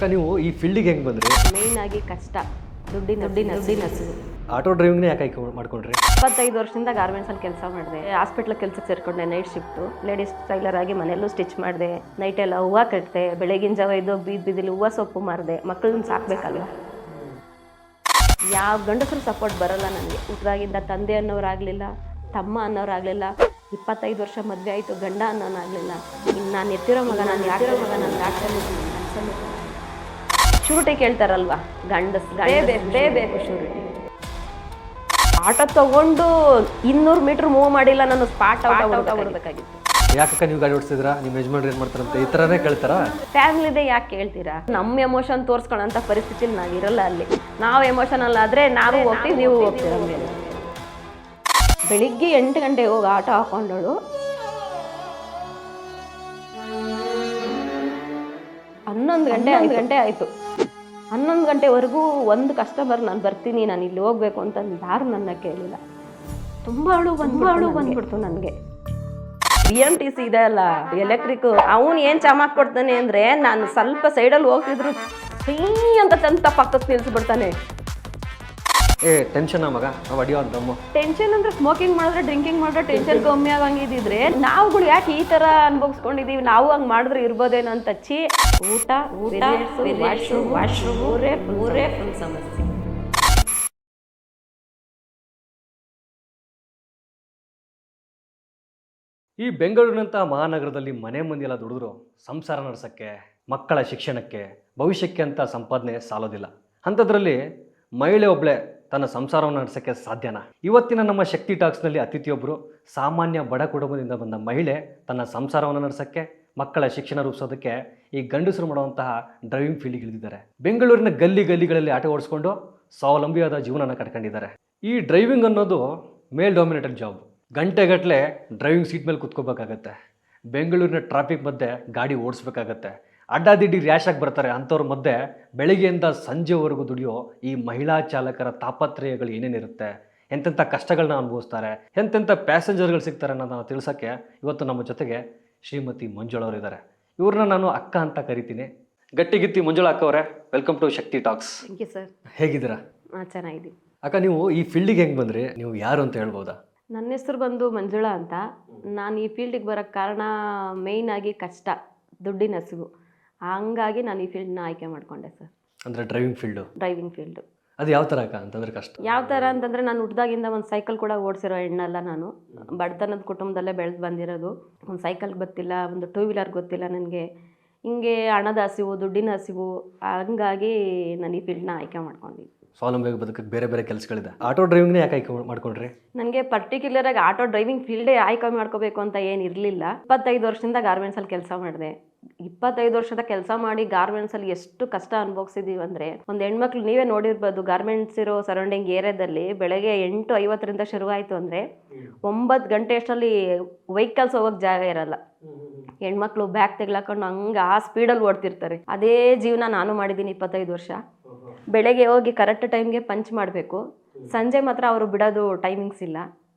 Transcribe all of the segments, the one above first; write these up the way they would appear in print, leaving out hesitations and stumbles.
ಅಕ್ಕ ನೀವು ಈ ಫೀಲ್ಡಿಗೆ ಹೆಂಗೆ ಬಂದ್ರಿ? ಮೇಯ್ನ್ ಆಗಿ ಕಷ್ಟ, ದುಡ್ಡಿನ ಹಸಿವು. ಆಟೋ ಡ್ರೈವಿಂಗ್ನೇ ಯಾಕೆ ಆಯ್ಕೆ ಮಾಡ್ಕೊಂಡ್ರಿ? 25 ವರ್ಷದಿಂದ ಗಾರ್ಮೆಂಟ್ಸಲ್ಲಿ ಕೆಲಸ ಮಾಡಿದೆ. ಹಾಸ್ಪಿಟ್ಲ್ ಕೆಲಸಕ್ಕೆ ಸೇರಿಕೊಂಡೆ, ನೈಟ್ ಶಿಫ್ಟು. ಲೇಡೀಸ್ ಟೈಲರ್ ಆಗಿ ಮನೆಯಲ್ಲೂ ಸ್ಟಿಚ್ ಮಾಡಿದೆ. ನೈಟೆಲ್ಲ ಹೂವು ಕಟ್ಟಿದೆ. ಬೆಳಗಿನ ಜಾವ ಇದ್ದು ಬೀದಿಲಿ ಹೂವು ಸೊಪ್ಪು ಮಾರಿದೆ. ಮಕ್ಕಳನ್ನ ಸಾಕಬೇಕಲ್ವ. ಯಾವ ಗಂಡಸರು ಸಪೋರ್ಟ್ ಬರೋಲ್ಲ ನನಗೆ. ಹುಟ್ಟಿದಾಗಿಂದ ತಂದೆ ಅನ್ನೋರಾಗಲಿಲ್ಲ, ತಮ್ಮ ಅನ್ನೋರಾಗಲಿಲ್ಲ. 25 ವರ್ಷ ಮದುವೆ ಆಯಿತು, ಗಂಡ ಅನ್ನೋನಾಗಲಿಲ್ಲ. ಇನ್ನು ನಾನು ಎತ್ತಿರೋ ಮಗ, ನಾನು ಯಾಕಿರೋ ಮಗ, ನಾನು ಡಾಕ್ಟರ್ ಅನ್ಸಲ್ಲ. ಶೂರಿಟಿ ಕೇಳ್ತಾರಲ್ವ, ಬೇಕು ಶೂರಿಟಿ. ಆಟೋ ತಗೊಂಡು 200 ಮೀಟ್ರ್ ಮೂವ್ ಮಾಡಿಲ್ಲ, ನಾನು ಸ್ಪಾಟ್ ಔಟ್ ಹೊರಬೇಕಾಗಿತ್ತು. ಯಾಕಕ್ಕ ನೀವು ಗಾಡಿ ಓಡಿಸಿದ್ರಾ? ನಿಮ್ಮ ಯಜಮಾನ್ರು ಏನು ಮಾಡ್ತಾರಂತ ಈ ಥರನೇ ಕೇಳ್ತಾರಾ? ಫ್ಯಾಮಿಲಿದೆ ಯಾಕೆ ಕೇಳ್ತೀರಾ? ನಮ್ಮ ಎಮೋಷನ್ ತೋರಿಸ್ಕೊಳ್ಳೋಂಥ ಪರಿಸ್ಥಿತಿಲಿ ನಾವಿರಲ್ಲ. ಅಲ್ಲಿ ನಾವು ಎಮೋಷನಲ್ ಆದರೆ ನಾವು ಹೋಗ್ತೀವಿ, ನೀವು ಹೋಗ್ತೀರ. ಬೆಳಿಗ್ಗೆ 8 ಗಂಟೆಗೆ ಹೋಗಿ ಆಟೋ ಹಾಕೊಂಡಳು. 11 ಗಂಟೆ ಆಯಿತು. 11 ಗಂಟೆವರೆಗೂ ಒಂದು ಕಸ್ಟಮರ್ ನಾನು ಬರ್ತೀನಿ, ನಾನು ಇಲ್ಲಿ ಹೋಗ್ಬೇಕು ಅಂತ ಯಾರು ನನ್ನ ಕೇಳಿಲ್ಲ. ತುಂಬ ಅಳು ಬಂದ್ಬಿಡ್ತು ನನಗೆ. BMTC ಇದೆ ಅಲ್ಲ, ಎಲೆಕ್ಟ್ರಿಕ್, ಅವನು ಏನು ಚಮಾಕ್ ಕೊಡ್ತಾನೆ ಅಂದರೆ, ನಾನು ಸ್ವಲ್ಪ ಸೈಡಲ್ಲಿ ಹೋಗ್ತಿದ್ರು ಸೀ ಅಂತ ತಂದು ಪಕ್ಕಕ್ಕೆ ನಿಲ್ಲಿಸ್ಬಿಡ್ತಾನೆ. ಟೆನ್ಷನ್ ಮಗ, ನಾವು ಅಡಿಯೋ ಅಂತಮ್ಮ. ಟೆನ್ಷನ್ ಅಂದರೆ ಸ್ಮೋಕಿಂಗ್ ಮಾಡಿದ್ರೆ, ಡ್ರಿಂಕಿಂಗ್ ಮಾಡಿದ್ರೆ ಟೆನ್ಷನ್ ಕಮ್ಮಿ ಆಗಂಗಿದ್ರೆ, ನಾವುಗಳು ಯಾಕೆ ಈ ಥರ ಅನ್ಭವಿಸ್ಕೊಂಡಿದ್ದೀವಿ? ನಾವು ಹಂಗೆ ಮಾಡಿದ್ರೆ ಇರ್ಬೋದೇನೋ ಅಂತ ಹಚ್ಚಿ ಊಟ ವಾಶ್ರೂಮ್ ಊರೇ ಫುಲ್ ಸಮಸ್ಯೆ. ಈ ಬೆಂಗಳೂರಿನಂಥ ಮಹಾನಗರದಲ್ಲಿ ಮನೆ ಮಂದಿಯೆಲ್ಲ ದುಡಿದ್ರು ಸಂಸಾರ ನಡೆಸೋಕ್ಕೆ, ಮಕ್ಕಳ ಶಿಕ್ಷಣಕ್ಕೆ, ಭವಿಷ್ಯಕ್ಕೆ ಅಂತ ಸಂಪಾದನೆ ಸಾಲೋದಿಲ್ಲ. ಅಂಥದ್ರಲ್ಲಿ ಮಹಿಳೆ ಒಬ್ಬಳೆ ತನ್ನ ಸಂಸಾರವನ್ನು ನಡೆಸೋಕ್ಕೆ ಸಾಧ್ಯನಾ? ಇವತ್ತಿನ ನಮ್ಮ ಶಕ್ತಿ ಟಾಕ್ಸ್ನಲ್ಲಿ ಅತಿಥಿಯೊಬ್ಬರು ಸಾಮಾನ್ಯ ಬಡ ಕುಟುಂಬದಿಂದ ಬಂದ ಮಹಿಳೆ ತನ್ನ ಸಂಸಾರವನ್ನು ನಡೆಸೋಕ್ಕೆ, ಮಕ್ಕಳ ಶಿಕ್ಷಣ ರೂಪಿಸೋದಕ್ಕೆ ಈ ಗಂಡಸರು ಮಾಡುವಂತಹ ಡ್ರೈವಿಂಗ್ ಫೀಲ್ಡ್ಗೆ ಇಳಿದಿದ್ದಾರೆ. ಬೆಂಗಳೂರಿನ ಗಲ್ಲಿಗಳಲ್ಲಿ ಆಟೋ ಓಡಿಸ್ಕೊಂಡು ಸ್ವಾವಲಂಬಿಯಾದ ಜೀವನನ ಕಟ್ಕೊಂಡಿದ್ದಾರೆ. ಈ ಡ್ರೈವಿಂಗ್ ಅನ್ನೋದು ಮೇಲ್ ಡಾಮಿನೇಟೆಡ್ ಜಾಬ್. ಗಂಟೆಗಟ್ಟಲೆ ಡ್ರೈವಿಂಗ್ ಸೀಟ್ ಮೇಲೆ ಕುತ್ಕೋಬೇಕಾಗತ್ತೆ. ಬೆಂಗಳೂರಿನ ಟ್ರಾಫಿಕ್ ಮಧ್ಯೆ ಗಾಡಿ ಓಡಿಸ್ಬೇಕಾಗತ್ತೆ. ಅಡ್ಡಾದಿಡ್ಡಿ ರ್ಯಾಶಾಗಿ ಬರ್ತಾರೆ. ಅಂಥವ್ರ ಮಧ್ಯೆ ಬೆಳಿಗ್ಗೆಯಿಂದ ಸಂಜೆವರೆಗೂ ದುಡಿಯೋ ಈ ಮಹಿಳಾ ಚಾಲಕರ ತಾಪತ್ರಯಗಳು ಏನೇನಿರುತ್ತೆ, ಎಂತೆಂಥ ಕಷ್ಟಗಳನ್ನ ಅನುಭವಿಸ್ತಾರೆ, ಎಂತೆಂಥ ಪ್ಯಾಸೆಂಜರ್ಗಳು ಸಿಗ್ತಾರೆ ಅನ್ನೋದನ್ನು ತಿಳಿಸೋಕ್ಕೆ ಇವತ್ತು ನಮ್ಮ ಜೊತೆಗೆ ಶ್ರೀಮತಿ ಮಂಜುಳಾ ಇದ್ದಾರೆ. ಇವ್ರನ್ನ ನಾನು ಅಕ್ಕ ಅಂತ ಕರಿತೀನಿ. ಗಟ್ಟಿಗಿತ್ತಿ ಮಂಜುಳಾ ಅಕ್ಕ ಅವರೇ, welcome to Shakti talks. Thank you sir. ಹೇಗಿದ್ದೀರಾ? ಚೆನ್ನಾಗಿದ್ದೀನಿ ಅಕ್ಕ. ನೀವು ಈ ಫೀಲ್ಡಿಗೆ ಹೆಂಗೆ ಬಂದ್ರಿ? ನೀವು ಯಾರು ಅಂತ ಹೇಳ್ಬೋದಾ? ನನ್ನ ಹೆಸರು ಬಂದು ಮಂಜುಳಾ ಅಂತ. ನಾನು ಈ ಫೀಲ್ಡಿಗೆ ಬರೋಕ್ಕೆ ಕಾರಣ ಮೇಯ್ನ್ ಆಗಿ ಕಷ್ಟ, ದುಡ್ಡಿನ ಹಸಿವು. ಹಂಗಾಗಿ ನಾನು ಈ ಫೀಲ್ಡ್ನ ಆಯ್ಕೆ ಮಾಡಿಕೊಂಡೆ ಸರ್. ಅಂದರೆ ಡ್ರೈವಿಂಗ್ ಫೀಲ್ಡು ಅದು ಯಾವ ಥರ ಅಕ್ಕ ಅಂತಂದರೆ ಕಷ್ಟ? ಯಾವ ಥರ ಅಂತಂದರೆ, ನಾನು ಹುಟ್ಟಿದಾಗಿಂದ ಒಂದು ಸೈಕಲ್ ಕೂಡ ಓಡಿಸಿರೋ ಹೆಣ್ಣಲ್ಲ. ನಾನು ಬಡತನದ ಕುಟುಂಬದಲ್ಲೇ ಬೆಳೆದು ಬಂದಿರೋದು. ಒಂದು ಸೈಕಲ್ ಗೊತ್ತಿಲ್ಲ, ಒಂದು 2 ವೀಲರ್ ಗೊತ್ತಿಲ್ಲ ನನಗೆ. ಹಿಂಗೆ ಹಣದ ಹಸಿವು, ದುಡ್ಡಿನ ಹಸಿವು, ಹಂಗಾಗಿ ನಾನು ಈ ಫೀಲ್ಡ್ನ ಆಯ್ಕೆ ಮಾಡ್ಕೊಂಡಿದ್ದೆ. ಸ್ವಾವಲಂಬಿಯಾಗಿ ಬದುಕಕ್ಕೆ ಬೇರೆ ಬೇರೆ ಕೆಲಸಗಳಿದೆ. ಆಟೋ ಡ್ರೈವಿಂಗ್ನೇ ಯಾಕೆ ಆಯ್ಕೆ ಮಾಡ್ಕೊಂಡ್ರಿ? ನನಗೆ ಪರ್ಟಿಕ್ಯುಲರಾಗಿ ಆಟೋ ಡ್ರೈವಿಂಗ್ ಫೀಲ್ಡೇ ಆಯ್ಕೆ ಮಾಡ್ಕೋಬೇಕು ಅಂತ ಏನಿರಲಿಲ್ಲ. 25 ವರ್ಷದಿಂದ ಗಾರ್ಮೆಂಟ್ಸಲ್ಲಿ ಕೆಲಸ ಮಾಡಿದೆ. 25 ವರ್ಷದ ಕೆಲಸ ಮಾಡಿ ಗಾರ್ಮೆಂಟ್ಸಲ್ಲಿ ಎಷ್ಟು ಕಷ್ಟ ಅನುಭವಿಸಿದ್ದೀವಿ ಅಂದರೆ, ಒಂದು ಹೆಣ್ಮಕ್ಳು ನೀವೇ ನೋಡಿರ್ಬೋದು, ಗಾರ್ಮೆಂಟ್ಸ್ ಇರೋ ಸರೌಂಡಿಂಗ್ ಏರಿಯಾದಲ್ಲಿ ಬೆಳಗ್ಗೆ 8:50 ಶುರುವಾಯಿತು ಅಂದರೆ 9 ಗಂಟೆ ಅಷ್ಟರಲ್ಲಿ ವೆಹಿಕಲ್ಸ್ ಹೋಗೋಕ್ಕೆ ಜಾಗ ಇರಲ್ಲ. ಹೆಣ್ಮಕ್ಳು ಬ್ಯಾಗ್ ತೆಗ್ಲಾಕೊಂಡು ಹಂಗೆ ಆ ಸ್ಪೀಡಲ್ಲಿ ಓಡ್ತಿರ್ತಾರೆ. ಅದೇ ಜೀವನ ನಾನು ಮಾಡಿದ್ದೀನಿ 25 ವರ್ಷ. ಬೆಳಗ್ಗೆ ಹೋಗಿ ಕರೆಕ್ಟ್ ಟೈಮ್ಗೆ ಪಂಚ್ ಮಾಡಬೇಕು, ಸಂಜೆ ಮಾತ್ರ ಅವರು ಬಿಡೋದು ಟೈಮಿಂಗ್ಸ್ ಇಲ್ಲ.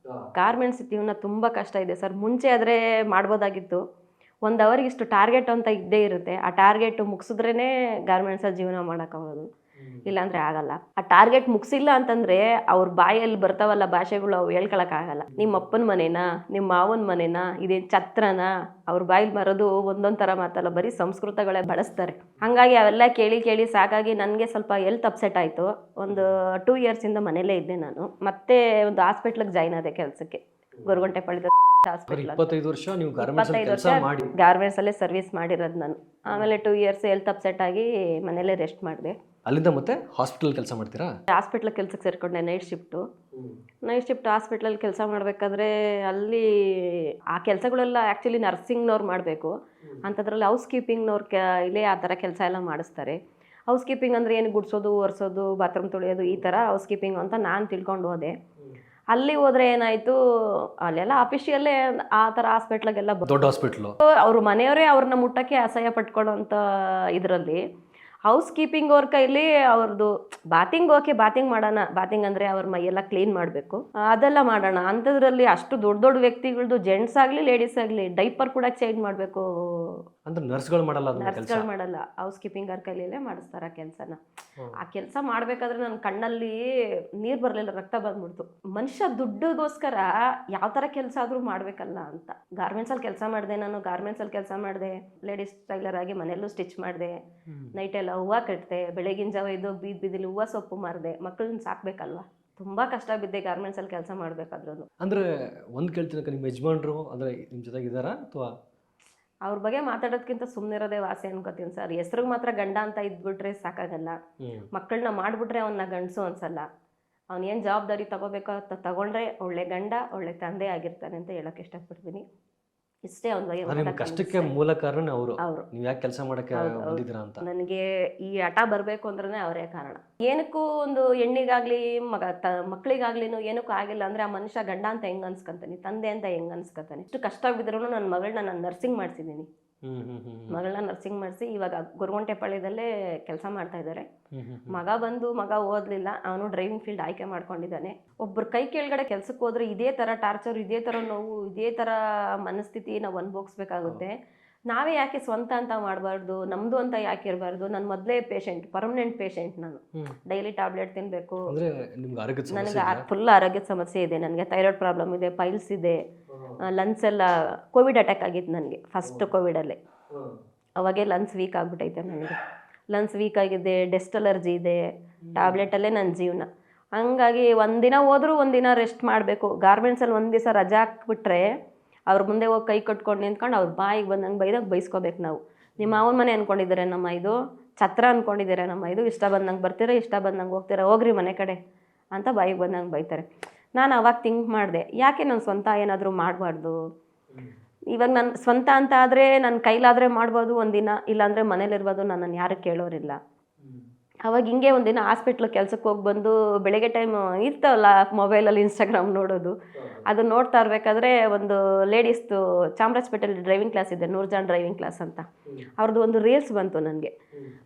ಗಾರ್ಮೆಂಟ್ಸ್ ಜೀವನ ತುಂಬ ಕಷ್ಟ ಇದೆ ಸರ್. ಮುಂಚೆ ಆದರೆ ಮಾಡ್ಬೋದಾಗಿತ್ತು. 1 ಅವರ್ಗೆ ಇಷ್ಟು ಟಾರ್ಗೆಟ್ ಅಂತ ಇದ್ದೇ ಇರುತ್ತೆ. ಆ ಟಾರ್ಗೆಟ್ ಮುಗಿಸಿದ್ರೇ ಗಾರ್ಮೆಂಟ್ಸಲ್ಲಿ ಜೀವನ ಮಾಡೋಕ್ಕಾಗೋದು, ಇಲ್ಲಾಂದರೆ ಆಗಲ್ಲ. ಆ ಟಾರ್ಗೆಟ್ ಮುಗಿಸಿಲ್ಲ ಅಂತಂದರೆ ಅವ್ರ ಬಾಯಲ್ಲಿ ಬರ್ತಾವಲ್ಲ ಭಾಷೆಗಳು, ಅವು ಹೇಳ್ಕೊಳಕ್ಕಾಗಲ್ಲ. ನಿಮ್ಮ ಅಪ್ಪನ ಮನೆನಾ, ನಿಮ್ಮ ಮಾವನ ಮನೆನಾ, ಇದೇನು ಛತ್ರನಾ, ಅವ್ರ ಬಾಯಲ್ಲಿ ಬರೋದು ಒಂದೊಂದು ಥರ ಮಾತಲ್ಲ, ಬರೀ ಸಂಸ್ಕೃತಗಳೇ ಬಳಸ್ತಾರೆ. ಹಾಗಾಗಿ ಅವೆಲ್ಲ ಕೇಳಿ ಸಾಕಾಗಿ ನನಗೆ ಸ್ವಲ್ಪ ಹೆಲ್ತ್ ಅಪ್ಸೆಟ್ ಆಯಿತು. ಒಂದು 2 ಇಯರ್ಸಿಂದ ಮನೇಲೇ ಇದ್ದೆ ನಾನು. ಮತ್ತೆ ಒಂದು ಹಾಸ್ಪಿಟ್ಲಿಗೆ ಜಾಯ್ನ್ ಆದೆ ಕೆಲಸಕ್ಕೆ, ಗೊರಗುಂಟೆಪಾಳ್ಯದ ಹಾಸ್ಪಿಟಲ್. 25 ವರ್ಷ ನೀವು ಗಾರ್ಮೆಂಟ್ಸಲ್ಲೇ ಸರ್ವಿಸ್ ಮಾಡಿರೋದು ನಾನು. ಆಮೇಲೆ 2 ಇಯರ್ಸ್ ಹೆಲ್ತ್ ಅಪ್ಸೆಟ್ ಆಗಿ ಮನೇಲೇ ರೆಸ್ಟ್ ಮಾಡಿದೆ. ಅಲ್ಲಿಂದ ಮತ್ತೆ ಹಾಸ್ಪಿಟಲ್ ಕೆಲಸ ಮಾಡ್ತೀರಾ? ಹಾಸ್ಪಿಟ್ಲ್ ಕೆಲಸಕ್ಕೆ ಸೇರಿಕೊಂಡೆ, ನೈಟ್ ಶಿಫ್ಟ್ ಹಾಸ್ಪಿಟ್ಲಲ್ಲಿ ಕೆಲಸ ಮಾಡಬೇಕಾದ್ರೆ ಅಲ್ಲಿ ಆ ಕೆಲಸಗಳೆಲ್ಲ ಆ್ಯಕ್ಚುಲಿ ನರ್ಸಿಂಗ್ನವ್ರು ಮಾಡಬೇಕು. ಅಂಥದ್ರಲ್ಲಿ ಹೌಸ್ ಕೀಪಿಂಗ್ನವ್ರು ಇಲ್ಲೇ ಆ ಥರ ಕೆಲಸ ಎಲ್ಲ ಮಾಡಿಸ್ತಾರೆ. ಹೌಸ್ ಕೀಪಿಂಗ್ ಅಂದರೆ ಏನು, ಗುಡಿಸೋದು, ಒರೆಸೋದು, ಬಾತ್ರೂಮ್ ತೊಳೆಯೋದು, ಈ ಥರ ಹೌಸ್ ಕೀಪಿಂಗ್ ಅಂತ ನಾನು ತಿಳ್ಕೊಂಡು ಹೋದೆ. ಅಲ್ಲಿ ಹೋದರೆ ಏನಾಯಿತು, ಅಲ್ಲೆಲ್ಲ ಆಫೀಷಿಯಲ್ಲೇ ಆ ಥರ ಹಾಸ್ಪಿಟ್ಲಿಗೆಲ್ಲ ದೊಡ್ಡ ಹಾಸ್ಪಿಟ್ಲು, ಅವ್ರ ಮನೆಯವರೇ ಅವ್ರನ್ನ ಮುಟ್ಟಕ್ಕೆ ಅಸಹ್ಯ ಪಟ್ಕೊಳ್ಳೋಂಥ ಇದರಲ್ಲಿ ಹೌಸ್ ಕೀಪಿಂಗ್ ಅವ್ರ ಕೈಲಿ ಅವ್ರದ್ದು ಬಾತಿಂಗ್ ಓಕೆ, ಬಾತಿಂಗ್ ಮಾಡೋಣ, ಬಾತಿಂಗ್ ಅಂದರೆ ಅವ್ರ ಮೈಯೆಲ್ಲ ಕ್ಲೀನ್ ಮಾಡಬೇಕು, ಅದೆಲ್ಲ ಮಾಡೋಣ. ಅಂಥದ್ರಲ್ಲಿ ಅಷ್ಟು ದೊಡ್ಡ ದೊಡ್ಡ ವ್ಯಕ್ತಿಗಳದ್ದು, ಜೆಂಟ್ಸ್ ಆಗಲಿ ಲೇಡೀಸ್ ಆಗಲಿ, ಡೈಪರ್ ಕೂಡ ಚೇಂಜ್ ಮಾಡಬೇಕು. ಅಂದ್ರೆ ನರ್ಸ್ಗಳು ಮಾಡಲ್ಲ ಅದನ್ನ ಕೆಲಸ. ನರ್ಸ್ಗಳು ಮಾಡಲ್ಲ, ಹೌಸ್ ಕೀಪಿಂಗ್ ಅವ್ರ ಕೈಲೇ ಮಾಡಿಸ್ತಾರ ಕೆಲಸನ. ಆ ಕೆಲಸ ಮಾಡಬೇಕಾದ್ರೆ ನನ್ನ ಕಣ್ಣಲ್ಲಿ ನೀರು ಬರಲಿಲ್ಲ, ರಕ್ತ ಬಂದ್ಬಿಡ್ತು. ಮನುಷ್ಯ ದುಡ್ಡಿಗೋಸ್ಕರ ಯಾವ ಥರ ಕೆಲಸ ಆದರೂ ಮಾಡಬೇಕಲ್ಲ ಅಂತ. ಗಾರ್ಮೆಂಟ್ಸಲ್ಲಿ ಕೆಲಸ ಮಾಡಿದೆ ನಾನು, ಗಾರ್ಮೆಂಟ್ಸಲ್ಲಿ ಕೆಲಸ ಮಾಡಿದೆ, ಲೇಡೀಸ್ ಟೈಲರ್ ಆಗಿ ಮನೆಯಲ್ಲೂ ಸ್ಟಿಚ್ ಮಾಡಿದೆ, ನೈಟೆಲ್ಲ ಹೂವು ಕಟ್ಟಿದೆ, ಬೆಳಗಿನ ಜಾವ ಇದ್ದು ಬೀದಿಲಿ ಹೂವು ಸೊಪ್ಪು ಮಾರಿದೆ, ಮಕ್ಕಳನ್ನ ಸಾಕ್ಬೇಕಲ್ವ. ತುಂಬ ಕಷ್ಟ ಬಿದ್ದೆ ಗಾರ್ಮೆಂಟ್ಸಲ್ಲಿ ಕೆಲಸ ಮಾಡಬೇಕಾದ್ರೂ. ಅಂದ್ರೆ ಒಂದು ಕೇಳ್ತೀನಿ, ನಿಮ್ಮ ಯಜಮಾನ್ರು ಅಂದರೆ ನಿಮ್ಮ ಜೊತೆಗಿದ್ದಾರಾ ಅಥವಾ? ಅವ್ರ ಬಗ್ಗೆ ಮಾತಾಡೋದಕ್ಕಿಂತ ಸುಮ್ಮನಿರೋದೇ ವಾಸಿ ಅನ್ಕೋತೀನಿ ಸರ್. ಹೆಸ್ರಿಗೆ ಮಾತ್ರ ಗಂಡ ಅಂತ ಇದ್ಬಿಟ್ರೆ ಸಾಕಾಗಲ್ಲ, ಮಕ್ಕಳನ್ನ ಮಾಡಿಬಿಟ್ರೆ ಅವನ್ನ ಗಂಡಸು ಅನ್ಸಲ್ಲ. ಅವ್ನೇನು ಜವಾಬ್ದಾರಿ ತಗೋಬೇಕೋ ತಗೊಂಡ್ರೆ ಒಳ್ಳೆ ಗಂಡ, ಒಳ್ಳೆ ತಂದೆ ಆಗಿರ್ತಾನೆ ಅಂತ ಹೇಳೋಕೆ ಇಷ್ಟಪಡ್ತೀನಿ. ಇಷ್ಟೇ ಅವ್ನ ಬಗ್ಗೆ. ಕಷ್ಟಕ್ಕೆ ಮೂಲ ಕಾರಣ ಅವರು. ಅವರು ನೀವು ಯಾಕೆ ಕೆಲಸ ಮಾಡಕ್ಕೆ ಬಂದಿದ್ದೀರಾ ಅಂತ. ನನಗೆ ಈ ಹಠ ಬರಬೇಕು ಅಂದ್ರೆ ಅವರೇ ಕಾರಣ. ಏನಕ್ಕೂ ಒಂದು ಹೆಣ್ಣಿಗಾಗ್ಲಿ ಮಕ್ಕಳಿಗಾಗ್ಲಿನೂ ಏನಕ್ಕೂ ಆಗಿಲ್ಲ ಅಂದ್ರೆ ಆ ಮನುಷ್ಯ ಗಂಡ ಅಂತ ಹೆಂಗ್ ಅನ್ಸ್ಕೊಂತಾನೆ, ತಂದೆ ಅಂತ ಹೆಂಗ್ ಅನ್ಸ್ಕೊಂತಾನೆ. ಇಷ್ಟು ಕಷ್ಟ ಬಿದ್ರೂ ನನ್ನ ಮಗಳನ್ನ ನಾನು ನರ್ಸಿಂಗ್ ಮಾಡಿಸಿದ್ದೀನಿ. ಮಗಳನ್ನ ನರ್ಸಿಂಗ್ ಮಾಡಿಸಿ ಇವಾಗ ಗೊರಗುಂಟೆಪಾಳ್ಯದಲ್ಲೇ ಕೆಲಸ ಮಾಡ್ತಾ ಇದ್ದಾರೆ. ಮಗ ಓದ್ಲಿಲ್ಲ, ಅವನು ಡ್ರೈವಿಂಗ್ ಫೀಲ್ಡ್ ಆಯ್ಕೆ ಮಾಡ್ಕೊಂಡಿದ್ದಾನೆ. ಒಬ್ಬರ ಕೈ ಕೆಳಗಡೆ ಕೆಲ್ಸಕ್ಕೆ ಹೋದ್ರೆ ಇದೇ ತರ ಟಾರ್ಚರ್, ಇದೇ ತರ ನೋವು, ಇದೇ ತರ ಮನಸ್ಥಿತಿ ನಾವು ಅನುಭವಿಸ್ಬೇಕಾಗುತ್ತೆ. ನಾವೇ ಯಾಕೆ ಸ್ವಂತ ಅಂತ ಮಾಡಬಾರ್ದು, ನಮ್ದು ಅಂತ ಯಾಕೆ ಇರಬಾರ್ದು. ನಾನು ಮೊದಲೇ ಪೇಷಂಟ್, ಪರ್ಮನೆಂಟ್ ಪೇಷಂಟ್. ನಾನು ಡೈಲಿ ಟ್ಯಾಬ್ಲೆಟ್ ತಿನ್ಬೇಕು. ನನಗೆ ಫುಲ್ ಆರೋಗ್ಯದ ಸಮಸ್ಯೆ ಇದೆ. ನನಗೆ ಥೈರಾಯ್ಡ್ ಪ್ರಾಬ್ಲಮ್ ಇದೆ, ಪೈಲ್ಸ್ ಇದೆ, ಲಂಗ್ಸ್ ಎಲ್ಲ. ಕೋವಿಡ್ ಅಟ್ಯಾಕ್ ಆಗಿತ್ತು ನನಗೆ, ಫಸ್ಟ್ ಕೋವಿಡಲ್ಲೇ. ಅವಾಗೇ ಲಂಗ್ಸ್ ವೀಕ್ ಆಗಿಬಿಟ್ಟೈತೆ ನನಗೆ. ಲಂಗ್ಸ್ ವೀಕ್ ಆಗಿದೆ, ಡೆಸ್ಟ್ ಅಲರ್ಜಿ ಇದೆ, ಟ್ಯಾಬ್ಲೆಟಲ್ಲೇ ನನ್ನ ಜೀವನ. ಹಂಗಾಗಿ ಒಂದಿನ ಹೋದ್ರೂ ಒಂದಿನ ರೆಸ್ಟ್ ಮಾಡಬೇಕು. ಗಾರ್ಮೆಂಟ್ಸಲ್ಲಿ ಒಂದು ದಿವಸ ರಜಾ ಹಾಕ್ಬಿಟ್ರೆ ಅವ್ರ ಮುಂದೆ ಹೋಗಿ ಕೈ ಕಟ್ಕೊಂಡು ನಿಂತ್ಕೊಂಡು ಅವ್ರ ಬಾಯಿಗೆ ಬಂದಂಗೆ ಬೈಸ್ಕೋಬೇಕು ನಾವು. ನಿಮ್ಮ ಮಾವನ ಮನೆ ಅಂದ್ಕೊಂಡಿದ್ದಾರೆ ನಮ್ಮ ಇದು, ಛತ್ರ ಅಂದ್ಕೊಂಡಿದ್ದಾರೆ ನಮ್ಮ ಇದು, ಇಷ್ಟ ಬಂದಂಗೆ ಬರ್ತೀರಾ, ಇಷ್ಟ ಬಂದಂಗೆ ಹೋಗ್ತೀರಾ, ಹೋಗ್ರಿ ಮನೆ ಕಡೆ ಅಂತ ಬಾಯಿಗೆ ಬಂದಂಗೆ ಬೈತಾರೆ. ನಾನು ಅವಾಗ ಥಿಂಕ್ ಮಾಡಿದೆ, ಯಾಕೆ ನಾನು ಸ್ವಂತ ಏನಾದರೂ ಮಾಡಬಾರ್ದು. ಇವಾಗ ನನ್ನ ಸ್ವಂತ ಅಂತ ಆದರೆ ನನ್ನ ಕೈಲಾದರೆ ಮಾಡ್ಬೋದು ಒಂದಿನ, ಇಲ್ಲಾಂದರೆ ಮನೇಲಿರ್ಬೋದು, ನನ್ನನ್ನು ಯಾರು ಕೇಳೋರಿಲ್ಲ. ಅವಾಗ ಹಿಂಗೆ ಒಂದಿನ ಹಾಸ್ಪಿಟ್ಲಿಗೆ ಕೆಲ್ಸಕ್ಕೆ ಹೋಗಿ ಬಂದು ಬೆಳಗ್ಗೆ ಟೈಮ್ ಇರ್ತಾವಲ್ಲ ಮೊಬೈಲಲ್ಲಿ ಇನ್ಸ್ಟಾಗ್ರಾಮ್ ನೋಡೋದು, ಅದು ನೋಡ್ತಾ ಇರಬೇಕಾದ್ರೆ ಒಂದು ಲೇಡೀಸ್ದು ಚಾಮರಾಜಪೇಟೆಯಲ್ಲಿ ಡ್ರೈವಿಂಗ್ ಕ್ಲಾಸ್ ಇದೆ, ನೂರ್ಜಾನ್ ಡ್ರೈವಿಂಗ್ ಕ್ಲಾಸ್ ಅಂತ. ಅವ್ರದ್ದು ಒಂದು ರೀಲ್ಸ್ ಬಂತು ನನಗೆ.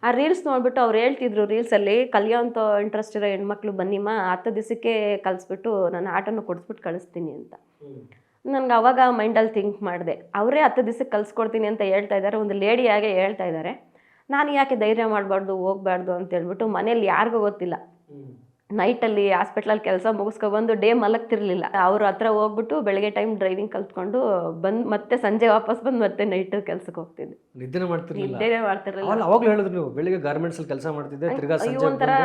ಆ ರೀಲ್ಸ್ ನೋಡಿಬಿಟ್ಟು ಅವ್ರು ಹೇಳ್ತಿದ್ರು ರೀಲ್ಸಲ್ಲಿ, ಕಲಿಯೋಂಥ ಇಂಟ್ರೆಸ್ಟ್ ಇರೋ ಹೆಣ್ಮಕ್ಳು ಬನ್ನಿಮ್ಮ, 10 ದಿವಸಕ್ಕೆ ಕಲಿಸ್ಬಿಟ್ಟು ನಾನು ಆಟೋನ ಕೊಡಿಸ್ಬಿಟ್ಟು ಕಳಿಸ್ತೀನಿ ಅಂತ. ನನಗೆ ಅವಾಗ ಮೈಂಡಲ್ಲಿ ಥಿಂಕ್ ಮಾಡಿದೆ, ಅವರೇ 10 ದಿವಸಕ್ಕೆ ಕಲಿಸ್ಕೊಡ್ತೀನಿ ಅಂತ ಹೇಳ್ತಾ ಇದ್ದಾರೆ, ಒಂದು ಲೇಡಿಯಾಗೆ ಹೇಳ್ತಾ ಇದ್ದಾರೆ, ನಾನು ಯಾಕೆ ಧೈರ್ಯ ಮಾಡಬಾರ್ದು, ಹೋಗಬಾರ್ದು ಅಂತ ಹೇಳ್ಬಿಟ್ಟು ಮನೇಲಿ ಯಾರಿಗೂ ಗೊತ್ತಿಲ್ಲ. ನೈಟಲ್ಲಿ ಹಾಸ್ಪಿಟ್ಲಲ್ಲಿ ಕೆಲಸ ಮುಗಿಸ್ಕೊಬಂದು ಡೇ ಮಲಗ್ತಿರ್ಲಿಲ್ಲ. ಅವ್ರ ಹತ್ರ ಹೋಗ್ಬಿಟ್ಟು ಬೆಳಗ್ಗೆ ಟೈಮ್ ಡ್ರೈವಿಂಗ್ ಕಲ್ತ್ಕೊಂಡು ಬಂದು ಮತ್ತೆ ಸಂಜೆ ವಾಪಸ್ ಬಂದು ಮತ್ತೆ ನೈಟ್ ಕೆಲ್ಸಕ್ಕೆ ಹೋಗ್ತಿದ್ದೆ. ನಿದ್ದೆನೇ ಮಾಡ್ತಿರ್ಲಿಲ್ಲ. ಅವಾಗಲೂ ಹೇಳಿದ್ರು ನೀವು ಬೆಳಿಗ್ಗೆ ಗಾರ್ಮೆಂಟ್ಸ್ ಅಲ್ಲಿ ಕೆಲಸ ಮಾಡ್ತಿದ್ದೆ, ತಿರ್ಗಾ ಸಂಜೆ ಒಂಥರ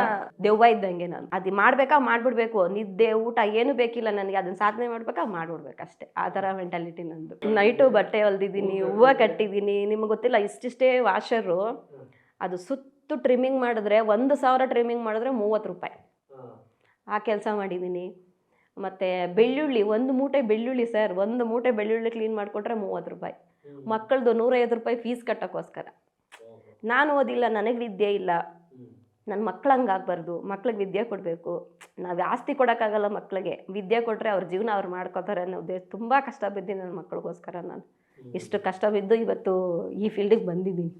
ದೆವ್ವ ಇದ್ದಂಗೆ. ನಾನು ಅದು ಮಾಡ್ಬೇಕಾ ಮಾಡ್ಬಿಡ್ಬೇಕು, ನಿದ್ದೆ ಊಟ ಏನು ಬೇಕಿಲ್ಲ ನನಗೆ, ಅದನ್ನ ಸಾಧನೆ ಮಾಡ್ಬೇಕಾ ಮಾಡ್ಬಿಡ್ಬೇಕು ಅಷ್ಟೇ. ಆ ಥರ ಮೆಂಟಾಲಿಟಿ ನಂದು. ನೈಟು ಬಟ್ಟೆ ಹೊಲ್ದಿದ್ದೀನಿ, ಹೂವು ಕಟ್ಟಿದ್ದೀನಿ. ನಿಮ್ಗೆ ಗೊತ್ತಿಲ್ಲ, ಇಷ್ಟಿಷ್ಟೇ ವಾಷರು, ಅದು ಸುತ್ತು ಟ್ರಿಮ್ಮಿಂಗ್ ಮಾಡಿದ್ರೆ 1,000 ಟ್ರಿಮ್ಮಿಂಗ್ ಮಾಡಿದ್ರೆ 30 ರೂಪಾಯಿ. ಆ ಕೆಲಸ ಮಾಡಿದ್ದೀನಿ. ಮತ್ತು ಬೆಳ್ಳುಳ್ಳಿ, 1 ಮೂಟೆ ಬೆಳ್ಳುಳ್ಳಿ ಸರ್, 1 ಮೂಟೆ ಬೆಳ್ಳುಳ್ಳಿ ಕ್ಲೀನ್ ಮಾಡಿಕೊಟ್ರೆ 30 ರೂಪಾಯಿ. ಮಕ್ಕಳದು 150 ರೂಪಾಯಿ ಫೀಸ್ ಕಟ್ಟೋಕ್ಕೋಸ್ಕರ. ನಾನು ಓದಿಲ್ಲ, ನನಗೆ ವಿದ್ಯೆ ಇಲ್ಲ, ನನ್ನ ಮಕ್ಳು ಹಂಗಾಗಬಾರ್ದು, ಮಕ್ಳಿಗೆ ವಿದ್ಯೆ ಕೊಡಬೇಕು. ನಾವು ಆಸ್ತಿ ಕೊಡೋಕ್ಕಾಗಲ್ಲ ಮಕ್ಕಳಿಗೆ, ವಿದ್ಯೆ ಕೊಟ್ಟರೆ ಅವ್ರ ಜೀವನ ಅವ್ರು ಮಾಡ್ಕೋತಾರೆ ಅನ್ನೋ ಉದ್ದೇಶ. ತುಂಬ ಕಷ್ಟ ಬಿದ್ದೀನಿ ನನ್ನ ಮಕ್ಳಿಗೋಸ್ಕರ. ನಾನು ಇಷ್ಟು ಕಷ್ಟ ಬಿದ್ದು ಇವತ್ತು ಈ ಫೀಲ್ಡಿಗೆ ಬಂದಿದ್ದೀನಿ,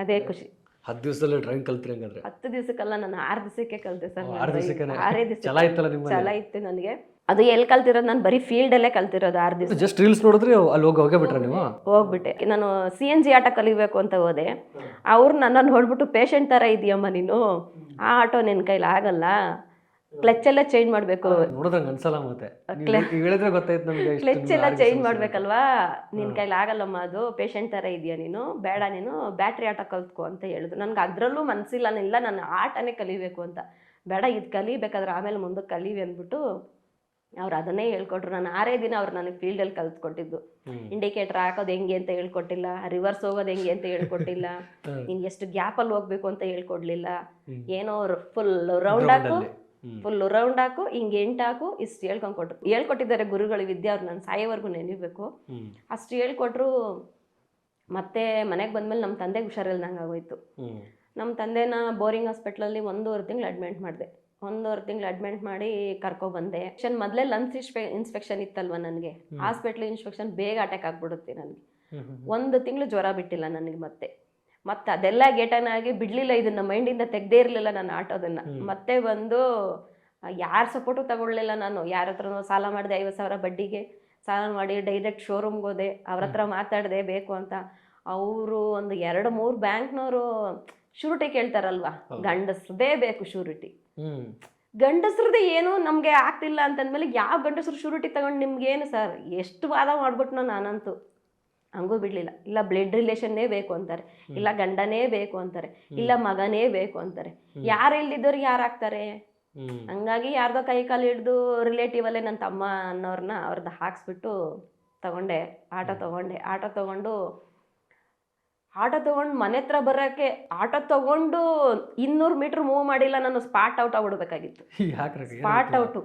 ಅದೇ ಖುಷಿ. 10 ದಿವಸದಲ್ಲಿ ಡ್ರೈವಿಂಗ್ ಕಲ್ತ್ರಿ ಹಂಗಾದ್ರೆ? 10 ದಿವಸಕ್ಕಲ್ಲ, ನಾನು 6 ದಿವಸಕ್ಕೆ ಕಲಿತೆ ಸರ್. 6 ದಿವಸಕ್ಕೆ 6 ದಿವಸ ಛಲ ಇತ್ತು ನನಗೆ. ಅದು ಎಲ್ಲಿ ಕಲ್ತಿರೋದು, ನಾನು ಬರೀ ಫೀಲ್ಡಲ್ಲೇ ಕಲ್ತಿರೋದು. 6 ದಿವಸ ಜಸ್ಟ್ ರೀಲ್ಸ್ ನೋಡಿದ್ರೆ ಅಲ್ಲಿ ಹೋಗೇ ಬಿಟ್ರೆ ನೀವು? ಹೋಗ್ಬಿಟ್ಟೆ. ನಾನು CNG ಆಟೋ ಕಲಿಬೇಕು ಅಂತ ಹೋದೆ. ಅವ್ರು ನನ್ನನ್ನು ನೋಡ್ಬಿಟ್ಟು, ಪೇಷಂಟ್ ಥರ ಇದೆಯಮ್ಮ ನೀನು, ಆ ಆಟೋ ನಿನ್ನ ಕೈಲಿ ಆಗಲ್ಲ, ಕ್ಲಚ್ ಎಲ್ಲ ಚೇಂಜ್ ಮಾಡಬೇಕು. ನೋಡಿದ್ರೆ ಅನ್ಸಲ್ಲ, ಮತ್ತೆ ಹೇಳಿದ್ರೆ ಗೊತ್ತಾಯ್ತು ನಮಗೆ. ಕ್ಲಚ್ ಎಲ್ಲ ಚೇಂಜ್ ಮಾಡ್ಬೇಕಲ್ವಾ, ನಿನ್ನ ಕೈಲಿ ಆಗಲ್ಲಮ್ಮ, ಅದು ಪೇಷಂಟ್ ಥರ ಇದೆಯಾ ನೀನು, ಬೇಡ ನೀನು ಬ್ಯಾಟ್ರಿ ಆಟ ಕಲ್ತ್ಕೊ ಅಂತ ಹೇಳಿದ್ರು. ನನಗೆ ಅದರಲ್ಲೂ ಮನಸ್ಸಿಲ್ಲ, ನಾನು ಆಟನೇ ಕಲಿಬೇಕು ಅಂತ. ಬೇಡ, ಇದು ಕಲಿಬೇಕಾದ್ರೆ ಆಮೇಲೆ ಮುಂದಕ್ಕೆ ಕಲೀವಿ ಅಂದ್ಬಿಟ್ಟು ಅವ್ರು ಅದನ್ನೇ ಹೇಳ್ಕೊಟ್ರು. ನಾನು 6 ದಿನ ಅವ್ರು ನನಗೆ ಫೀಲ್ಡಲ್ಲಿ ಕಲ್ತ್ಕೊಟ್ಟಿದ್ದು. ಇಂಡಿಕೇಟರ್ ಹಾಕೋದು ಹೆಂಗೆ ಅಂತ ಹೇಳ್ಕೊಟ್ಟಿಲ್ಲ, ರಿವರ್ಸ್ ಹೋಗೋದು ಹೆಂಗೆ ಅಂತ ಹೇಳ್ಕೊಟ್ಟಿಲ್ಲ, ಇನ್ನು ಎಷ್ಟು ಗ್ಯಾಪಲ್ಲಿ ಹೋಗ್ಬೇಕು ಅಂತ ಹೇಳ್ಕೊಡ್ಲಿಲ್ಲ. ಏನೋ ಫುಲ್ ರೌಂಡ್ ಹಾಕು, ಹಿಂಗೆ 8 ಹಾಕು, ಇಷ್ಟು ಹೇಳ್ಕೊಟ್ಟಿದ್ದಾರೆ ಗುರುಗಳು. ವಿದ್ಯೆ ಅವ್ರು ನಾನು ಸಾಯೋವರೆಗೂ ನೆನೀಬೇಕು, ಅಷ್ಟು ಹೇಳ್ಕೊಟ್ರು. ಮತ್ತೆ ಮನೆಗೆ ಬಂದ್ಮೇಲೆ ನಮ್ಮ ತಂದೆಗೆ ಹುಷಾರಿಲ್ದಂಗೆ ಆಗೋಯ್ತು. ನಮ್ಮ ತಂದೆನ ಬೋರಿಂಗ್ ಹಾಸ್ಪಿಟ್ಲಲ್ಲಿ 1.5 ತಿಂಗಳು ಅಡ್ಮಿಟ್ ಮಾಡಿದೆ. 1.5 ತಿಂಗಳು ಅಡ್ಮಿಟ್ ಮಾಡಿ ಕರ್ಕೊಬಂದೆ. ಮೊದಲೇ ಲಂಗ್ಸ್ ಇನ್ಸ್ಪೆಕ್ಷನ್ ಇತ್ತಲ್ವ ನನಗೆ, ಹಾಸ್ಪಿಟ್ಲ್ ಇನ್ಸ್ಪೆಕ್ಷನ್ ಬೇಗ ಅಟ್ಯಾಕ್ ಆಗ್ಬಿಡುತ್ತೆ ನನಗೆ. 1 ತಿಂಗಳು ಜ್ವರ ಬಿಟ್ಟಿಲ್ಲ ನನಗೆ. ಮತ್ತೆ ಮತ್ತೆ ಅದೆಲ್ಲ ಗೆಟನಾಗಿ ಬಿಡ್ಲಿಲ್ಲ, ಇದನ್ನ ಮೈಂಡಿಂದ ತೆಗ್ದೇ ಇರಲಿಲ್ಲ ನಾನು ಆಟೋದನ್ನ. ಮತ್ತೆ ಬಂದು ಯಾರ ಸಪೋರ್ಟು ತಗೊಳ್ಳಿಲ್ಲ ನಾನು. ಯಾರ ಹತ್ರನೂ ಸಾಲ ಮಾಡಿದೆ 50,000 ಬಡ್ಡಿಗೆ ಸಾಲ ಮಾಡಿ ಡೈರೆಕ್ಟ್ ಶೋರೂಮ್ಗೆ ಹೋದೆ, ಅವ್ರ ಹತ್ರ ಮಾತಾಡಿದೆ ಬೇಕು ಅಂತ. ಅವರು ಒಂದು 2-3 ಬ್ಯಾಂಕ್ನವರು ಶೂರಿಟಿ ಕೇಳ್ತಾರಲ್ವಾ, ಗಂಡಸ್ರದೇ ಬೇಕು ಶೂರಿಟಿ. ಗಂಡಸ್ರದೇ ಏನು ನಮಗೆ ಆಗ್ತಿಲ್ಲ ಅಂತಂದ್ಮೇಲೆ ಯಾವ ಗಂಡಸ್ರು ಶೂರಿಟಿ ತಗೊಂಡು ನಿಮ್ಗೇನು ಸರ್, ಎಷ್ಟು ವಾದ ಮಾಡ್ಬಿಟ್ನೋ ನಾನಂತೂ. ಹಂಗೂ ಬಿಡ್ಲಿಲ್ಲ. ಇಲ್ಲ ಬ್ಲಡ್ ರಿಲೇಷನ್ನೇ ಬೇಕು ಅಂತಾರೆ, ಇಲ್ಲ ಗಂಡನೇ ಬೇಕು ಅಂತಾರೆ, ಇಲ್ಲ ಮಗನೇ ಬೇಕು ಅಂತಾರೆ. ಯಾರು ಇಲ್ದಿದ್ದವ್ರಿಗೆ ಯಾರು ಆಗ್ತಾರೆ? ಹಂಗಾಗಿ ಯಾರ್ದೋ ಕೈ ಕಾಲು ಹಿಡ್ದು ರಿಲೇಟಿವ್ ಅಲ್ಲೇ ನನ್ನ ತಮ್ಮ ಅನ್ನೋರ್ನ ಅವ್ರದ್ದು ಹಾಕ್ಸ್ಬಿಟ್ಟು ತಗೊಂಡೆ ಆಟೋ ತಗೊಂಡು ಮನೆ ಹತ್ರ ಬರೋಕ್ಕೆ ಆಟೋ ತಗೊಂಡು 200 ಮೀಟ್ರ್ ಮೂವ್ ಮಾಡಿಲ್ಲ, ನಾನು ಸ್ಪಾಟ್ ಔಟ್ ಆಗ್ಬಿಡ್ಬೇಕಾಗಿತ್ತು. Spot out.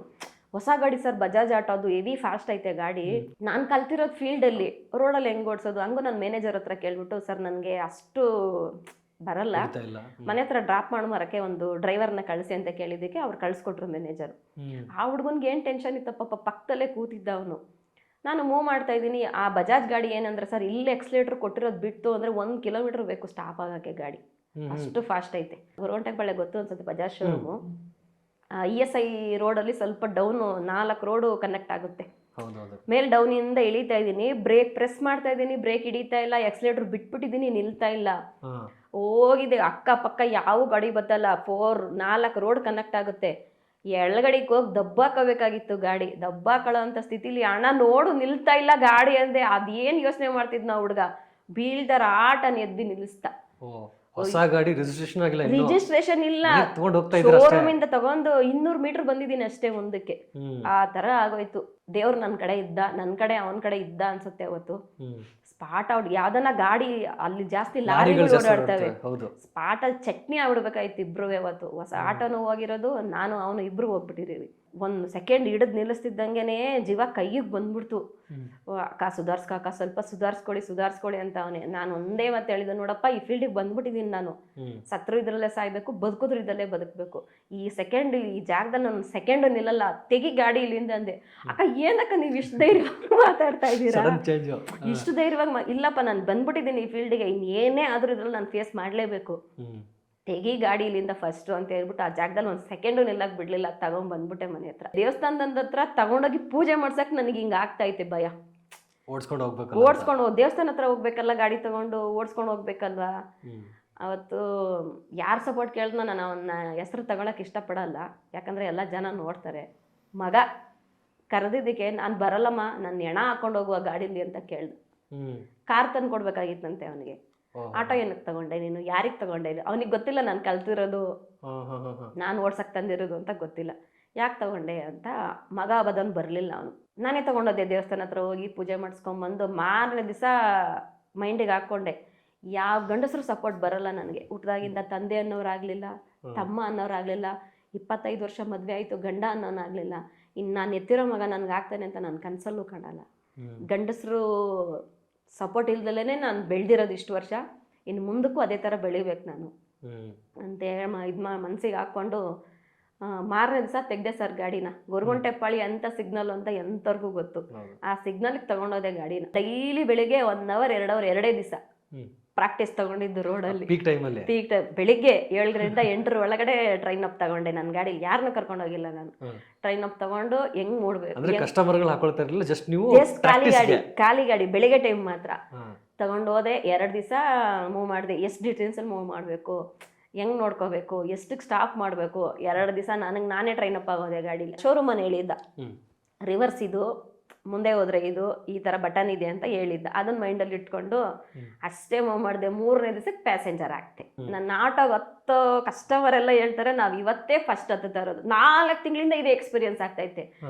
ಹೊಸ ಗಾಡಿ ಸರ್, ಬಜಾಜ್ ಆಟೋ, ಅದು ಹೆವಿ ಫಾಸ್ಟ್ ಐತೆ ಗಾಡಿ. ನಾನು ಕಲ್ತಿರೋದು ಫೀಲ್ಡಲ್ಲಿ, ರೋಡಲ್ಲಿ ಹೆಂಗೆ ಓಡಿಸೋದು. ಹಂಗೂ ನನ್ನ ಮ್ಯಾನೇಜರ್ ಹತ್ರ ಕೇಳ್ಬಿಟ್ಟು, ಸರ್ ನನಗೆ ಅಷ್ಟು ಬರಲ್ಲ, ಮನೆ ಹತ್ರ ಡ್ರಾಪ್ ಮಾಡಿ ಮರಕ್ಕೆ ಒಂದು ಡ್ರೈವರ್ನ ಕಳಿಸಿ ಅಂತ ಕೇಳಿದ್ದಕ್ಕೆ ಅವ್ರು ಕಳಿಸ್ಕೊಟ್ರು ಮ್ಯಾನೇಜರ್. ಆ ಹುಡುಗನ್ಗೆ ಏನು ಟೆನ್ಷನ್ ಇತ್ತಪ್ಪ, ಪಕ್ಕದಲ್ಲೇ ಕೂತಿದ್ದ ಅವನು. ನಾನು ಮೂವ್ ಮಾಡ್ತಾ ಇದ್ದೀನಿ. ಆ ಬಜಾಜ್ ಗಾಡಿ ಏನಂದ್ರೆ ಸರ್, ಇಲ್ಲಿ ಎಕ್ಸ್ಲೇಟರ್ ಕೊಟ್ಟಿರೋದು ಬಿಟ್ಟು ಅಂದರೆ 1 ಕಿಲೋಮೀಟರ್ ಬೇಕು ಸ್ಟಾಪ್ ಆಗೋಕ್ಕೆ ಗಾಡಿ, ಅಷ್ಟು ಫಾಸ್ಟ್ ಐತೆ. ಹೊರಗೊಂಟೆಗೆ ಗೊತ್ತು ಅನ್ಸುತ್ತೆ ಬಜಾಜ್ ಶೋರೂಮು. ESI ರೋಡಲ್ಲಿ ಸ್ವಲ್ಪ ಡೌನು, 4 ರೋಡು ಕನೆಕ್ಟ್ ಆಗುತ್ತೆ. ಮೇಲೆ ಡೌನಿಂದ ಇಳಿತಾ ಇದ್ದೀನಿ, ಬ್ರೇಕ್ ಪ್ರೆಸ್ ಮಾಡ್ತಾ ಇದ್ದೀನಿ, ಬ್ರೇಕ್ ಹಿಡಿತಾ ಇಲ್ಲ, ಎಕ್ಸ್ಲೇಟರ್ ಬಿಟ್ಬಿಟ್ಟಿದ್ದೀನಿ, ನಿಲ್ತಾ ಇಲ್ಲ. ಹೋಗಿದೆ ಅಕ್ಕಪಕ್ಕ ಯಾವ ಗಾಡಿ ಬತ್ತಲ್ಲ, 4 ರೋಡ್ ಕನೆಕ್ಟ್ ಆಗುತ್ತೆ. ಎಳಗಡೆಗೆ ಹೋಗಿ ದಬ್ಬಾಕಬೇಕಾಗಿತ್ತು ಗಾಡಿ. ದಬ್ಬಾಕಳೋ ಅಂತ ಸ್ಥಿತಿಲಿ ಅಣ್ಣ ನೋಡು ನಿಲ್ತಾ ಇಲ್ಲ ಗಾಡಿ ಅಂದೆ. ಅದೇನು ಯೋಚನೆ ಮಾಡ್ತಿದ್ ನಾವು ಹುಡುಗ, ಬೀಳ್ದಾರ ಆಟನ ಎದ್ದಿ ನಿಲ್ಲಿಸ್ತಾ. ಹೊಸ ಗಾಡಿ ರಿಜಿಸ್ಟ್ರೇಷನ್ ಇಲ್ಲ, ಶೋರೂಮ್ ಇಂದ ತಗೊಂಡು 200 ಮೀಟರ್ ಬಂದಿದ್ದೀನಿ ಅಷ್ಟೇ ಮುಂದಕ್ಕೆ. ಆ ತರ ಆಗೋಯ್ತು. ದೇವ್ರು ನನ್ನ ಕಡೆ ಇದ್ದ, ನನ್ನ ಕಡೆ ಅವನ ಕಡೆ ಇದ್ದ ಅನ್ಸುತ್ತೆ ಅವತ್ತು. Spot out. ಯಾವ್ದನ್ನ ಗಾಡಿ ಅಲ್ಲಿ ಜಾಸ್ತಿ ಲಾರಿಗಳು ಓಡಾಡ್ತವೆ, ಸ್ಪಾಟ್ ಅಲ್ಲಿ ಚಟ್ನಿ ಆಗ್ಬಿಡ್ಬೇಕಾಯ್ತು ಇಬ್ರು. ಅವತ್ತು ಹೊಸ ಆಟೋನು ಹೋಗಿರೋದು, ನಾನು ಅವನು ಇಬ್ರು ಹೋಗ್ಬಿಟ್ಟಿದ್ದೀವಿ. 1 ಸೆಕೆಂಡ್ ಹಿಡಿದು ನಿಲ್ಲಿಸ್ತಿದ್ದಂಗೆನೆ ಜೀವ ಕೈಗೆ ಬಂದ್ಬಿಡ್ತು. ಅಕ್ಕ ಸುಧಾರ್ಸ್ಕ, ಸ್ವಲ್ಪ ಸುಧಾರಿಸ್ಕೊಳ್ಳಿ ಅಂತ ಅವನೇ. ನಾನು ಒಂದೇ ಮತ್ತೆ ಹೇಳಿದೆ, ನೋಡಪ್ಪ ಈ ಫೀಲ್ಡಿಗೆ ಬಂದ್ಬಿಟ್ಟಿದ್ದೀನಿ ನಾನು, ಸತ್ರು ಇದ್ರಲ್ಲೇ ಸಾಯ್ಬೇಕು, ಬದುಕಿದ್ರು ಇದರಲ್ಲೇ ಬದುಕಬೇಕು. ಈ ಸೆಕೆಂಡ್ ಈ ಜಾಗದಲ್ಲಿ ನಾನು ಸೆಕೆಂಡ್ ನಿಲ್ಲಲ್ಲ, ತೆಗಿ ಗಾಡಿ ಇಲ್ಲಿಂದ ಅಂದೆ. ಅಕ್ಕ ಏನಕ್ಕ ನೀವು ಇಷ್ಟು ಧೈರ್ಯವಾಗಿ ಮಾತಾಡ್ತಾ ಇದ್ದೀರಾ, ಇಷ್ಟು ಧೈರ್ಯವಾಗಿ ಇಲ್ಲಪ್ಪ ನಾನು ಬಂದ್ಬಿಟ್ಟಿದ್ದೀನಿ ಈ ಫೀಲ್ಡಿಗೆ, ಇನ್ನೇನೇ ಆದ್ರೂ ಇದ್ರಲ್ಲಿ ನಾನು ಫೇಸ್ ಮಾಡಲೇಬೇಕು, ತೆಗಿ ಗಾಡಿ ಇಲ್ಲಿಂದ ಫಸ್ಟ್ ಅಂತ ಹೇಳ್ಬಿಟ್ಟು ಆ ಜಾಗದಲ್ಲಿ 1 ಸೆಕೆಂಡು ನಿಲ್ಲಕ್ ಬಿಡ್ಲಿಲ್ಲ. ತಗೊಂಡ್ ಬಂದ್ಬಿಟ್ಟೆ ಮನೆ ಹತ್ರ. ದೇವಸ್ಥಾನದ ಹತ್ರ ತಗೊಂಡೋಗಿ ಪೂಜೆ ಮಾಡ್ಸಕ್ ನನಗೆ ಹಿಂಗ ಆಗ್ತಾ ಐತೆ ಭಯ. ಓಡಿಸ್ಕೊಂಡು ದೇವಸ್ಥಾನ ಹತ್ರ ಹೋಗ್ಬೇಕಲ್ಲ, ಗಾಡಿ ತಗೊಂಡು ಓಡಿಸ್ಕೊಂಡು ಹೋಗ್ಬೇಕಲ್ವಾ. ಅವತ್ತು ಯಾರು ಸಪೋರ್ಟ್ ಕೇಳಿದ್ನೋ ನಾನು ಅವನ್ನ ಹೆಸರು ತಗೊಳಕ್ ಇಷ್ಟಪಡಲ್ಲ, ಯಾಕಂದ್ರೆ ಎಲ್ಲ ಜನ ನೋಡ್ತಾರೆ. ಮಗ ಕರೆದಿದ್ದಕ್ಕೆ ನಾನು ಬರಲ್ಲಮ್ಮ, ನಾನು ಹೆಣ ಹಾಕೊಂಡು ಹೋಗುವ ಗಾಡಿಲಿ ಅಂತ ಕೇಳ್ದೆ. ಕಾರ್ ತಂದು ಕೊಡ್ಬೇಕಾಗಿತ್ತಂತೆ ಅವನಿಗೆ. ಆಟೋ ಏನಕ್ಕೆ ತಗೊಂಡೆ ನೀನು, ಯಾರಿಗೆ ತಗೊಂಡೆ? ಅವನಿಗೆ ಗೊತ್ತಿಲ್ಲ ನಾನು ಕಲ್ತಿರೋದು, ನಾನು ಓಡ್ಸಕ್ ತಂದಿರೋದು ಅಂತ ಗೊತ್ತಿಲ್ಲ. ಯಾಕೆ ತಗೊಂಡೆ ಅಂತ. ಮಗ ಬದನ್ ಬರಲಿಲ್ಲ ಅವನು. ನಾನೇ ತಗೊಂಡೋದೆ ದೇವಸ್ಥಾನ ಹತ್ರ ಹೋಗಿ ಪೂಜೆ ಮಾಡಿಸ್ಕೊಂಬಂದು ಮಾರನೇ ದಿವಸ ಮೈಂಡಿಗೆ ಹಾಕ್ಕೊಂಡೆ, ಯಾವ ಗಂಡಸರು ಸಪೋರ್ಟ್ ಬರಲ್ಲ ನನಗೆ. ಹುಟ್ಟಿದಾಗಿಂದ ತಂದೆ ಅನ್ನೋರಾಗಲಿಲ್ಲ, ತಮ್ಮ ಅನ್ನೋರಾಗಲಿಲ್ಲ, 25 ವರ್ಷ ಮದುವೆ ಆಯಿತು, ಗಂಡ ಅನ್ನೋನಾಗಲಿಲ್ಲ. ಇನ್ನು ನಾನು ಎತ್ತಿರೋ ಮಗ ನನಗೆ ಆಗ್ತಾನೆ ಅಂತ ನಾನು ಕನಸಲ್ಲೂ ಕಾಣಲ್ಲ. ಗಂಡಸರು ಸಪೋರ್ಟ್ ಇಲ್ದಲೇ ನಾನು ಬೆಳೆದಿರೋದು ಇಷ್ಟು ವರ್ಷ, ಇನ್ನು ಮುಂದಕ್ಕೂ ಅದೇ ಥರ ಬೆಳಿಬೇಕು ನಾನು ಅಂತ ಮನಸ್ಸಿಗೆ ಹಾಕ್ಕೊಂಡು ಮಾರನೇ ದಿವಸ ತೆಗ್ದೆ ಸರ್ ಗಾಡಿನ. ಗೊರಗುಂಟೆಪಾಳಿ ಅಂತ ಸಿಗ್ನಲ್ ಅಂತ ಎಂಥವ್ರಿಗೂ ಗೊತ್ತು. ಆ ಸಿಗ್ನಲ್ಗೆ ತಗೊಂಡೋದೆ ಗಾಡಿನ. ಡೈಲಿ ಬೆಳಿಗ್ಗೆ 1 ಅವರ್ 2 ಅವರ್ 2 ದಿವಸ ಪ್ರಾಕ್ಟೀಸ್ ತಗೊಂಡಿದ್ದು ರೋಡಲ್ಲಿ. ಪೀಕ್ ಟೈಮ್ ಬೆಳಿಗ್ಗೆ 7ರಿಂದ 8 ಒಳಗಡೆ ಟ್ರೈನ್ ಅಪ್ ತಗೊಂಡೆ. ನನ್ನ ಗಾಡಿ ಯಾರನ್ನೂ ಕರ್ಕೊಂಡು ಹೋಗಿಲ್ಲ ನಾನು. ಟ್ರೈನ್ ಅಪ್ ತಗೊಂಡು ಹೆಂಗ್ ಮೂಡ್ಬೇಕು, ಜಸ್ಟ್ ಖಾಲಿ ಗಾಡಿ ಬೆಳಿಗ್ಗೆ ಟೈಮ್ ಮಾತ್ರ ತಗೊಂಡು ಹೋದೆ. 2 ದಿವಸ ಮೂವ್ ಮಾಡಿದೆ. ಎಷ್ಟು ಡಿಸ್ಟೆನ್ಸಲ್ಲಿ ಮೂವ್ ಮಾಡಬೇಕು, ಹೆಂಗ್ ನೋಡ್ಕೋಬೇಕು, ಎಷ್ಟಕ್ಕೆ ಸ್ಟಾಪ್ ಮಾಡಬೇಕು. 2 ದಿವಸ ನಾನೇ ಟ್ರೈನ್ ಅಪ್ ಆಗೋದೆ ಗಾಡಿಲಿ. ಶೋರೂಮನ್ನು ಹೇಳಿದ್ದ, ರಿವರ್ಸ್ ಇದು, ಮುಂದೆ ಹೋದ್ರೆ ಇದು, ಈ ಥರ ಬಟನ್ ಇದೆ ಅಂತ ಹೇಳಿದ್ದ. ಅದನ್ನ ಮೈಂಡಲ್ಲಿ ಇಟ್ಕೊಂಡು ಅಷ್ಟೇ ಮೂವ್ ಮಾಡಿದೆ. 3ನೇ ದಿವಸಕ್ಕೆ ಪ್ಯಾಸೆಂಜರ್ ಆಗ್ತೆ. ನನ್ನ ಆಟೋಗೆ 10 ಕಸ್ಟಮರ್ ಎಲ್ಲ ಹೇಳ್ತಾರೆ ನಾವು ಇವತ್ತೇ ಫಸ್ಟ್ ಹತ್ತುತ್ತಾ ಇರೋದು. 4 ತಿಂಗಳಿಂದ ಇದು ಎಕ್ಸ್ಪೀರಿಯನ್ಸ್ ಆಗ್ತೈತೆ.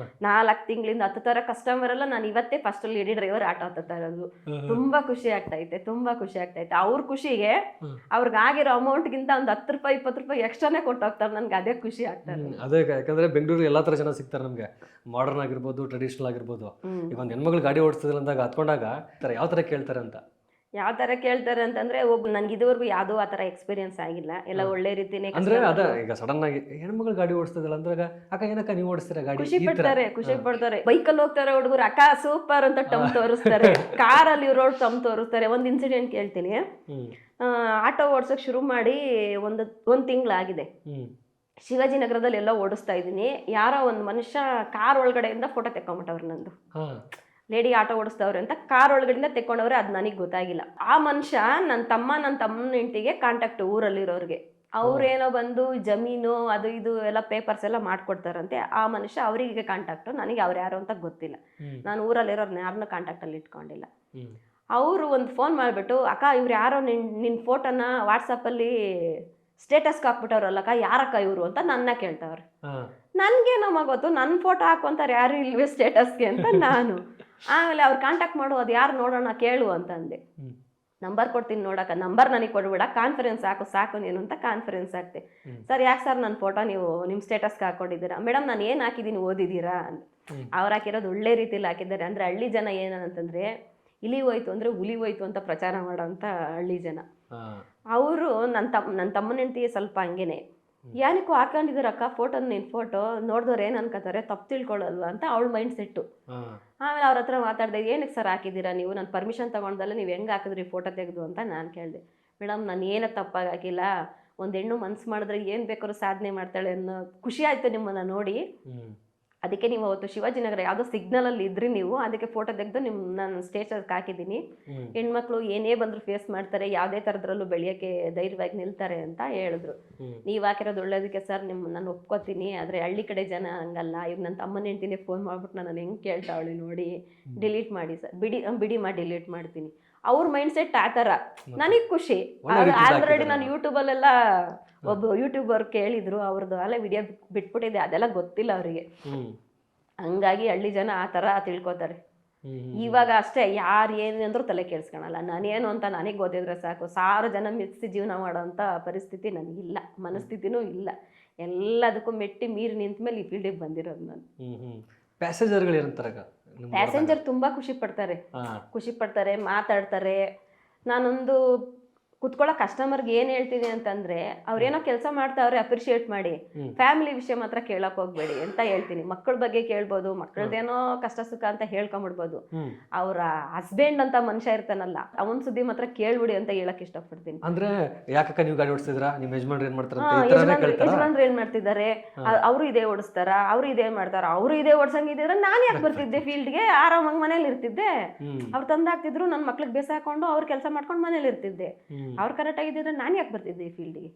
4 ತಿಂಗಳಿಂದ ಹತ್ತುತ್ತರ ಕಸ್ಟಮರ್ ಎಲ್ಲ ನಾನು ಇವತ್ತೇ ಫಸ್ಟ್ ಲೇಡಿ ಡ್ರೈವರ್ ಆಟೋ ಹತ್ತುತ್ತಾ ಇರೋದು. ತುಂಬಾ ಖುಷಿ ಆಗ್ತೈತೆ. ಅವ್ರ ಖುಷಿಗೆ ಅವ್ರಿಗೆ ಆಗಿರೋ ಅಮೌಂಟ್ಗಿಂತ ಒಂದು 10 ರೂಪಾಯಿ 20 ರೂಪಾಯಿ ಎಕ್ಸ್ಟ್ರಾನೇ ಕೊಟ್ಟು ಹೋಗ್ತಾರೆ. ನನ್ಗೆ ಅದೇ ಖುಷಿ ಆಗ್ತಾರೆ. ಅದೇ ಯಾಕಂದ್ರೆ ಬೆಂಗಳೂರು ಎಲ್ಲಾ ತರ ಜನ ಸಿಗ್ತಾರೆ ನಮ್ಗೆ, ಮಾಡರ್ನ್ ಆಗಿರ್ಬೋದು, ಟ್ರೆಡಿಷನಲ್ ಆಗಿರ್ಬೋದು. ಈಗ ಒಂದು ಹೆಣ್ಮಗಳು ಗಾಡಿ ಓಡಿಸ್ತಿದ್ರು ಅಂದಾಗ ಹತ್ಕೊಂಡಾಗ ಯಾವ ತರ ಕೇಳ್ತಾರೆ ಅಂತ. ಯಾವ ತರ ಕೇಳ್ತಾರೆ ಅಂತಂದ್ರೆ, ನನ್ಗೆ ಇದುವರೆಗೂ ಯಾವ್ದೋ ಆ ತರ ಎಕ್ಸ್ಪೀರಿಯನ್ಸ್ ಆಗಿಲ್ಲ. ಎಲ್ಲ ಒಳ್ಳೆ ರೀತಿನೇ. ಅಂದ್ರೆ ಅದ ಈಗ ಸಡನ್ ಆಗಿ ಹೆಣ್ಮಗಳು ಗಾಡಿ ಓಡಿಸ್ತಿದಲ್ಲ ಅಂದಾಗ, ಅಕ್ಕ ಏನಕ್ಕ ನೀವು ಓಡಿಸ್ತೀರಾ ಗಾಡಿ, ಖುಷಿ ಪಡ್ತಾರೆ. ಬೈಕಲ್ಲಿ ಹೋಗ್ತಾರೆ ಹುಡುಗರು, ಅಕ್ಕ ಸೂಪರ್ ಅಂತ ಟಮ್ ತೋರಿಸ್ತಾರೆ. ಕಾರಲ್ಲಿ ರೋಡ್ ಟಮ್ ತೋರಿಸ್ತಾರೆ. ಒಂದ್ ಇನ್ಸಿಡೆಂಟ್ ಕೇಳ್ತೀನಿ. ಆಟೋ ಓಡ್ಸೋಕೆ ಶುರು ಮಾಡಿ ಒಂದು ತಿಂಗಳಾಗಿದೆ. ಶಿವಾಜಿನಗರದಲ್ಲಿ ಎಲ್ಲ ಓಡಿಸ್ತಾ ಇದ್ದೀನಿ. ಯಾರೋ ಒಂದು ಮನುಷ್ಯ ಕಾರ್ ಒಳಗಡೆಯಿಂದ ಫೋಟೋ ತೆಕ್ಕೊಂಬಿಟ್ಟವ್ರು ನಂದು. ಲೇಡಿ ಆಟೋ ಓಡಿಸ್ತವ್ರೆ ಅಂತ ಕಾರ್ ಒಳಗಡೆಯಿಂದ ತೆಕ್ಕೊಂಡವ್ರೆ, ಅದು ನನಗೆ ಗೊತ್ತಾಗಿಲ್ಲ. ಆ ಮನುಷ್ಯ ನನ್ನ ತಮ್ಮನ ಹೆಂಡತಿಗೆ ಕಾಂಟ್ಯಾಕ್ಟ್ ಊರಲ್ಲಿರೋರಿಗೆ. ಅವ್ರೇನೋ ಬಂದು ಜಮೀನು ಅದು ಇದು ಎಲ್ಲ ಪೇಪರ್ಸ್ ಎಲ್ಲ ಮಾಡ್ಕೊಡ್ತಾರಂತೆ. ಆ ಮನುಷ್ಯ ಅವರಿಗೆ ಕಾಂಟ್ಯಾಕ್ಟು, ನನಗೆ ಅವ್ರು ಯಾರು ಅಂತ ಗೊತ್ತಿಲ್ಲ. ನಾನು ಊರಲ್ಲಿರೋರ್ನ ಯಾರನ್ನೂ ಕಾಂಟ್ಯಾಕ್ಟಲ್ಲಿ ಇಟ್ಕೊಂಡಿಲ್ಲ. ಅವರು ಒಂದು ಫೋನ್ ಮಾಡಿಬಿಟ್ಟು, ಅಕ್ಕ ಇವ್ರು ಯಾರೋ ನಿನ್ನ ಫೋಟೋನ ವಾಟ್ಸಪ್ಪಲ್ಲಿ ಸ್ಟೇಟಸ್ಗೆ ಹಾಕ್ಬಿಟ್ಟವ್ರಲ್ಲಕ್ಕ, ಯಾರಕ್ಕ ಇವರು ಅಂತ ನನ್ನ ಕೇಳ್ತಾವ್ರೆ. ನನಗೇನಮ್ಮ ಗೊತ್ತು, ನನ್ನ ಫೋಟೋ ಹಾಕೊಂತಾರೆ ಯಾರು ಇಲ್ವೇ ಸ್ಟೇಟಸ್ಗೆ ಅಂತ ನಾನು. ಆಮೇಲೆ ಅವ್ರು ಕಾಂಟ್ಯಾಕ್ಟ್ ಮಾಡು, ಅದು ಯಾರು ನೋಡೋಣ ಕೇಳು ಅಂತಂದೆ. ನಂಬರ್ ಕೊಡ್ತೀನಿ ನೋಡಕ್ಕ, ನಂಬರ್ ನನಗೆ ಕೊಡ್ಬೇಡ, ಕಾನ್ಫರೆನ್ಸ್ ಸಾಕು ನೀನು ಅಂತ ಕಾನ್ಫರೆನ್ಸ್ ಹಾಕ್ತೆ. ಸರ್ ಯಾಕೆ ಸರ್ ನನ್ನ ಫೋಟೋ ನೀವು ನಿಮ್ಮ ಸ್ಟೇಟಸ್ಗೆ ಹಾಕ್ಕೊಂಡಿದ್ದೀರಾ? ಮೇಡಮ್ ನಾನು ಏನು ಹಾಕಿದ್ದೀನಿ ಓದಿದ್ದೀರಾ ಅಂತ. ಅವ್ರು ಹಾಕಿರೋದು ಒಳ್ಳೆ ರೀತಿಯಲ್ಲಿ ಹಾಕಿದ್ದಾರೆ. ಅಂದರೆ ಹಳ್ಳಿ ಜನ ಏನಂತಂದರೆ ಇಲಿ ಹೋಯ್ತು ಅಂದರೆ ಹುಲಿ ಹೋಯ್ತು ಅಂತ ಪ್ರಚಾರ ಮಾಡೋಂಥ ಹಳ್ಳಿ ಜನ. ಅವರು ನನ್ನ ತಮ್ಮನ ಹೆಂಡತಿಗೆ ಸ್ವಲ್ಪ ಹಂಗೇನೆ, ಯಾನಕ್ಕೂ ಹಾಕೊಂಡಿದ್ದಾರಕ್ಕ ನಿನ್ನ ಫೋಟೋ ನೋಡಿದವ್ರು ಏನು ಅನ್ಕೋತಾರೆ, ತಪ್ಪು ತಿಳ್ಕೊಳ್ಳಲ್ವ ಅಂತ ಅವಳ ಮೈಂಡ್ ಸೆಟ್ಟು. ಆಮೇಲೆ ಅವ್ರ ಹತ್ರ ಮಾತಾಡಿದೆ, ಏನಕ್ಕೆ ಸರ್ ಹಾಕಿದ್ದೀರಾ ನೀವು, ನಾನು ಪರ್ಮಿಷನ್ ತೊಗೊಂಡಲ್ಲ ನೀವು ಹೆಂಗೆ ಹಾಕಿದ್ರಿ ಫೋಟೋ ತೆಗೆದು ಅಂತ ನಾನು ಕೇಳಿದೆ. ಮೇಡಮ್ ನಾನು ಏನೂ ತಪ್ಪಾಗಿ ಹಾಕಿಲ್ಲ, ಒಂದು ಹೆಣ್ಣು ಮನ್ಸು ಮಾಡಿದ್ರೆ ಏನು ಬೇಕಾದ್ರೂ ಸಾಧನೆ ಮಾಡ್ತಾಳೆ ಅನ್ನೋ ಖುಷಿ ಆಯಿತು ನಿಮ್ಮನ್ನು ನೋಡಿ. ಅದಕ್ಕೆ ನೀವು ಅವತ್ತು ಶಿವಾಜಿನಗರ ಯಾವುದೋ ಸಿಗ್ನಲಲ್ಲಿ ಇದ್ರಿ ನೀವು, ಅದಕ್ಕೆ ಫೋಟೋ ತೆಗೆದು ನಾನು ಸ್ಟೇಟಸ್ಗೆ ಹಾಕಿದ್ದೀನಿ. ಹೆಣ್ಮಕ್ಳು ಏನೇ ಬಂದರೂ ಫೇಸ್ ಮಾಡ್ತಾರೆ, ಯಾವುದೇ ಥರದ್ರಲ್ಲೂ ಬೆಳೆಯೋಕ್ಕೆ ಧೈರ್ಯವಾಗಿ ನಿಲ್ತಾರೆ ಅಂತ ಹೇಳಿದ್ರು. ನೀವು ಹಾಕಿರೋದು ಒಳ್ಳೇದಕ್ಕೆ ಸರ್, ನಾನು ಒಪ್ಕೋತೀನಿ. ಆದರೆ ಹಳ್ಳಿ ಕಡೆ ಜನ ಹಂಗಲ್ಲ. ಈಗ ನನ್ನ ತಮ್ಮನ ಹೆಂಡ್ತಿನೇ ಫೋನ್ ಮಾಡ್ಬಿಟ್ಟು ನಾನು ಹೆಂಗೆ ಕೇಳ್ತಾವಳಿ ನೋಡಿ, ಡಿಲೀಟ್ ಮಾಡಿ ಸರ್, ಬಿಡಿ ಮಾಡಿ ಡಿಲೀಟ್ ಮಾಡ್ತೀನಿ. ಅವ್ರ ಮೈಂಡ್ ಸೆಟ್ ಆ ಥರ. ನನಗೆ ಖುಷಿ. ಆಲ್ರೆಡಿ ನಾನು ಯೂಟ್ಯೂಬಲ್ಲೆಲ್ಲ ಒಬ್ಬ ಯೂಟ್ಯೂಬರ್ ಕೇಳಿದ್ರು, ಅವ್ರದ್ದು ಅಲ್ಲೇ ವಿಡಿಯೋ ಬಿಟ್ಬಿಟ್ಟಿದೆ, ಅದೆಲ್ಲ ಗೊತ್ತಿಲ್ಲ ಅವರಿಗೆ. ಹಂಗಾಗಿ ಹಳ್ಳಿ ಜನ ಆ ಥರ ತಿಳ್ಕೊತಾರೆ. ಇವಾಗ ಅಷ್ಟೇ, ಯಾರು ಏನು ಅಂದ್ರೂ ತಲೆ ಕೇಳಿಸ್ಕೊಳಲ್ಲ. ನಾನೇನು ಅಂತ ನನಗೆ ಗೊತ್ತಿದ್ರೆ ಸಾಕು. 1000 ಜನ ಮೆಚ್ಚಿಸಿ ಜೀವನ ಮಾಡೋಂಥ ಪರಿಸ್ಥಿತಿ ನನಗಿಲ್ಲ, ಮನಸ್ಥಿತಿನೂ ಇಲ್ಲ. ಎಲ್ಲದಕ್ಕೂ ಮೆಟ್ಟಿ ಮೀರಿ ನಿಂತ ಮೇಲೆ ಈ ಫೀಲ್ಡಿಗೆ ಬಂದಿರೋದು ನಾನು. ಪ್ಯಾಸೆಂಜರ್ ತುಂಬಾ ಖುಷಿ ಪಡ್ತಾರೆ, ಮಾತಾಡ್ತಾರೆ. ನಾನೊಂದು ಕುತ್ಕೊಳ್ಳೋ ಕಸ್ಟಮರ್ಗೆ ಏನು ಹೇಳ್ತೀನಿ ಅಂತಂದ್ರೆ, ಅವ್ರೇನೋ ಕೆಲಸ ಮಾಡ್ತಾವ್ರೆ ಅಪ್ರಿಷಿಯೇಟ್ ಮಾಡಿ, ಫ್ಯಾಮಿಲಿ ವಿಷಯ ಮಾತ್ರ ಕೇಳಕ್ ಹೋಗ್ಬೇಡಿ ಅಂತ ಹೇಳ್ತೀನಿ. ಮಕ್ಕಳ ಬಗ್ಗೆ ಕೇಳ್ಬೋದು, ಮಕ್ಕಳದೇನೋ ಕಷ್ಟ ಸುಖ ಅಂತ ಹೇಳ್ಕೊಂಬಿಡ್ಬೋದು. ಅವ್ರ ಹಸ್ಬೆಂಡ್ ಅಂತ ಮನುಷ್ಯ ಇರ್ತಾನಲ್ಲ, ಅವನ್ ಸುದ್ದಿ ಮಾತ್ರ ಕೇಳ್ಬಿಡಿ ಅಂತ ಹೇಳಕ್ ಇಷ್ಟಪಡ್ತೀನಿ. ಅಂದ್ರೆ ಯಾಕಕ್ಕ ನೀವು ಗಾಡಿ ಓಡಿಸ್ತಿದ್ರಾ, ನಿಮ್ಮ ಯಜಮಾನ್ರು ಏನ್ ಮಾಡ್ತಾರೆ, ಯಜಮಾನ್ರು ಏನ್ ಮಾಡ್ತಿದ್ದಾರೆ, ಅವರು ಇದೇ ಓಡಿಸ್ತಾರ, ಅವರು ಇದೇ ಮಾಡ್ತಾರ, ಅವರು ಇದೇ ಓಡ್ಸಂಗಿದ್ರೆ ನಾನು ಯಾಕೆ ಬರ್ತಿದ್ದೆ ಫೀಲ್ಡ್ಗೆ, ಆರಾಮಾಗಿ ಮನೇಲಿ ಇರ್ತಿದ್ದೆ. ಅವ್ರು ತಂದಾಕ್ತಿದ್ರು, ನನ್ನ ಮಕ್ಳಿಗೆ ಬೇಸ ಹಾಕೊಂಡು ಅವ್ರು ಕೆಲಸ ಮಾಡ್ಕೊಂಡು ಮನೇಲಿ ಇರ್ತಿದ್ದೆ. ಅವ್ರು ಕರೆಕ್ಟ್ ಆಗಿದ್ರೆ ನಾನು ಯಾಕೆ ಬರ್ತಿದ್ದೆ ಈ ಫೀಲ್ಡ್ಗೆ?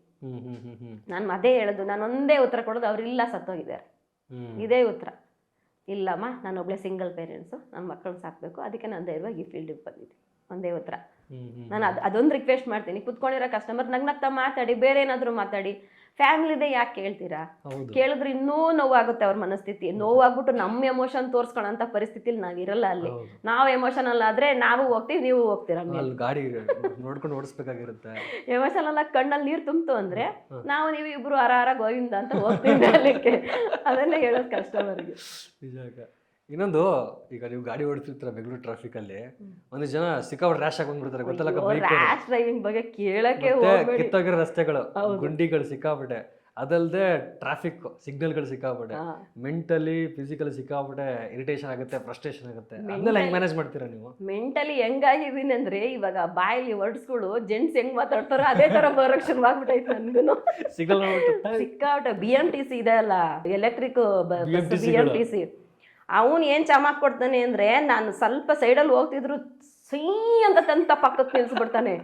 ನಾನು ಅದೇ ಹೇಳೋದು, ನಾನು ಒಂದೇ ಉತ್ತರ ಕೊಡೋದು, ಅವ್ರಿಲ್ಲ ಸತ್ತೋಗಿದ್ದಾರೆ, ಇದೇ ಉತ್ತರ. ಇಲ್ಲಮ್ಮ ನಾನೊಬ್ಳೆ ಸಿಂಗಲ್ ಪೇರೆಂಟ್ಸು, ನನ್ನ ಮಕ್ಕಳನ್ನ ಸಾಕಬೇಕು, ಅದಕ್ಕೆ ನಾನು ಧೈರ್ಯವಾಗಿ ಈ ಫೀಲ್ಡಿಗೆ ಬಂದಿದ್ದೆ, ಒಂದೇ ಉತ್ತರ. ನಾನು ಅದೊಂದು ರಿಕ್ವೆಸ್ಟ್ ಮಾಡ್ತೀನಿ, ಕುತ್ಕೊಂಡಿರೋ ಕಸ್ಟಮರ್ ನಗ್ನಗ್ತಾ ಮಾತಾಡಿ, ಬೇರೆ ಏನಾದರೂ ಮಾತಾಡಿ, ಫ್ಯಾಮಿಲಿದೆ ಯಾಕೆ ಕೇಳ್ತೀರಾ? ಕೇಳಿದ್ರೆ ಇನ್ನೂ ನೋವಾಗುತ್ತೆ ಅವ್ರ ಮನಸ್ಥಿತಿ. ನೋವಾಗ್ಬಿಟ್ಟು ನಮ್ಮ ಎಮೋಷನ್ ತೋರ್ಸ್ಕೊಳ್ಳೋಂಥ ಪರಿಸ್ಥಿತಿಲಿ ನಾವಿರಲ್ಲ. ಅಲ್ಲಿ ನಾವು ಎಮೋಷನಲ್ ಆದ್ರೆ ನಾವು ಹೋಗ್ತೀವಿ, ನೀವು ಹೋಗ್ತೀರಾ, ಗಾಡಿ ನೋಡ್ಕೊಂಡು ಓಡಿಸ್ಬೇಕಾಗಿರುತ್ತೆ. ಎಮೋಷನಲ್ ಆಗಿ ಕಣ್ಣಲ್ಲಿ ನೀರು ತುಂಬಿತು ಅಂದ್ರೆ ನಾವು ನೀವು ಇಬ್ರು ಆರಾರ ಗೋವಿಂದ ಅಂತ ಹೋಗ್ತೀವಿ ಅಲ್ಲಿಗೆ. ಅದನ್ನೇ ಹೇಳೋದು ಕಸ್ಟಮರ್ಗೆ. ಇನ್ನೊಂದು, ಈಗ ನೀವು ಗಾಡಿ ಓಡಿಸ್ತಿರ್ತೀರ ಬೆಂಗಳೂರು ಟ್ರಾಫಿಕ್ ಅಲ್ಲಿ, ಒಂದು ಜನ ಸಿಕ್ಕಾಪಟ್ಟೆ ರ್ಯಾಶ್ ಆಗಿ ಬಂದ್ಬಿಡ್ತಾರೆ, ಗೊತ್ತಲ್ಲ? ರ್ಯಾಶ್ ಡ್ರೈವಿಂಗ್ ಬಗ್ಗೆ ಕೇಳಕ್ಕೆ ಕಿತ್ತೋಗಿರೋ ರಸ್ತೆಗಳು, ಗುಂಡಿಗಳು ಸಿಕ್ಕಾಪಟ್ಟೆ, ಅದಲ್ಲದೆ ಟ್ರಾಫಿಕ್ ಸಿಗ್ನಲ್ಗಳು ಸಿಕ್ಕಾಪಟ್ಟೆ, ಮೆಂಟಲಿ ಫಿಸಿಕಲಿ ಸಿಕ್ಕಾಪಟ್ಟೆ ಇರಿಟೇಷನ್ ಆಗುತ್ತೆ, ಫ್ರಸ್ಟ್ರೇಷನ್ ಆಗುತ್ತೆ. ಅದನ್ನೆಲ್ಲ ಹೆಂಗ್ ಮ್ಯಾನೇಜ್ ಮಾಡ್ತೀರಾ ನೀವು? ಮೆಂಟಲಿ ಹೆಂಗಾಗಿದ್ದೀನಿ ಅಂದ್ರೆ, ಇವಾಗ ಬಾಯಲ್ಲಿ ವರ್ಡ್ಸ್ಗಳು ಜೆಂಟ್ಸ್ ಹೆಂಗ್ ಮಾತಾಡ್ತಾರೋ ಅದೇ ತರ ಬರೋಕ್ ಶುರುವಾಗ್ಬಿಟ್ಟೈತೆ ನನ್ಗೂ. ಸಿಕ್ಕಾಪಟ್ಟೆ BMTC ಇದೆ ಅಲ್ಲ, ಎಲೆಕ್ಟ್ರಿಕ್ BMTC, ಅವನು ಏನು ಚಮಾಕ್ ಕೊಡ್ತಾನೆ ಅಂದರೆ, ನಾನು ಸ್ವಲ್ಪ ಸೈಡಲ್ಲಿ ಹೋಗ್ತಿದ್ರು ಸೀ ಅಂತ ತಂತ ಪಕ್ಕಕ್ಕೆ ನಿಲ್ಸ್ಬಿಡ್ತಾನೆ.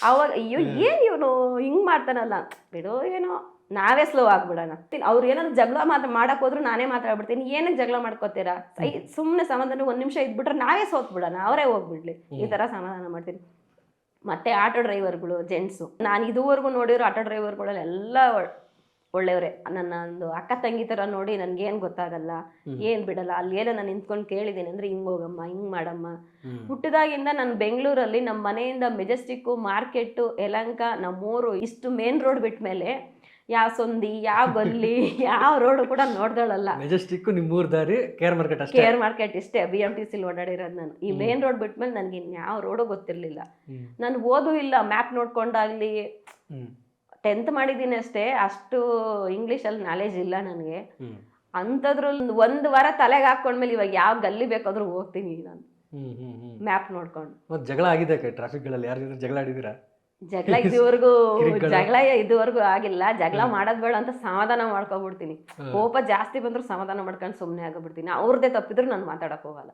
ಅವಾಗ ಅಯ್ಯೋ ಏನು ಇವನು ಹಿಂಗೆ ಮಾಡ್ತಾನಲ್ಲ, ಬಿಡೋ ಏನೋ ನಾವೇ ಸ್ಲೋ ಆಗ್ಬಿಡೋಣ. ಅವ್ರು ಏನಾದ್ರು ಜಗಳ ಮಾಡಕ್ಕೆ ಹೋದ್ರು ನಾನೇ ಮಾತಾಡ್ಬಿಡ್ತೀನಿ, ಏನಕ್ಕೆ ಜಗಳ ಮಾಡ್ಕೋತೀರಾ, ಸುಮ್ಮನೆ ಸಮಾಧಾನ 1 ನಿಮಿಷ ಇದ್ಬಿಟ್ರೆ ನಾವೇ ಸೋತ್ಬಿಡೋಣ, ಅವರೇ ಹೋಗ್ಬಿಡ್ಲಿ, ಈ ಥರ ಸಮಾಧಾನ ಮಾಡ್ತೀನಿ. ಮತ್ತು ಆಟೋ ಡ್ರೈವರ್ಗಳು ಜೆಂಟ್ಸು, ನಾನು ಇದುವರೆಗೂ ನೋಡಿರೋ ಆಟೋ ಡ್ರೈವರ್ಗಳೆಲ್ಲ ಒಳ್ಳೆಯವರೇ. ನನ್ನ ಒಂದು ಅಕ್ಕ ತಂಗಿ ಥರ ನೋಡಿ ನನಗೇನು ಗೊತ್ತಾಗಲ್ಲ, ಏನು ಬಿಡಲ್ಲ. ಅಲ್ಲಿ ಏನೋ ನಾನು ನಿಂತ್ಕೊಂಡು ಕೇಳಿದ್ದೀನಿ ಅಂದರೆ, ಹಿಂಗೆ ಹೋಗಮ್ಮ, ಹಿಂಗೆ ಮಾಡಮ್ಮ. ಹುಟ್ಟಿದಾಗಿಂದ ನಾನು ಬೆಂಗಳೂರಲ್ಲಿ ನಮ್ಮ ಮನೆಯಿಂದ ಮೆಜೆಸ್ಟಿಕ್ಕು, ಮಾರ್ಕೆಟು, ಯಲಹಂಕ, ನಮ್ಮೂರು ಇಷ್ಟು ಮೇನ್ ರೋಡ್ ಬಿಟ್ಟ ಮೇಲೆ ಯಾವ ಸಂದಿ, ಯಾವ ಗಲ್ಲಿ, ಯಾವ ರೋಡು ಕೂಡ ನೋಡ್ದಳಲ್ಲ. ಮೆಜೆಸ್ಟಿಕ್ ನಿಮ್ಮೂರ್ ದಾರಿ, ಕೇರ್ ಮಾರ್ಕೆಟ್ ಇಷ್ಟೇ BMTC ಓಡಾಡಿರೋದು ನಾನು. ಈ ಮೇನ್ ರೋಡ್ ಬಿಟ್ಮೇಲೆ ನನಗೆ ಇನ್ಯಾವ ರೋಡು ಗೊತ್ತಿರಲಿಲ್ಲ. ನಾನು ಓದೂ ಇಲ್ಲ, ಮ್ಯಾಪ್ ನೋಡ್ಕೊಂಡಾಗ್ಲಿ. 10th ಮಾಡಿದ್ದೀನಿ ಅಷ್ಟೇ, ಅಷ್ಟು ಇಂಗ್ಲೀಷಲ್ಲಿ ನಾಲೆಜ್ ಇಲ್ಲ ನನಗೆ. ಅಂಥದ್ರಲ್ಲಿ 1 ವಾರ ತಲೆಗೆ ಹಾಕೊಂಡ್ಮೇಲೆ ಇವಾಗ ಯಾವ ಗಲ್ಲಿ ಬೇಕಾದ್ರೂ ಹೋಗ್ತೀನಿ ನಾನು, ಮ್ಯಾಪ್ ನೋಡ್ಕೊಂಡು. ಜಗಳ ಆಗಿದೆ ಟ್ರಾಫಿಕ್ಗಳಲ್ಲಿ? ಯಾರು ಜಗಳ ಆಡಿದ್ದೀರಾ? ಜಗಳ ಇದುವರೆಗೂ ಕಿರಿಕ್ಗಳು. ಜಗಳ ಇದುವರೆಗೂ ಆಗಿಲ್ಲ. ಜಗಳ ಮಾಡೋದ್ ಬೇಡ ಅಂತ ಸಮಾಧಾನ ಮಾಡ್ಕೊಬಿಡ್ತೀನಿ. ಕೋಪ ಜಾಸ್ತಿ ಬಂದ್ರು ಸಮಾಧಾನ ಮಾಡ್ಕೊಂಡು ಸುಮ್ಮನೆ ಆಗಬಿಡ್ತೀನಿ. ಅವ್ರದ್ದೇ ತಪ್ಪಿದ್ರು ನಾನು ಮಾತಾಡಕ್ ಹೋಗಲ್ಲ,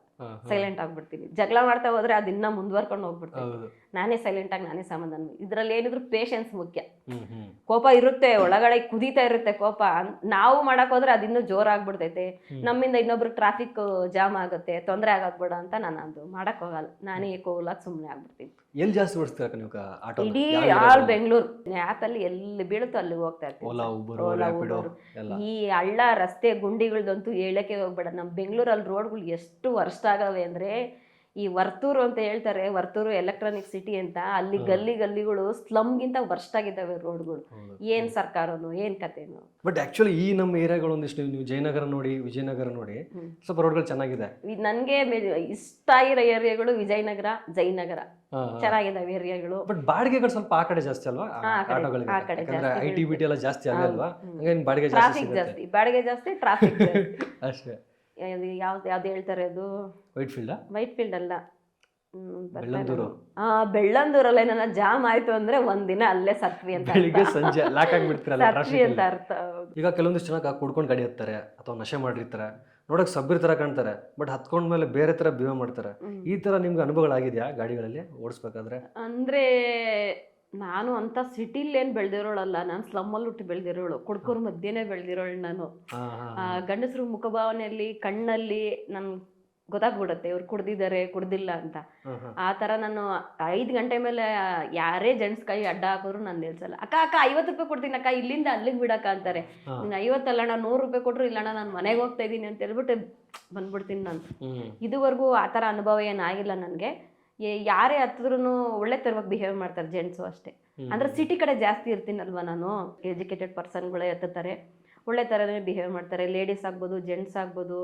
ಸೈಲೆಂಟ್ ಆಗ್ಬಿಡ್ತೀನಿ. ಜಗಳ ಮಾಡ್ತಾ ಹೋದ್ರೆ ಅದ್ ಇನ್ನ ಮುಂದುವರ್ಕೊಂಡು ಹೋಗ್ಬಿಡ್ತೀನಿ. ಹೌದು. ನಾನೇ ಸೈಲೆಂಟ್ ಆಗಿ ನಾನೇ ಸಮಾಧಾನ. ಇದ್ರಲ್ಲಿ ಏನಿದ್ರು ಪೇಷನ್ಸ್ ಮುಖ್ಯ. ಹ್ಮ್ ಹ್ಮ್ ಕೋಪ ಇರುತ್ತೆ, ಒಳಗಡೆ ಕುದೀತಾ ಇರುತ್ತೆ ಕೋಪ. ನಾವು ಮಾಡಕ್ ಹೋದ್ರೆ ಅದಿನ್ನೂ ಜೋರಾಗ್ಬಿಡ್ತೈತೆ. ನಮ್ಮಿಂದ ಇನ್ನೊಬ್ರು ಟ್ರಾಫಿಕ್ ಜಾಮ್ ಆಗುತ್ತೆ, ತೊಂದರೆ ಆಗಕ್ಬೇಡ ಅಂತ ನಾನು ಅದು ಮಾಡಕ್ ಹೋಗಲ್ಲ. ನಾನೇ ಕೂಲಾಗಿ ಸುಮ್ಮನೆ ಆಗ್ಬಿಡ್ತೀನಿ. ಎಲ್ಲಿ ಜಾಸ್ತಿ ಓಡಿಸ್ತೀರ ನೀವು ಆಟೋ? ಇಡೀ ಆಲ್ ಬೆಂಗಳೂರು ಆ್ಯಪ್ ಅಲ್ಲಿ ಎಲ್ಲಿ ಬೀಳುತ್ತೋ ಅಲ್ಲಿ ಹೋಗ್ತಾ ಇರ್ತೀನಿ. Ola, Uber, Ola, Rapido Uber. ಎಲ್ಲ. ಈ ಹಳ್ಳ ರಸ್ತೆ ಗುಂಡಿಗಳ್ದಂತೂ ಹೇಳಕ್ಕೆ ಹೋಗ್ಬೇಡ. ನಮ್ಮ ಬೆಂಗಳೂರಲ್ಲಿ ರೋಡ್ಗಳು ಎಷ್ಟು ವರ್ಸ್ಟ್ ಆಗವೆ ಅಂದ್ರೆ, ಈ ವರ್ತೂರು ಅಂತ ಹೇಳ್ತಾರೆ, ವರ್ತೂರು ಎಲೆಕ್ಟ್ರಾನಿಕ್ ಸಿಟಿ ಅಂತ. ಅಲ್ಲಿ ಗಲ್ಲಿಗಳು ಸ್ಲಮ್ಗಿಂತ ವರ್ಸ್ಟ್ ಆಗಿದ್ದಾವೆ ರೋಡ್ಗಳು. ಏನ್ ಸರ್ಕಾರನು ಏನ್ ಕತೆನು. ಬಟ್ ಆಕ್ಚುಲಿ ಈ ನಮ್ಮ ಏರಿಯಾಗಳು ಒಂದಿಷ್ಟು ನೀವು ಜಯನಗರ ನೋಡಿ, ವಿಜಯನಗರ ನೋಡಿ, ಸ್ವಲ್ಪ ರೋಡ್ಗಳು ಚೆನ್ನಾಗಿದೆ. ನನ್ಗೆ ಇಷ್ಟ ಆಗಿರೋ ಏರಿಯಾಗಳು ವಿಜಯನಗರ, ಜಯನಗರ ಚೆನ್ನಾಗಿದ್ದಾವೆ ಏರಿಯಾಗಳು. ಬಟ್ ಬಾಡಿಗೆಗಳು ಸ್ವಲ್ಪ ಆ ಕಡೆ ಜಾಸ್ತಿ ಅಲ್ವಾ ಆಟೋಗಳಿಗೆ? ಆ ಕಡೆ ಯಾಕಂದ್ರೆ ಐಟಿ ಬಿಟಿ ಎಲ್ಲ ಜಾಸ್ತಿ ಆಗಲ್ಲ ಅಲ್ವಾ, ಹಂಗಾಗಿ ಬಾಡಿಗೆ ಜಾಸ್ತಿ ಟ್ರಾಫಿಕ್ ಜಾಸ್ತಿ, ಬಾಡಿಗೆ ಜಾಸ್ತಿ, ಟ್ರಾಫಿಕ್ ಜಾಸ್ತಿ. ಅಷ್ಟೇ. ಯಾವ್ದು ಹೇಳ್ತಾರೆ ಅದು? ವೈಟ್ ಫೀಲ್ಡ್ ವೈಟ್ ಫೀಲ್ಡ್ ಅಲ್ಲ, ಬೆಳ್ಳಂದೂರು. ಬೆಳ್ಳಂದೂರಲ್ಲಿ ನನ್ನ ಜಾಮ್ ಆಯ್ತು ಅಂದ್ರೆ ಒಂದಿನ ಅಲ್ಲೇ ಸತ್ವಿ ಅಂತ ಬೆಳಿಗ್ಗೆ ಸಂಜೆ ಲಾಕ್ ಆಗಿಬಿಡ್ತೀರಲ್ಲ ಸತ್ವಿ ಟ್ರಾಫಿಕ್ ಅಂತ ಅರ್ಥ. ಈಗ ಕೆಲವೊಂದಿಷ್ಟು ಜನ ಕುಡ್ಕೊಂಡು ಗಾಡಿ ಹತ್ತಾರೆ ಅಥವಾ ನಶೆ ಮಾಡಿರ್ತಾರೆ, ನೋಡಕ್ ಸಬ್ಬಿರ್ ತರ ಕಾಣ್ತಾರೆ, ಬಟ್ ಹತ್ಕೊಂಡ್ಮೇಲೆ ಬೇರೆ ತರ ಬಿಹೇವ್ ಮಾಡ್ತಾರೆ. ಈ ತರ ನಿಮ್ಗೆ ಅನುಭವಗಳಾಗಿದ್ಯಾ ಗಾಡಿಗಳಲ್ಲಿ ಓಡಿಸ್ಬೇಕಾದ್ರೆ? ಅಂದ್ರೆ ನಾನು ಅಂತ ಸಿಟಿಲಿ ಏನ್ ಬೆಳ್ದಿರೋಳಲ್ಲ, ನಾನು ಸ್ಲಮ್ಮಲ್ಲಿ ಹುಟ್ಟಿ ಬೆಳ್ದಿರೋಳು, ಕುಡ್ಕೋರ್ ಮಧ್ಯೆನೆ ಬೆಳ್ದಿರೋಳು ನಾನು. ಗಂಡಸ್ರ ಮುಖಭಾವನೆಯಲ್ಲಿ, ಕಣ್ಣಲ್ಲಿ ನನ್ ಗೊತ್ತಾಗ್ಬಿಡುತ್ತೆ ಇವ್ರು ಕುಡ್ದಿದ್ದಾರೆ ಕುಡ್ದಿಲ್ಲ ಅಂತ. ಆ ತರ ನಾನು 5 ಗಂಟೆ ಮೇಲೆ ಯಾರೇ ಜೆಂಟ್ಸ್ ಕೈ ಅಡ್ಡ ಹಾಕಿದ್ರು ನಾನು ನಿಲ್ಸಲ್ಲ. ಅಕ್ಕ 50 ರೂಪಾಯಿ ಕೊಡ್ತೀನಿ ಅಕ್ಕ, ಇಲ್ಲಿಂದ ಅಲ್ಲಿಗೆ ಬಿಡಕ್ಕ ಅಂತಾರೆ. ನೀನು 50 ಅಲ್ಲಣ್ಣ 100 ರೂಪಾಯಿ ಕೊಟ್ರು, ಇಲ್ಲಣ್ಣ ನಾನು ಮನೆಗೆ ಹೋಗ್ತಾ ಇದ್ದೀನಿ ಅಂತ ಹೇಳ್ಬಿಟ್ಟು ಬಂದ್ಬಿಡ್ತೀನಿ ನಾನು. ಇದುವರೆಗೂ ಆ ಥರ ಅನುಭವ ಏನಾಗಿಲ್ಲ ನನಗೆ. ಯಾರೇ ಹತ್ತಿದ್ರು ಒಳ್ಳೆ ತರವಾಗಿ ಬಿಹೇವ್ ಮಾಡ್ತಾರೆ ಜೆಂಟ್ಸು ಅಷ್ಟೇ. ಅಂದ್ರೆ ಸಿಟಿ ಕಡೆ ಜಾಸ್ತಿ ಇರ್ತೀನಲ್ವ ನಾನು, ಎಜುಕೇಟೆಡ್ ಪರ್ಸನ್ಗಳೇ ಹತ್ತುತ್ತಾರೆ, ಒಳ್ಳೆ ಥರನೇ ಬಿಹೇವ್ ಮಾಡ್ತಾರೆ. ಲೇಡೀಸ್ ಆಗ್ಬೋದು, ಜೆಂಟ್ಸ್ ಆಗ್ಬೋದು.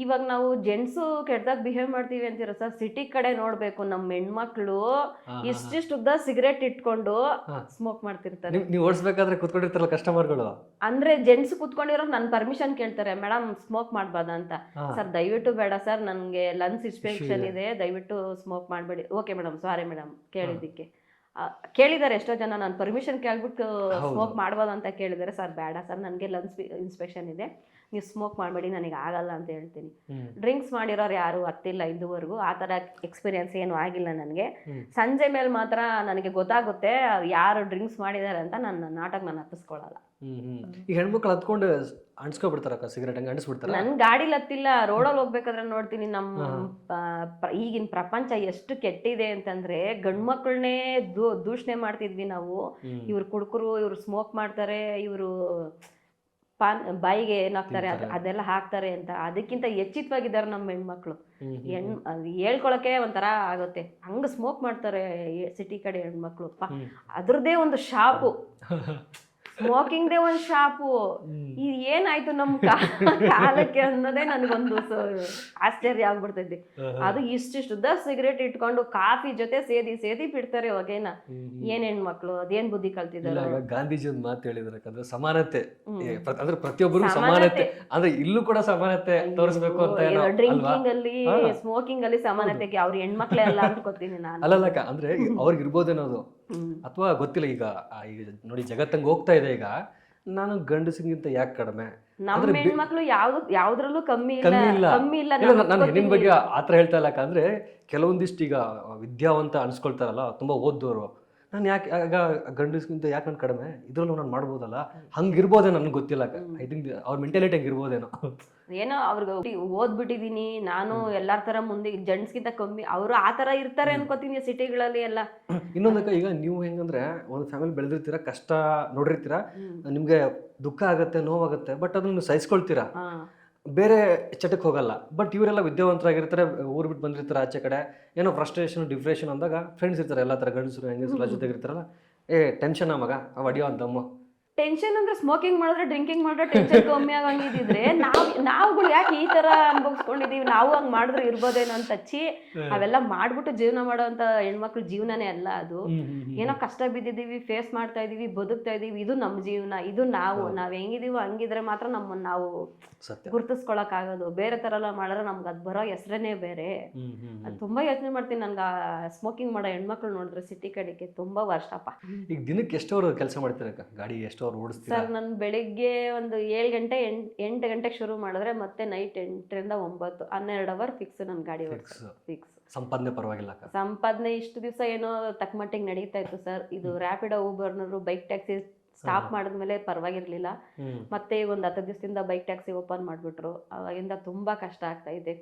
ಇವಾಗ ನಾವು ಜೆಂಟ್ಸು ಕೆಟ್ಟದಾಗ ಬಿಹೇವ್ ಮಾಡ್ತೀವಿ ಅಂತೀರ ಸರ್, ಸಿಟಿ ಕಡೆ ನೋಡ್ಬೇಕು, ನಮ್ಮ ಹೆಣ್ಮಕ್ಳು ಇಷ್ಟಿಷ್ಟು ಉದ್ದ ಸಿಗರೇಟ್ ಇಟ್ಕೊಂಡು ಸ್ಮೋಕ್ ಮಾಡ್ತಿರ್ತಾರೆ. ನೀವು ಓಡಿಸ್ಬೇಕಾದ್ರೆ ಕುತ್ಕೊಂಡಿರ್ತಾರಲ್ಲ ಕಸ್ಟಮರ್ಗಳು, ಅಂದ್ರೆ ಜೆಂಟ್ಸ್ ಕುತ್ಕೊಂಡಿರೋ ನನ್ನ ಪರ್ಮಿಷನ್ ಕೇಳ್ತಾರೆ, ಮೇಡಮ್ ಸ್ಮೋಕ್ ಮಾಡ್ಬಾರ್ದ ಅಂತ. ಸರ್ ದಯವಿಟ್ಟು ಬೇಡ ಸರ್, ನನಗೆ ಲಂಗ್ಸ್ ಇನ್ಫೆಕ್ಷನ್ ಇದೆ, ದಯವಿಟ್ಟು ಸ್ಮೋಕ್ ಮಾಡಬೇಡಿ. ಓಕೆ ಮೇಡಮ್, ಸಾರಿ ಮೇಡಮ್ ಕೇಳಿದ್ದಕ್ಕೆ. ಕೇಳಿದ್ದಾರೆ ಎಷ್ಟೋ ಜನ, ನಾನು ಪರ್ಮಿಷನ್ ಕೇಳ್ಬಿಟ್ಟು ಸ್ಮೋಕ್ ಮಾಡ್ಬೋದು ಅಂತ ಕೇಳಿದ್ದಾರೆ. ಸರ್ ಬೇಡ ಸರ್, ನನಗೆ ಲಂಗ್ಸ್ ಇನ್ಸ್ಪೆಕ್ಷನ್ ಇದೆ, ನೀವು ಸ್ಮೋಕ್ ಮಾಡಬೇಡಿ, ನನಗೆ ಆಗಲ್ಲ ಅಂತ ಹೇಳ್ತೀನಿ. ಡ್ರಿಂಕ್ಸ್ ಮಾಡಿರೋರು ಯಾರು ಹತ್ತಿಲ್ಲ ಇದುವರೆಗೂ, ಆ ಥರ ಎಕ್ಸ್ಪೀರಿಯನ್ಸ್ ಏನು ಆಗಿಲ್ಲ ನನಗೆ. ಸಂಜೆ ಮೇಲೆ ಮಾತ್ರ ನನಗೆ ಗೊತ್ತಾಗುತ್ತೆ ಯಾರು ಡ್ರಿಂಕ್ಸ್ ಮಾಡಿದ್ದಾರೆ ಅಂತ. ನನ್ನ ನಾಟಕ ನಾನು ಹತ್ತಿಸ್ಕೊಳ್ಳಲ್ಲ. ಈ ಹೆಣ್ಮಕ್ಳು ಹತ್ಕೊಂಡು ಅನ್ಸ್ಕೊಬಿಡ್ತಾರಕ್ಕ ಸಿಗರೇಟ್, ಹಂಗೆ ಅನ್ಸ್ಬಿಡ್ತಾರೆ. ನನ್ ಗಾಡಿಲಿ ಹತ್ತಿಲ್ಲ, ರೋಡಲ್ಲಿ ಹೋಗ್ಬೇಕಾದ್ರೆ ನೋಡ್ತೀನಿ. ನಮ್ಮ ಈಗಿನ ಪ್ರಪಂಚ ಎಷ್ಟು ಕೆಟ್ಟಿದೆ ಅಂತಂದ್ರೆ, ಗಂಡ್ಮಕ್ಳನ್ನೇ ದೂಷಣೆ ಮಾಡ್ತಿದ್ವಿ ನಾವು. ಇವ್ರು ಕುಡ್ಕರು, ಇವ್ರು ಸ್ಮೋಕ್ ಮಾಡ್ತಾರೆ, ಇವರು ಬಾಯಿಗೆ ಏನಾಗ್ತಾರೆ ಅದೆಲ್ಲ ಹಾಕ್ತಾರೆ ಅಂತ. ಅದಕ್ಕಿಂತ ಎಚ್ಚಿತವಾಗಿದ್ದಾರೆ ನಮ್ಮ ಹೆಣ್ಮಕ್ಳು. ಹೇಳ್ಕೊಳಕ್ಕೆ ಒಂಥರ ಆಗುತ್ತೆ, ಹಂಗ ಸ್ಮೋಕ್ ಮಾಡ್ತಾರೆ ಸಿಟಿ ಕಡೆ ಹೆಣ್ಮಕ್ಳು. ಅದ್ರದ್ದೇ ಒಂದು ಶಾಪು, ಸ್ಮೋಕಿಂಗ್ದೇ ಒಂದು ಶಾಪು. ಇದು ಏನಾಯ್ತು ನಮ್ಮ ಕಾಲಕ್ಕೆ ಅನ್ನೋದೇ ನನಗೊಂದು ಆಶ್ಚರ್ಯ ಆಗ್ಬಿಡ್ತೈತಿ. ಅದು ಇಷ್ಟಿಷ್ಟುದ್ದ ಸಿಗರೇಟ್ ಇಟ್ಕೊಂಡು ಕಾಫಿ ಜೊತೆ ಸೇದಿ ಬಿಡ್ತಾರೆ ಹೊಗೆನ. ಏನ್ ಹೆಣ್ಮಕ್ಳು ಅದೇನ್ ಬುದ್ಧಿ ಕಲ್ತಿದ್ದಾರೆ. ಗಾಂಧೀಜಿ ಒಂದು ಮಾತು ಹೇಳಿದ್ರೆ ಸಮಾನತೆ, ಅಂದ್ರೆ ಪ್ರತಿಯೊಬ್ಬರು ಸಮಾನತೆ, ಅಂದ್ರೆ ಇಲ್ಲೂ ಕೂಡ ಸಮಾನತೆ ತೋರಿಸ್ಬೇಕು ಅಂತ. ಡ್ರಿಂಕಿಂಗ್ ಅಲ್ಲಿ, ಸ್ಮೋಕಿಂಗ್ ಅಲ್ಲಿ ಸಮಾನತೆಗೆ ಅವ್ರ ಹೆಣ್ಮಕ್ಳೇ ಅಲ್ಲ ಅನ್ಕೋತೀನಿ ನಾನು. ಅಲ್ಲಕ್ಕ, ಅಂದ್ರೆ ಅವ್ರಿಗೆ ಇರ್ಬೋದೇನೋದು, ಅಥವಾ ಗೊತ್ತಿಲ್ಲ. ಈಗ ನೋಡಿ ಜಗತ್ತಂಗೆ ಹೋಗ್ತಾ ಇದೆ, ಈಗ ನಾನು ಗಂಡಸಿಗಿಂತ ಯಾಕೆ ಕಡಿಮೆ, ನಮ್ಮ ಹೆಣ್ಮಕ್ಳು ಯಾವ್ದ್ರಲ್ಲೂ ಕಮ್ಮಿ ಇಲ್ಲ. ನಾನು ಹೆಣ್ಣಿನ ಬಗ್ಗೆ ಆತರ ಹೇಳ್ತಾ ಇಲ್ಲ. ಅಂದ್ರೆ ಕೆಲವೊಂದಿಷ್ಟು ಈಗ ವಿದ್ಯಾವಂತ ಅನ್ಸ್ಕೊಳ್ತಾರಲ್ಲ, ತುಂಬಾ ಓದ್ದೋರು, ನಾನು ಯಾಕೆ ಆಗ ಗಂಡಸ್ಗಿಂತ ಯಾಕೆ ನಾನು ಕಡಿಮೆ, ಇದ್ರಲ್ಲೂ ನಾನು ಮಾಡ್ಬೋದಲ್ಲ, ಹಂಗಿರ್ಬೋದೇ ನನ್ಗೆ ಗೊತ್ತಿಲ್ಲ. ಐ ಥಿಂಕ್ ಅವ್ರ ಮೆಂಟಾಲಿಟಿ ಹಂಗಿರ್ಬೋದೇನೋ. ಏನೋ ಅವ್ರಿಗೆ ಓದ್ಬಿಟ್ಟಿದೀನಿ ನಾನು ಎಲ್ಲಾರ ತರ ಮುಂದೆ, ಜೆಂಟ್ಸ್ಗಿಂತ ಕಮ್ಮಿ ಅವರು ಆ ತರ ಇರ್ತಾರೆ ಅನ್ಕೋತೀನಿ ಸಿಟಿಗಳಲ್ಲಿ ಎಲ್ಲ. ಇನ್ನೊಂದಕ್ಕ, ಈಗ ನೀವು ಹೆಂಗಂದ್ರೆ ಒಂದು ಫ್ಯಾಮಿಲಿ ಬೆಳೆದಿರ್ತೀರಾ, ಕಷ್ಟ ನೋಡಿರ್ತೀರಾ, ನಿಮ್ಗೆ ದುಃಖ ಆಗತ್ತೆ, ನೋವಾಗತ್ತೆ, ಬಟ್ ಅದನ್ನ ಸಹಿಸ್ಕೊಳ್ತೀರಾ, ಬೇರೆ ಚಟಕ್ಕೆ ಹೋಗಲ್ಲ. ಬಟ್ ಇವರೆಲ್ಲ ವಿದ್ಯಾವಂತರಾಗಿರ್ತಾರೆ, ಊರು ಬಿಟ್ಟು ಬಂದಿರ್ತಾರೆ ಆಚೆ ಕಡೆ, ಏನೋ ಫ್ರಸ್ಟ್ರೇಷನ್ ಡಿಪ್ರೆಷನ್ ಅಂದಾಗ ಫ್ರೆಂಡ್ಸ್ ಇರ್ತಾರೆ, ಎಲ್ಲ ಥರ ಗಂಡಸರು ಹೆಂಗಸರು ಜೊತೆಗೆ ಇರ್ತಾರಲ್ಲ, ಟೆನ್ಷನ್ ಮಗ ಅವ ಅಡಿಯೋ ಅಂತಮ್ಮ, ಟೆನ್ಷನ್ ಅಂದ್ರೆ ಸ್ಮೋಕಿಂಗ್ ಮಾಡಿದ್ರೆ ಡ್ರಿಂಕಿಂಗ್ ಮಾಡಿದ್ರೆ ಟೆನ್ಷನ್ ಕಮ್ಮಿ ಆಗಂಗಿದ್ರೆ ನಾವುಗಳು ಯಾಕೆ ಈ ತರ ಅನ್ಭವಿಸ್ಕೊಂಡಿದೀವಿ, ನಾವು ಹಂಗ್ ಮಾಡಿದ್ರೆ ಇರ್ಬೋದೇನೋ ಅಂತ ಹಚ್ಚಿ ಅವೆಲ್ಲ ಮಾಡ್ಬಿಟ್ಟು ಜೀವನ ಮಾಡೋಂತ ಹೆಣ್ಮಕ್ಳು ಜೀವನನೇ ಅಲ್ಲ ಅದು. ಏನೋ ಕಷ್ಟ ಬಿದ್ದಿದೀವಿ, ಫೇಸ್ ಮಾಡ್ತಾ ಇದೀವಿ, ಬದುಕ್ತಾ ಇದೀವಿ, ಇದು ನಮ್ಮ ಜೀವನ, ಇದು ನಾವ್ ಹೆಂಗಿದೀವೋ ಹಂಗಿದ್ರೆ ಮಾತ್ರ ನಮ್ಮನ್ನ ನಾವು ಗುರ್ತಿಸ್ಕೊಳಕ್ ಆಗೋದು. ಬೇರೆ ತರ ಎಲ್ಲ ಮಾಡಿದ್ರೆ ನಮ್ಗೆ ಅದ್ ಬರೋ ಹೆಸರೇ ಬೇರೆ. ಅದ್ ತುಂಬಾ ಯೋಚನೆ ಮಾಡ್ತೀನಿ. ನನ್ಗೆ ಸ್ಮೋಕಿಂಗ್ ಮಾಡೋ ಹೆಣ್ಮಕ್ಳು ನೋಡಿದ್ರೆ ಸಿಟಿ ಕಡೆಗೆ ತುಂಬಾ ವರ್ಷಪ್ಪ. ಈಗ ದಿನಕ್ಕೆ ಎಷ್ಟು ಅವರ್ ಕೆಲಸ ಮಾಡ್ತೀರ ಗಾಡಿ, ಎಷ್ಟು ಅವರ್ ಓಡಿಸ್ತೀರಾ? ಸರ್ ನಾನು ಬೆಳಿಗ್ಗೆ ಒಂದು 7 ಗಂಟೆ 8 ಗಂಟೆಗೆ ಶುರು ಮಾಡಿದ್ರೆ ಮತ್ತೆ ನೈಟ್ 8ರಿಂದ 9 12 ಅವರ್ ಫಿಕ್ಸ್ ನನ್ನ ಗಾಡಿ ಫಿಕ್ಸ್. ಸಂಪಾದನೆ ಪರವಾಗಿಲ್ಲ? ಸಂಪಾದನೆ ಇಷ್ಟು ದಿವಸ ಏನೋ ತಕ್ಕಮಟ್ಟಿಗೆ ನಡೀತಾ ಇತ್ತು ಸರ್. ಇದು ರ್ಯಾಪಿಡೋ ಊಬರ್ನವರು ಬೈಕ್ ಟ್ಯಾಕ್ಸಿ ಸ್ಟಾಪ್ ಮಾಡಿದ್ಮೇಲೆ ಪರವಾಗಿರ್ಲಿಲ್ಲ. ಮತ್ತೆ ಈಗ ಒಂದು 10 ದಿವಸದಿಂದ ಬೈಕ್ ಟ್ಯಾಕ್ಸಿ ಓಪನ್ ಮಾಡಿಬಿಟ್ರು. ಅವಾಗಿಂದ ತುಂಬಾ ಕಷ್ಟ ಆಗ್ತಾ ಇದೆ.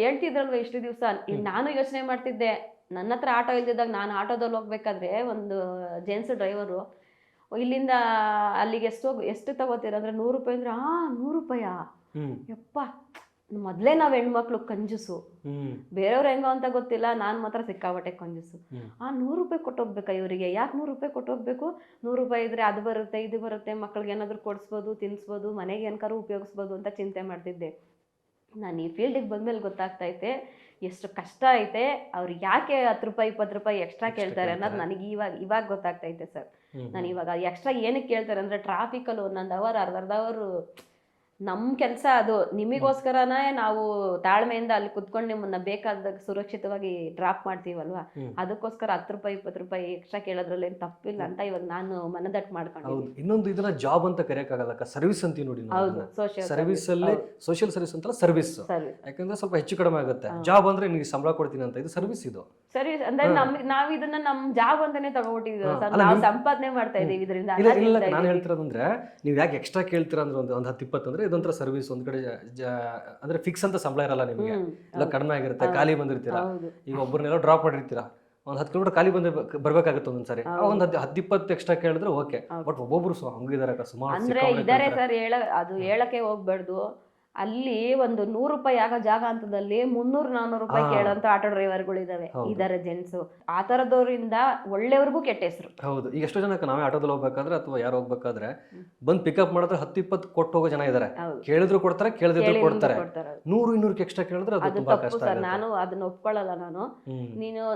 ಹೇಳ್ತಿದ್ರಲ್ವ ಇಷ್ಟು ದಿವಸ. ನಾನು ಯೋಚನೆ ಮಾಡ್ತಿದ್ದೆ, ನನ್ನ ಹತ್ರ ಆಟೋ ಇಲ್ದಿದ್ದಾಗ ನಾನು ಆಟೋದಲ್ಲಿ ಹೋಗ್ಬೇಕಾದ್ರೆ ಒಂದು ಜೆಂಟ್ಸ್ ಡ್ರೈವರು ಇಲ್ಲಿಂದ ಅಲ್ಲಿಗೆ ಎಷ್ಟು ತಗೋತೀರ ಅಂದ್ರೆ 100 ರೂಪಾಯಿ ಅಂದ್ರೆ 100 ರೂಪಾಯಾ ಯಪ್ಪ. ಮೊದಲೇ ನಾವು ಹೆಣ್ಮಕ್ಳು ಕಂಜೂಸು, ಬೇರೆಯವ್ರು ಹೆಂಗೋ ಅಂತ ಗೊತ್ತಿಲ್ಲ, ನಾನು ಮಾತ್ರ ಸಿಕ್ಕಾಬಟ್ಟೆ ಕಂಜೂಸು. 100 ರೂಪಾಯಿ ಕೊಟ್ಟೋಗ್ಬೇಕಾ ಇವರಿಗೆ? ಯಾಕೆ 100 ರೂಪಾಯಿ ಕೊಟ್ಟೋಗ್ಬೇಕು? 100 ರೂಪಾಯಿ ಇದ್ರೆ ಅದು ಬರುತ್ತೆ, ಇದು ಬರುತ್ತೆ, ಮಕ್ಳಿಗೆ ಏನಾದ್ರು ಕೊಡಿಸ್ಬೋದು, ತಿನ್ನಿಸ್ಬೋದು, ಮನೆಗೆ ಏನಾರು ಉಪಯೋಗಿಸ್ಬೋದು ಅಂತ ಚಿಂತೆ ಮಾಡ್ತಿದ್ದೆ. ನಾನು ಈ ಫೀಲ್ಡಿಗೆ ಬಂದ್ಮೇಲೆ ಗೊತ್ತಾಗ್ತೈತೆ ಎಷ್ಟು ಕಷ್ಟ ಐತೆ. ಅವ್ರು ಯಾಕೆ 10 ರೂಪಾಯಿ 20 ರೂಪಾಯಿ ಎಕ್ಸ್ಟ್ರಾ ಕೇಳ್ತಾರೆ ಅನ್ನೋದು ನನಗೆ ಇವಾಗ ಗೊತ್ತಾಗ್ತೈತೆ ಸರ್. ನಾನು ಇವಾಗ ಎಕ್ಸ್ಟ್ರಾ ಏನಕ್ಕೆ ಕೇಳ್ತಾರೆ ಅಂದರೆ ಟ್ರಾಫಿಕಲ್ಲಿ 1 ಅವರ್ ಅರ್ಧ ಅವರ್ ನಮ್ಮ ಕೆಲಸ ಅದು. ನಿಮಗೋಸ್ಕರನೇ ನಾವು ತಾಳ್ಮೆಯಿಂದ ಅಲ್ಲಿ ಕುತ್ಕೊಂಡು ನಿಮ್ಮನ್ನ ಬೇಕಾದಾಗ ಸುರಕ್ಷಿತವಾಗಿ ಡ್ರಾಪ್ ಮಾಡ್ತೀವಲ್ವಾ, ಅದಕ್ಕೋಸ್ಕರ 10 ರೂಪಾಯಿ 20 ರೂಪಾಯಿ ಎಕ್ಸ್ಟ್ರಾ ಕೇಳೋದ್ರಲ್ಲಿ ಏನು ತಪ್ಪಿಲ್ಲ ಅಂತ ಇವಾಗ ನಾನು ಮನದಟ್ಟು ಮಾಡ್ಕೊಂಡು. ಇನ್ನೊಂದು ಇದನ್ನ ಜಾಬ್ ಅಂತ ಕರೆಯಕ್ಕಾಗಲ್ಲ, ಸರ್ವಿಸ್ ಅಂತೀವಿ ನೋಡಿ. ಸರ್ವಿಸ್ ಅಲ್ಲಿ ಸೋಷಿಯಲ್ ಸರ್ವಿಸ್ ಅಂತಲ್ಲ, ಸರ್ವಿಸ್. ಯಾಕಂದ್ರೆ ಸ್ವಲ್ಪ ಹೆಚ್ಚು ಕಡಿಮೆ ಆಗುತ್ತೆ. ಜಾಬ್ ಅಂದ್ರೆ ನಿಮಗೆ ಸಂಬಳ ಕೊಡ್ತೀನಿ ಅಂತ, ಇದು ಸರ್ವಿಸ್. ಇದು ಸರ್ವಿಸ್ ಅಂದ್ರೆ ನಾವ್ ಇದನ್ನ ನಮ್ ಜಾಬ್ ಅಂತಾನೆ ತಗೊಂಡಿದ್ದೀವಿ ಸರ್. ನಾವು ಸಂಪಾದನೆ ಮಾಡ್ತಾ ಇದೀವಿ ಇದರಿಂದ. ನಾನು ಹೇಳ್ತಿರೋದಂದ್ರೆ ನೀವು ಯಾಕೆ ಎಕ್ಸ್ಟ್ರಾ ಕೇಳ್ತೀರಾ ಅಂದ್ರೆ ಒಂದು 10-20 ಅಂದ್ರೆ ಇದೊಂಥರ ಸರ್ವಿಸ್. ಒಂದ್ ಕಡೆ ಅಂದ್ರೆ ಫಿಕ್ಸ್ ಅಂತ ಸಂಬಳ ಇರಲ್ಲ ನಿಮಗೆ, ಎಲ್ಲ ಕಡಿಮೆ ಆಗಿರುತ್ತೆ. ಖಾಲಿ ಬಂದಿರ್ತೀರಾ, ಈಗ ಒಬ್ಬರನ್ನೆಲ್ಲ ಡ್ರಾಪ್ ಮಾಡಿರ್ತೀರಾ, ಒಂದು 10 ಕಿಲೋಮೀಟರ್ ಖಾಲಿ ಬರ್ಬೇಕಾಗುತ್ತೆ ಒಂದೊಂದ್ಸರಿ. ಒಂದು 10-20 ಎಕ್ಸ್ಟ್ರಾ ಕೇಳಿದ್ರೆ ಓಕೆ. ಬಟ್ ಒಬ್ಬೊಬ್ರು ಹಂಗಿದಾರೆ ಸುಮಾರು ಅಂದ್ರೆ ಇದಾರೆ ಸರ್. ಅದು ಹೇಳಕ್ಕೆ ಹೋಗ್ಬಾರ್ದು. ಅಲ್ಲಿ ಒಂದು 100 ರೂಪಾಯಿ ಆಗೋ ಜಾಗ ಅಂತದಲ್ಲಿ 300-400 ರೂಪಾಯಿ ಕೇಳೋಂತ ಆಟೋ ಡ್ರೈವರ್ಗಳು ಇದಾರೆ ಜೆಂಟ್ಸ್. ಆ ತರದವರಿಂದ ಒಳ್ಳೆಯವ್ರಿಗೂ ಕೆಟ್ಟ ಹೆಸರು. ಹೌದು. ಈಗ ಎಷ್ಟೋ ಜನಕ್ಕೆ ನಾವೇ ಆಟೋದಲ್ಲಿ ಹೋಗ್ಬೇಕಾದ್ರೆ ಅಥವಾ ಯಾರು ಹೋಗ್ಬೇಕಾದ್ರೆ ಬಂದು ಪಿಕಪ್ ಮಾಡಿದ್ರೆ 10-20 ಕೊಟ್ಟು ಹೋಗೋ ಜನ ಇದಾರೆ. ಕೇಳಿದ್ರು ಕೊಡ್ತಾರೆ, ಕೇಳಿದ್ರು ಕೊಡ್ತಾರೆ. 100-200 ಎಕ್ಸ್ಟ್ರಾ ಕೇಳಿದ್ರೆ ಅದು ತುಂಬಾ ಕಷ್ಟ. ನಾನು ಅದನ್ನ ಒಪ್ಕೊಳ್ಳಲ್ಲ. ನಾನು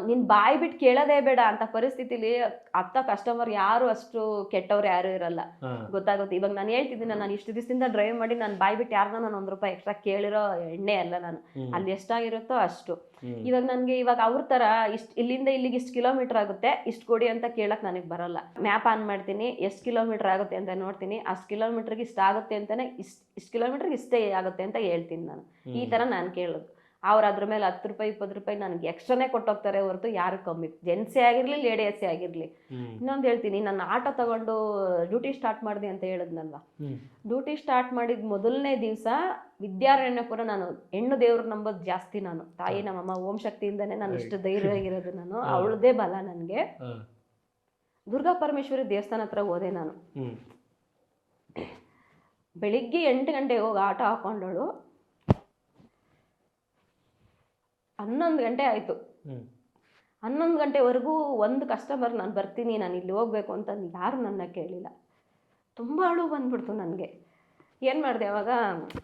ನಿನ್ ಬಾಯಿ ಬಿಟ್ಟು ಕೇಳೋದೇ ಬೇಡ ಅಂತ ಪರಿಸ್ಥಿತಿಲಿ ಅತ್ತ ಕಸ್ಟಮರ್ ಯಾರು ಅಷ್ಟು ಕೆಟ್ಟವ್ರು ಯಾರು ಇರಲ್ಲ, ಗೊತ್ತಾಗುತ್ತೆ. ಇವಾಗ ನಾನು ಹೇಳ್ತಿದ್ದೀನಿ, ನಾನು ಇಷ್ಟು ದಿವಸದಿಂದ ಡ್ರೈವ್ ಮಾಡಿ ನಾನು ಬಾಯಿ ಬಿಟ್ಟು ಯಾರನ್ನ ನಾನು 1 ರೂಪಾಯಿ ಎಕ್ಸ್ಟ್ರಾ ಕೇಳಿರೋ ಎಣ್ಣೆ ಅಲ್ಲ ನಾನು. ಅಲ್ಲಿ ಎಷ್ಟಾಗಿರುತ್ತೋ ಅಷ್ಟು. ಇವಾಗ ನನ್ಗೆ ಇವಾಗ ಅವ್ರ ತರ ಇಲ್ಲಿಂದ ಇಲ್ಲಿಗೆ ಇಷ್ಟು ಕಿಲೋಮೀಟರ್ ಆಗುತ್ತೆ, ಇಷ್ಟು ಕೊಡಿ ಅಂತ ಕೇಳಕ್ ನನಗೆ ಬರಲ್ಲ. ಮ್ಯಾಪ್ ಆನ್ ಮಾಡ್ತೀನಿ, ಎಷ್ಟು ಕಿಲೋಮೀಟರ್ ಆಗುತ್ತೆ ಅಂತ ನೋಡ್ತೀನಿ, ಅಷ್ಟು ಕಿಲೋಮೀಟರ್ಗೆ ಇಷ್ಟ ಆಗುತ್ತೆ ಅಂತಾನೆ ಇಷ್ಟು ಕಿಲೋಮೀಟರ್ಗೆ ಇಷ್ಟೇ ಆಗುತ್ತೆ ಅಂತ ಹೇಳ್ತೀನಿ ನಾನು. ಈ ತರ ನಾನು ಕೇಳೋದು. ಅವ್ರು ಅದ್ರ ಮೇಲೆ 10 ರೂಪಾಯಿ 20 ರೂಪಾಯಿ ನನಗೆ ಎಕ್ಸ್ಟ್ರಾನೇ ಕೊಟ್ಟೋಗ್ತಾರೆ ಹೊರತು ಯಾರು ಕಮ್ಮಿ. ಜೆಂಟ್ಸೇ ಆಗಿರ್ಲಿ, ಲೇಡೀಸೇ ಆಗಿರ್ಲಿ. ಇನ್ನೊಂದು ಹೇಳ್ತೀನಿ, ನಾನು ಆಟೋ ತಗೊಂಡು ಡ್ಯೂಟಿ ಸ್ಟಾರ್ಟ್ ಮಾಡಿದೆ ಅಂತ ಹೇಳಿದ್ನಲ್ವಾ. ಡ್ಯೂಟಿ ಸ್ಟಾರ್ಟ್ ಮಾಡಿದ ಮೊದಲನೇ ದಿವಸ ವಿದ್ಯಾರಣ್ಯಪುರ, ನಾನು ಹೆಣ್ಣು ದೇವ್ರು ನಂಬೋದು ಜಾಸ್ತಿ. ನಾನು ತಾಯಿ ನಮ್ಮಮ್ಮ ಓಂ ಶಕ್ತಿಯಿಂದಾನೇ ನಾನು ಇಷ್ಟು ಧೈರ್ಯವಾಗಿರೋದು. ನಾನು ಅವಳದೇ ಬಲ ನನಗೆ. ದುರ್ಗಾ ಪರಮೇಶ್ವರಿ ದೇವಸ್ಥಾನ ಹತ್ರ ಹೋದೆ ನಾನು. ಬೆಳಿಗ್ಗೆ 8 ಗಂಟೆಗೆ ಹೋಗಿ ಆಟೋ ಹಾಕೊಂಡವಳು 11 ಗಂಟೆ ಆಯಿತು. 11 ಗಂಟೆವರೆಗೂ ಒಂದು ಕಸ್ಟಮರ್ ನಾನು ಬರ್ತೀನಿ, ನಾನು ಇಲ್ಲಿ ಹೋಗ್ಬೇಕು ಅಂತ ಯಾರು ನನ್ನ ಕೇಳಿಲ್ಲ. ತುಂಬ ಅಳು ಬಂದ್ಬಿಡ್ತು ನನಗೆ. ಏನು ಮಾಡಿದೆ ಅವಾಗ,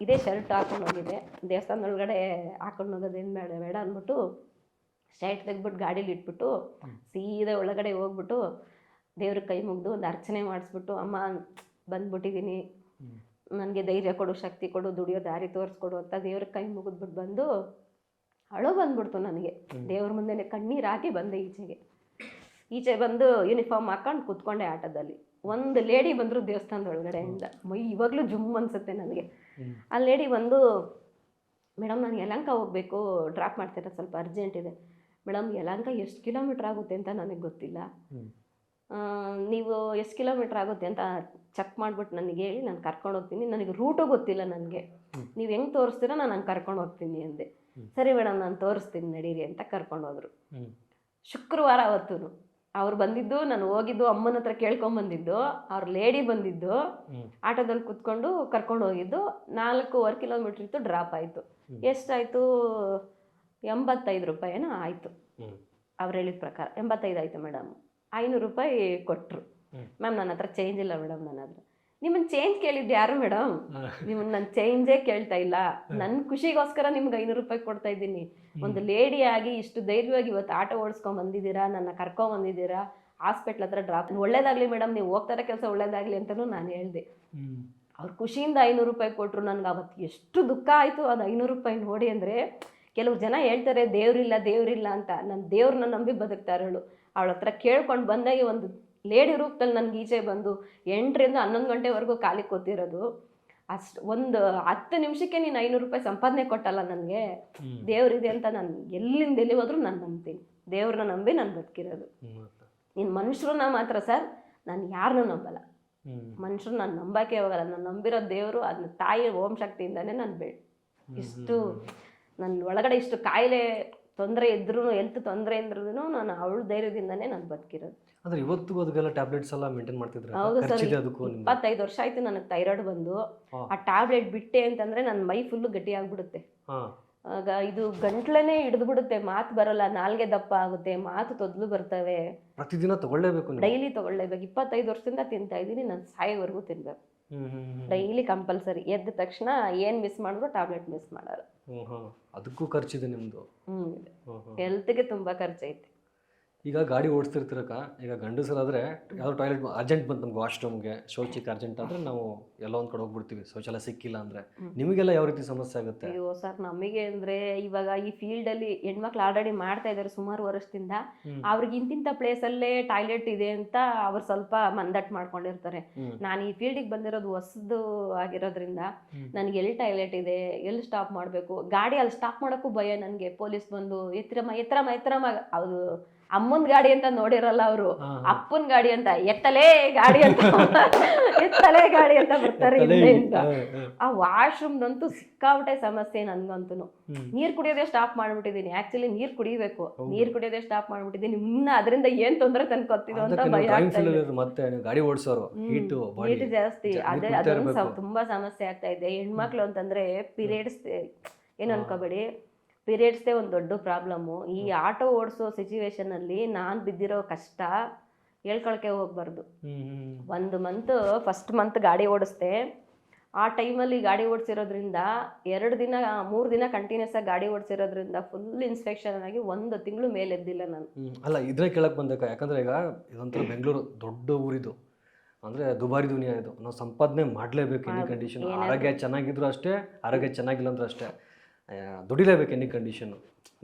ಇದೇ ಶರ್ಟ್ ಹಾಕೊಂಡು ಹೋಗಿದ್ದೆ. ದೇವಸ್ಥಾನದೊಳಗಡೆ ಹಾಕೊಂಡು ಹೋಗೋದೇನು ಬೇಡ ಅಂದ್ಬಿಟ್ಟು ಶರ್ಟ್ ತೆಗ್ಬಿಟ್ಟು ಗಾಡೀಲಿ ಇಟ್ಬಿಟ್ಟು ಸೀದಾ ಒಳಗಡೆ ಹೋಗ್ಬಿಟ್ಟು ದೇವ್ರಿಗೆ ಕೈ ಮುಗಿದು ಒಂದು ಅರ್ಚನೆ ಮಾಡಿಸ್ಬಿಟ್ಟು, ಅಮ್ಮ ಬಂದ್ಬಿಟ್ಟಿದ್ದೀನಿ, ನನಗೆ ಧೈರ್ಯ ಕೊಡು, ಶಕ್ತಿ ಕೊಡು, ದುಡಿಯೋ ದಾರಿ ತೋರಿಸ್ಕೊಡು ಅಂತ ದೇವ್ರಿಗೆ ಕೈ ಮುಗಿದ್ಬಿಟ್ಟು ಬಂದು ಅಳು ಬಂದ್ಬಿಡ್ತು ನನಗೆ. ದೇವ್ರ ಮುಂದೆನೆ ಕಣ್ಣೀರು ಹಾಕಿ ಬಂದೆ ಈಚೆ ಬಂದು ಯೂನಿಫಾರ್ಮ್ ಹಾಕೊಂಡು ಕೂತ್ಕೊಂಡೆ ಆಟೋದಲ್ಲಿ. ಒಂದು ಲೇಡಿ ಬಂದರು ದೇವಸ್ಥಾನದೊಳಗಡೆಯಿಂದ. ಮೈ ಇವಾಗಲೂ ಜುಮ್ ಅನ್ಸುತ್ತೆ ನನಗೆ. ಆ ಲೇಡಿ ಬಂದು, ಮೇಡಮ್ ನಾನು ಯಲಹಂಕ ಹೋಗಬೇಕು, ಡ್ರಾಪ್ ಮಾಡ್ತೀರಾ, ಸ್ವಲ್ಪ ಅರ್ಜೆಂಟ್ ಇದೆ. ಮೇಡಮ್ ಯಲಹಂಕ ಎಷ್ಟು ಕಿಲೋಮೀಟ್ರ್ ಆಗುತ್ತೆ ಅಂತ ನನಗೆ ಗೊತ್ತಿಲ್ಲ, ನೀವು ಎಷ್ಟು ಕಿಲೋಮೀಟ್ರ್ ಆಗುತ್ತೆ ಅಂತ ಚೆಕ್ ಮಾಡಿಬಿಟ್ಟು ನನಗೆ ಹೇಳಿ, ನಾನು ಕರ್ಕೊಂಡು ಹೋಗ್ತೀನಿ. ನನಗೆ ರೂಟು ಗೊತ್ತಿಲ್ಲ ನನಗೆ, ನೀವು ಹೆಂಗೆ ತೋರಿಸ್ತೀರೋ ನಾನು ಹಂಗೆ ಕರ್ಕೊಂಡು ಹೋಗ್ತೀನಿ ಅಂದೆ. ಸರಿ ಮೇಡಮ್ ನಾನು ತೋರಿಸ್ತೀನಿ ನಡೀರಿ ಅಂತ ಕರ್ಕೊಂಡು ಹೋದ್ರು. ಶುಕ್ರವಾರ ಅವತ್ತು ಅವ್ರು ಬಂದಿದ್ದು, ನಾನು ಹೋಗಿದ್ದು ಅಮ್ಮನ ಹತ್ರ ಕೇಳ್ಕೊಂಬಂದಿದ್ದು. ಅವ್ರ ಲೇಡಿ ಬಂದಿದ್ದು, ಆಟೋದಲ್ಲಿ ಕುತ್ಕೊಂಡು ಕರ್ಕೊಂಡು ಹೋಗಿದ್ದು. 4.25 ಕಿಲೋಮೀಟ್ರ್ ಇತ್ತು, ಡ್ರಾಪ್ ಆಯಿತು. ಎಷ್ಟಾಯಿತು? 85 ರೂಪಾಯಿನೋ ಆಯಿತು. ಅವ್ರು ಹೇಳಿದ ಪ್ರಕಾರ 85 ಆಯಿತು ಮೇಡಮ್. 500 ರೂಪಾಯಿ ಕೊಟ್ಟರು. ಮ್ಯಾಮ್ ನನ್ನ ಹತ್ರ ಚೇಂಜ್ ಇಲ್ಲ ಮೇಡಮ್, ನನ್ನ ಹತ್ರ. ನಿಮ್ಮನ್ನ ಚೇಂಜ್ ಕೇಳಿದ್ದು ಯಾರು ಮೇಡಮ್? ನಿಮ್ಮನ್ನ ನಾನು ಚೇಂಜೇ ಕೇಳ್ತಾ ಇಲ್ಲ, ನನ್ನ ಖುಷಿಗೋಸ್ಕರ ನಿಮ್ಗೆ 500 ರೂಪಾಯಿ ಕೊಡ್ತಾ ಇದ್ದೀನಿ. ಒಂದು ಲೇಡಿ ಆಗಿ ಇಷ್ಟು ಧೈರ್ಯವಾಗಿ ಇವತ್ತು ಆಟೋ ಓಡಿಸ್ಕೊಂಡ್ ಬಂದಿದ್ದೀರಾ, ನನ್ನ ಕರ್ಕೊಂಡ್ ಬಂದಿದ್ದೀರಾ, ಹಾಸ್ಪಿಟ್ಲ್ ಹತ್ರ ಡ್ರಾಪ್. ಒಳ್ಳೇದಾಗ್ಲಿ ಮೇಡಮ್, ನೀವು ಹೋಗ್ತಾರೆ ಕೆಲಸ ಒಳ್ಳೇದಾಗ್ಲಿ ಅಂತಲೂ ನಾನು ಹೇಳಿದೆ. ಅವ್ರು ಖುಷಿಯಿಂದ 500 ರೂಪಾಯಿ ಕೊಟ್ಟರು. ನನಗೆ ಅವತ್ತು ಎಷ್ಟು ದುಃಖ ಆಯಿತು ಅದು 500 ರೂಪಾಯಿ ನೋಡಿ. ಅಂದರೆ ಕೆಲವು ಜನ ಹೇಳ್ತಾರೆ ದೇವ್ರಿಲ್ಲ ಅಂತ. ನಾನು ದೇವ್ರನ್ನ ನಂಬಿ ಬದುಕ್ತಾ ಇರೋಳು. ಅವಳ ಹತ್ರ ಕೇಳ್ಕೊಂಡು ಬಂದಾಗೆ ಒಂದು ಲೇಡಿ ರೂಪದಲ್ಲಿ ನನಗೆ ಈಚೆ ಬಂದು 8ರಿಂದ 11 ಗಂಟೆವರೆಗೂ ಖಾಲಿ ಕೂತಿರೋದು. ಅಷ್ಟು ಒಂದು 10 ನಿಮಿಷಕ್ಕೆ ನೀನು 500 ರೂಪಾಯಿ ಸಂಪಾದನೆ ಕೊಟ್ಟಲ್ಲ ನನಗೆ. ದೇವ್ರಿದೆ ಅಂತ ನಾನು ಎಲ್ಲಿಂದ ಎಲ್ಲಿ ಹೋದ್ರೂ ನಾನು ನಂಬ್ತೀನಿ. ದೇವ್ರನ್ನ ನಂಬಿ ನಾನು ಬದುಕಿರೋದು. ನೀನು ಮನುಷ್ಯರನ್ನ ಮಾತ್ರ ಸರ್, ನಾನು ಯಾರನ್ನೂ ನಂಬಲ್ಲ. ಮನುಷ್ಯರು ನಾನು ನಂಬಕ್ಕೆ ಹೋಗಲ್ಲ. ನಾನು ನಂಬಿರೋ ದೇವರು, ಅದನ್ನ ತಾಯಿ ಓಂ ಶಕ್ತಿಯಿಂದಾನೇ ನಾನು ಇಷ್ಟು ನನ್ನ ಒಳಗಡೆ ಇಷ್ಟು ಕಾಯಿಲೆ ತೊಂದರೆ ಇದ್ರೂ, ಹೆಲ್ತ್ ತೊಂದರೆ ಇದ್ರೂ ನಾನು ಅವಳ ಧೈರ್ಯದಿಂದಾನೇ ನಾನು ಬದುಕಿರೋದು. ಅಂದ್ರೆ ಇವತ್ತು ಅದಕ್ಕೆಲ್ಲ ಟ್ಯಾಬ್ಲೆಟ್ಸ್ ಎಲ್ಲ ಮೇಂಟೈನ್ ಮಾಡ್ತಿದ್ರೆ? ಹೌದು ಸರ್, 25 ವರ್ಷ ಆಯ್ತು ನನಗೆ ಥೈರಾಯ್ಡ್ ಬಂದು. ಆ ಟ್ಯಾಬ್ಲೆಟ್ ಬಿಟ್ಟೆ ಅಂತಂದ್ರೆ ನನ್ನ ಮೈ ಫುಲ್ಲು ಗಟ್ಟಿ ಆಗ್ಬಿಡುತ್ತೆ. ಆಗ ಇದು ಗಂಟ್ಲನೇ ಹಿಡಿದು ಬಿಡುತ್ತೆ, ಮಾತು ಬರಲ್ಲ, ನಾಲ್ಗೆ ದಪ್ಪ ಆಗುತ್ತೆ, ಮಾತು ತೊದ್ಲು ಬರ್ತವೆ. ಪ್ರತಿದಿನ ತಗೊಳ್ಳೇಬೇಕು, ಡೈಲಿ ತಗೊಳ್ಳೇಬೇಕು. 25 ವರ್ಷದಿಂದ ತಿಂತಾ ಇದ್ದೀನಿ, ನಾನು ಸಾಯೋವರೆಗೂ ತಿನ್ಬೇಕು. Daily compulsory. ಎದ್ದ ತಕ್ಷಣ ಏನ್ ಮಿಸ್ ಮಾಡಿದ್ರು ಟ್ಯಾಬ್ಲೆಟ್ ಮಿಸ್ ಮಾಡಲ್ಲ. ಅದಕ್ಕೂ ಖರ್ಚಿದೆ ನಿಮ್ದು? ಹೆಲ್ತ್ಗೆ ತುಂಬಾ ಖರ್ಚೈತೆ. ಈಗ ಗಾಡಿ ಓಡಿಸ್ತಿರ್ತಿರಕ್ಕ, ಈಗ ಗಂಡಸರಾದ್ರೆ ಯಾವ್ದೋ ಟಾಯ್ಲೆಟ್ ಅರ್ಜೆಂಟ್ ಬಂತು ನಮ್ಗೆ, ವಾಶ್ರೂಮ್ಗೆ ಶೌಚಕ್ಕೆ ಅರ್ಜೆಂಟ್ ಆದರೆ ನಾವು ಎಲ್ಲ ಒಂದು ಕಡೆ ಹೋಗ್ಬಿಡ್ತೀವಿ, ಶೌಚಾಲಯ ಸಿಕ್ಕಿಲ್ಲ ಅಂದರೆ. ನಿಮಗೆಲ್ಲ ಯಾವ ರೀತಿ ಸಮಸ್ಯೆ ಆಗುತ್ತೆ? ಅಯ್ಯೋ ಸರ್, ನಮಗೆ ಅಂದರೆ ಇವಾಗ ಈ ಫೀಲ್ಡಲ್ಲಿ ಹೆಣ್ಮಕ್ಳು ಆಲ್ರೆಡಿ ಮಾಡ್ತಾ ಇದ್ದಾರೆ ಸುಮಾರು ವರ್ಷದಿಂದ. ಅವ್ರಿಗೆ ಇಂತಿಂಥ ಪ್ಲೇಸಲ್ಲೇ ಟಾಯ್ಲೆಟ್ ಇದೆ ಅಂತ ಅವ್ರು ಸ್ವಲ್ಪ ಮಂದಟ್ ಮಾಡ್ಕೊಂಡಿರ್ತಾರೆ. ನಾನು ಈ ಫೀಲ್ಡಿಗೆ ಬಂದಿರೋದು ಹೊಸದು ಆಗಿರೋದ್ರಿಂದ ನನಗೆ ಎಲ್ಲಿ ಟಾಯ್ಲೆಟ್ ಇದೆ, ಎಲ್ಲಿ ಸ್ಟಾಪ್ ಮಾಡಬೇಕು, ಗಾಡಿ ಅಲ್ಲಿ ಸ್ಟಾಪ್ ಮಾಡೋಕ್ಕೂ ಭಯ ನನಗೆ. ಪೊಲೀಸ್ ಬಂದು ಎತ್ತರಮ್ಮ ಅದು ಅಮ್ಮನ ಗಾಡಿ ಅಂತ ನೋಡಿರಲ್ಲ ಅವರು, ಅಪ್ಪನ ಗಾಡಿ ಅಂತ ಎತ್ತಲೇ ಗಾಡಿ ಅಂತ ಬರ್ತಾರೆ ಹಿಂದೆಯಿಂದ. ಆ ವಾಶ್ರೂಮ್ದಂತೂ ಸಿಕ್ಕಾಬಿಟ್ಟೆ ಸಮಸ್ಯೆ ನನ್ಗಂತೂ. ನೀರ್ ಕುಡಿಯೋದೇ ಸ್ಟಾಪ್ ಮಾಡ್ಬಿಟ್ಟಿದೀನಿ. ಆಕ್ಚುಲಿ ನೀರ್ ಕುಡಿಬೇಕು, ನೀರ್ ಕುಡಿಯೋದೇ ಸ್ಟಾಪ್ ಮಾಡ್ಬಿಟ್ಟಿದೀನಿ. ಇನ್ನ ಅದರಿಂದ ಏನ್ ತೊಂದರೆ ತಂದ್ಕೊತಿದೋ ಅಂತ ಭಯ ಆಗ್ತಾ ಇದೆ. ಮತ್ತೆ ಗಾಡಿ ಓಡಿಸೋರು ಹೀಟ್ ಜಾಸ್ತಿ, ಅದೇ ಅದೊಂದು ತುಂಬಾ ಸಮಸ್ಯೆ ಆಗ್ತಾ ಇದೆ. ಹೆಣ್ಮಕ್ಳು ಅಂತಂದ್ರೆ ಪೀರಿಯಡ್ಸ್ ಏನು ಅನ್ಕೋಬೇಡಿ, ಪೀರಿಯಡ್ಸ್ದೇ ಒಂದು ದೊಡ್ಡ ಪ್ರಾಬ್ಲಮ್ಮು. ಈ ಆಟೋ ಓಡಿಸೋ ಸಿಚುವೇಶನಲ್ಲಿ ನಾನು ಬಿದ್ದಿರೋ ಕಷ್ಟ ಹೇಳ್ಕೊಳಕ್ಕೆ ಹೋಗ್ಬಾರ್ದು. 1 ಮಂತ್ ಫಸ್ಟ್ ಮಂತ್ ಗಾಡಿ ಓಡಿಸ್ದೆ. ಆ ಟೈಮಲ್ಲಿ ಗಾಡಿ ಓಡಿಸಿರೋದ್ರಿಂದ 2 ದಿನ 3 ದಿನ ಕಂಟಿನ್ಯೂಸ್ ಆಗಿ ಗಾಡಿ ಓಡಿಸಿರೋದ್ರಿಂದ ಫುಲ್ ಇನ್ಸ್ಪೆಕ್ಷನ್ ಆಗಿ 1 ತಿಂಗಳು ಮೇಲೆ ಎದ್ದಿಲ್ಲ ನಾನು. ಅಲ್ಲ, ಇದ್ರೆ ಕೇಳಕ್ ಬಂದಕ್ಕ, ಯಾಕಂದ್ರೆ ಈಗ ಇದೊಂಥರ ಬೆಂಗಳೂರು ದೊಡ್ಡ ಊರಿದು, ಅಂದ್ರೆ ದುಬಾರಿ ದುನಿಯಾ ಇದು. ನಾವು ಸಂಪಾದನೆ ಮಾಡಲೇಬೇಕು ಎನಿ ಕಂಡೀಷನ್. ಆರೋಗ್ಯ ಚೆನ್ನಾಗಿದ್ರು ಅಷ್ಟೇ, ಆರೋಗ್ಯ ಚೆನ್ನಾಗಿಲ್ಲ ಅಂದ್ರೆ ಅಷ್ಟೇ, ದುಡಿಲೇಬೇಕು ಎನಿ ಕಂಡೀಷನ್.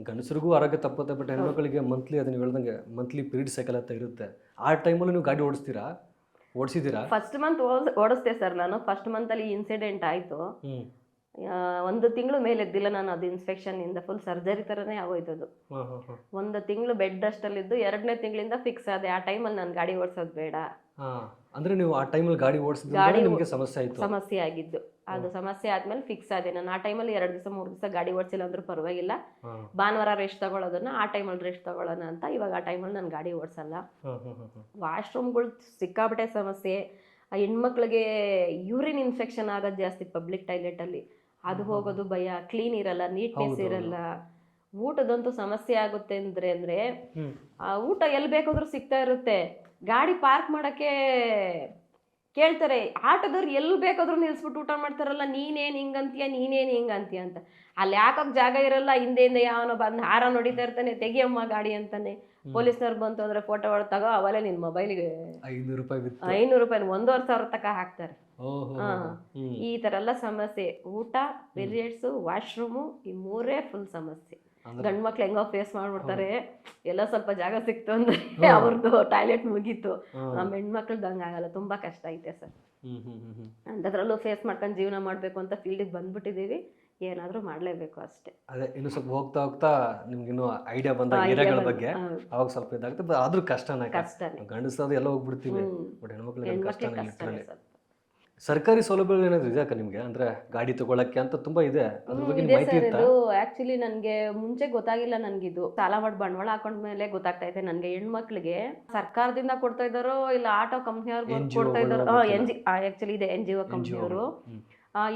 ಗಂಡಸರಿಗೂ ಆರೋಗ್ಯ ತಪ್ಪತ್ತೆ, ಬಟ್ ಹೆಣ್ಮಕ್ಳಿಗೆ ಮಂತ್ಲಿ, ಅದನ್ನ ಹೇಳ್ದಂಗೆ ಮಂತ್ಲಿ ಪೀರಿಯಡ್ ಸೈಕಲ್ ಅಂತ ಇರುತ್ತೆ. ಆ ಟೈಮಲ್ಲಿ ನೀವು ಗಾಡಿ ಓಡಿಸಿದ್ದೀರಾ? ಫಸ್ಟ್ ಮಂತ್ ಓಡಿಸ್ದೆ ಸರ್ ನಾನು. ಫಸ್ಟ್ ಮಂತಲ್ಲಿ ಇನ್ಸಿಡೆಂಟ್ ಆಯಿತು. 1 ತಿಂಗಳು ಮೇಲೆ ಎದ್ದಿಲ್ಲ ನಾನು. ಅದು ಇನ್ಸ್ಪೆಕ್ಷನ್ ಇಂದ ಫುಲ್ ಸರ್ಜರಿ ಥರನೇ ಆಗೋಯ್ತದು. 1 ತಿಂಗಳು ಬೆಡ್ ಅಷ್ಟಲ್ಲಿದ್ದು 2ನೇ ತಿಂಗಳಿಂದ ಫಿಕ್ಸ್ ಆದೆ. ಆ ಟೈಮಲ್ಲಿ ನಾನು ಗಾಡಿ ಓಡಿಸೋದು ಬೇಡ. ಅಂದ್ರೆ ನೀವು ಆ ಟೈಮಲ್ಲಿ ಗಾಡಿ ಓಡಿಸಿದ್ರೆ ನಿಮಗೆ ಸಮಸ್ಯೆ ಆಗಿದ್ದು. ಅದು ಸಮಸ್ಯೆ ಆದ್ಮೇಲೆ ಫಿಕ್ಸ್ ಆದೆ ನಾನು. ಆ ಟೈಮಲ್ಲಿ 2 ದಿವಸ 3 ದಿವಸ ಗಾಡಿ ಓಡಿಸಿಲ್ಲ ಅಂದ್ರೂ ಪರವಾಗಿಲ್ಲ, ಭಾನುವಾರ ರೆಸ್ಟ್ ತಗೊಳ್ಳೋದನ್ನ ಆ ಟೈಮಲ್ಲಿ ರೆಸ್ಟ್ ತಗೊಳ್ಳೋಣ ಅಂತ. ಇವಾಗ ಆ ಟೈಮಲ್ಲಿ ನಾನು ಗಾಡಿ ಓಡಿಸಲ್ಲ. ವಾಶ್ರೂಮ್ಗಳು ಸಿಕ್ಕಾಬಿಟ್ಟೆ ಸಮಸ್ಯೆ. ಆ ಹೆಣ್ಮಕ್ಳಿಗೆ ಯೂರಿನ್ ಇನ್ಫೆಕ್ಷನ್ ಆಗೋದು ಜಾಸ್ತಿ ಪಬ್ಲಿಕ್ ಟಾಯ್ಲೆಟಲ್ಲಿ. ಅದು ಹೋಗೋದು ಭಯ, ಕ್ಲೀನ್ ಇರಲ್ಲ, ನೀಟ್ನೆಸ್ ಇರಲ್ಲ. ಊಟದಂತೂ ಸಮಸ್ಯೆ ಆಗುತ್ತೆ ಅಂದ್ರೆ ಆ ಊಟ ಎಲ್ಲಿ ಬೇಕಾದ್ರೂ ಸಿಗ್ತಾ ಇರುತ್ತೆ. ಗಾಡಿ ಪಾರ್ಕ್ ಮಾಡಕ್ಕೆ ಕೇಳ್ತಾರೆ, ಆಟೋದವ್ರು ಎಲ್ಲಿ ಬೇಕಾದ್ರೂ ನಿಲ್ಸ್ಬಿಟ್ಟು ಊಟ ಮಾಡ್ತಾರಲ್ಲ, ನೀನೇನು ಹಿಂಗಂತೀಯ ಅಂತ. ಅಲ್ಲಿ ಯಾಕೋಕ್ ಜಾಗ ಇರಲ್ಲ, ಹಿಂದೆಯಿಂದ ಯಾವನೋ ಬಂದು ಹಾರ ನೋಡಿತಾ ಇರ್ತಾನೆ, ತೆಗಿಯಮ್ಮ ಗಾಡಿ ಅಂತಾನೆ. ಪೊಲೀಸ್ನವ್ರು ಬಂತು ಅಂದ್ರೆ ಫೋಟೋ ಹೊಡ್ತಾಗೋ ಅವಲೇ ನಿನ್ ಮೊಬೈಲ್ಗೆ 500 ರೂಪಾಯಿ 1,500 ತಕ ಹಾಕ್ತಾರೆ. ಈ ತರ ಎಲ್ಲ ಸಮಸ್ಯೆ. ಊಟ, ಪೀರಿಯಡ್ಸು, ವಾಶ್ರೂಮು, ಈ 3 ಫುಲ್ ಸಮಸ್ಯೆ. ಗಂಡ್ ಮಕ್ಳು ಹೆಂಗೋ ಫೇಸ್ ಮಾಡ್ಬಿಡ್ತಾರೆ, ಎಲ್ಲ ಸ್ವಲ್ಪ ಜಾಗ ಸಿಕ್ತು ಅಂದ್ರೆ ಅವ್ರದ್ದು ಟಾಯ್ಲೆಟ್ ಮುಗೀತು. ನಮ್ಮ ಹೆಣ್ಮಕ್ಳದ್ದು ಹಂಗಾಗಲ್ಲ, ತುಂಬಾ ಕಷ್ಟ ಐತೆ ಸರ್. ಅಂಥದ್ರಲ್ಲೂ ಫೇಸ್ ಮಾಡ್ಕೊಂಡು ಜೀವನ ಮಾಡ್ಬೇಕು ಅಂತ ಫೀಲ್ಡಿಗೆ ಬಂದ್ಬಿಟ್ಟಿದೀವಿ. ಏನಾದ್ರೂ ಮಾಡ್ಲೇಬೇಕು ಅಷ್ಟೇ. ಅದೇ ಇನ್ನು ಸ್ವಲ್ಪ ಹೋಗ್ತಾ ನಿಮ್ಗೆ ಇನ್ನೂ ಐಡಿಯಾ ಬಂದ ಏರಿಯಾಗಳ ಬಗ್ಗೆ ಅವಾಗ ಸ್ವಲ್ಪ ಇದಾಗುತ್ತೆ. ಆದ್ರೂ ಕಷ್ಟನೇ. ಗಂಡಸಾದ್ರು ಎಲ್ಲ ಹೋಗ್ಬಿಡ್ತೀವಿ, ಬಟ್ ಹೆಣ್ಮಕ್ಳಿಗೆ ಕಷ್ಟ. ಸರ್ಕಾರಿ ಸೌಲಭ್ಯಗಳು ಏನಾದ್ರು ಇದೆ ಅಕ್ಕ ನಿಮ್ಗೆ? ಅಂದ್ರೆ ಗಾಡಿ ತಗೊಳಕ್ಕೆ ಅಂತ ತುಂಬಾ ಇದೆ, ಅದ್ರ ಬಗ್ಗೆ ಮಾಹಿತಿ ಇತ್ತಾ? ಆಕ್ಚುಲಿ ನನ್ಗೆ ಮುಂಚೆ ಗೊತ್ತಾಗಿಲ್ಲ. ನನ್ಗಿದು ಸಾಲ ಮಾಡಿ ಬಂಡವಾಳ ಹಾಕೊಂಡ್ಮೇಲೆ ಗೊತ್ತಾಗ್ತಾ ಇದೆ ನನ್ಗೆ. ಹೆಣ್ಮಕ್ಳಿಗೆ ಸರ್ಕಾರದಿಂದ ಕೊಡ್ತಾ ಇದ್ದಾರೋ ಇಲ್ಲ ಆಟೋ ಕಂಪ್ನಿಯವ್ರು ಕೊಡ್ತಾ ಇದ್ದಾರೋ, ಆಕ್ಚುಲಿ ಇದೆ NGO ಕಂಪ್ನಿಯವರು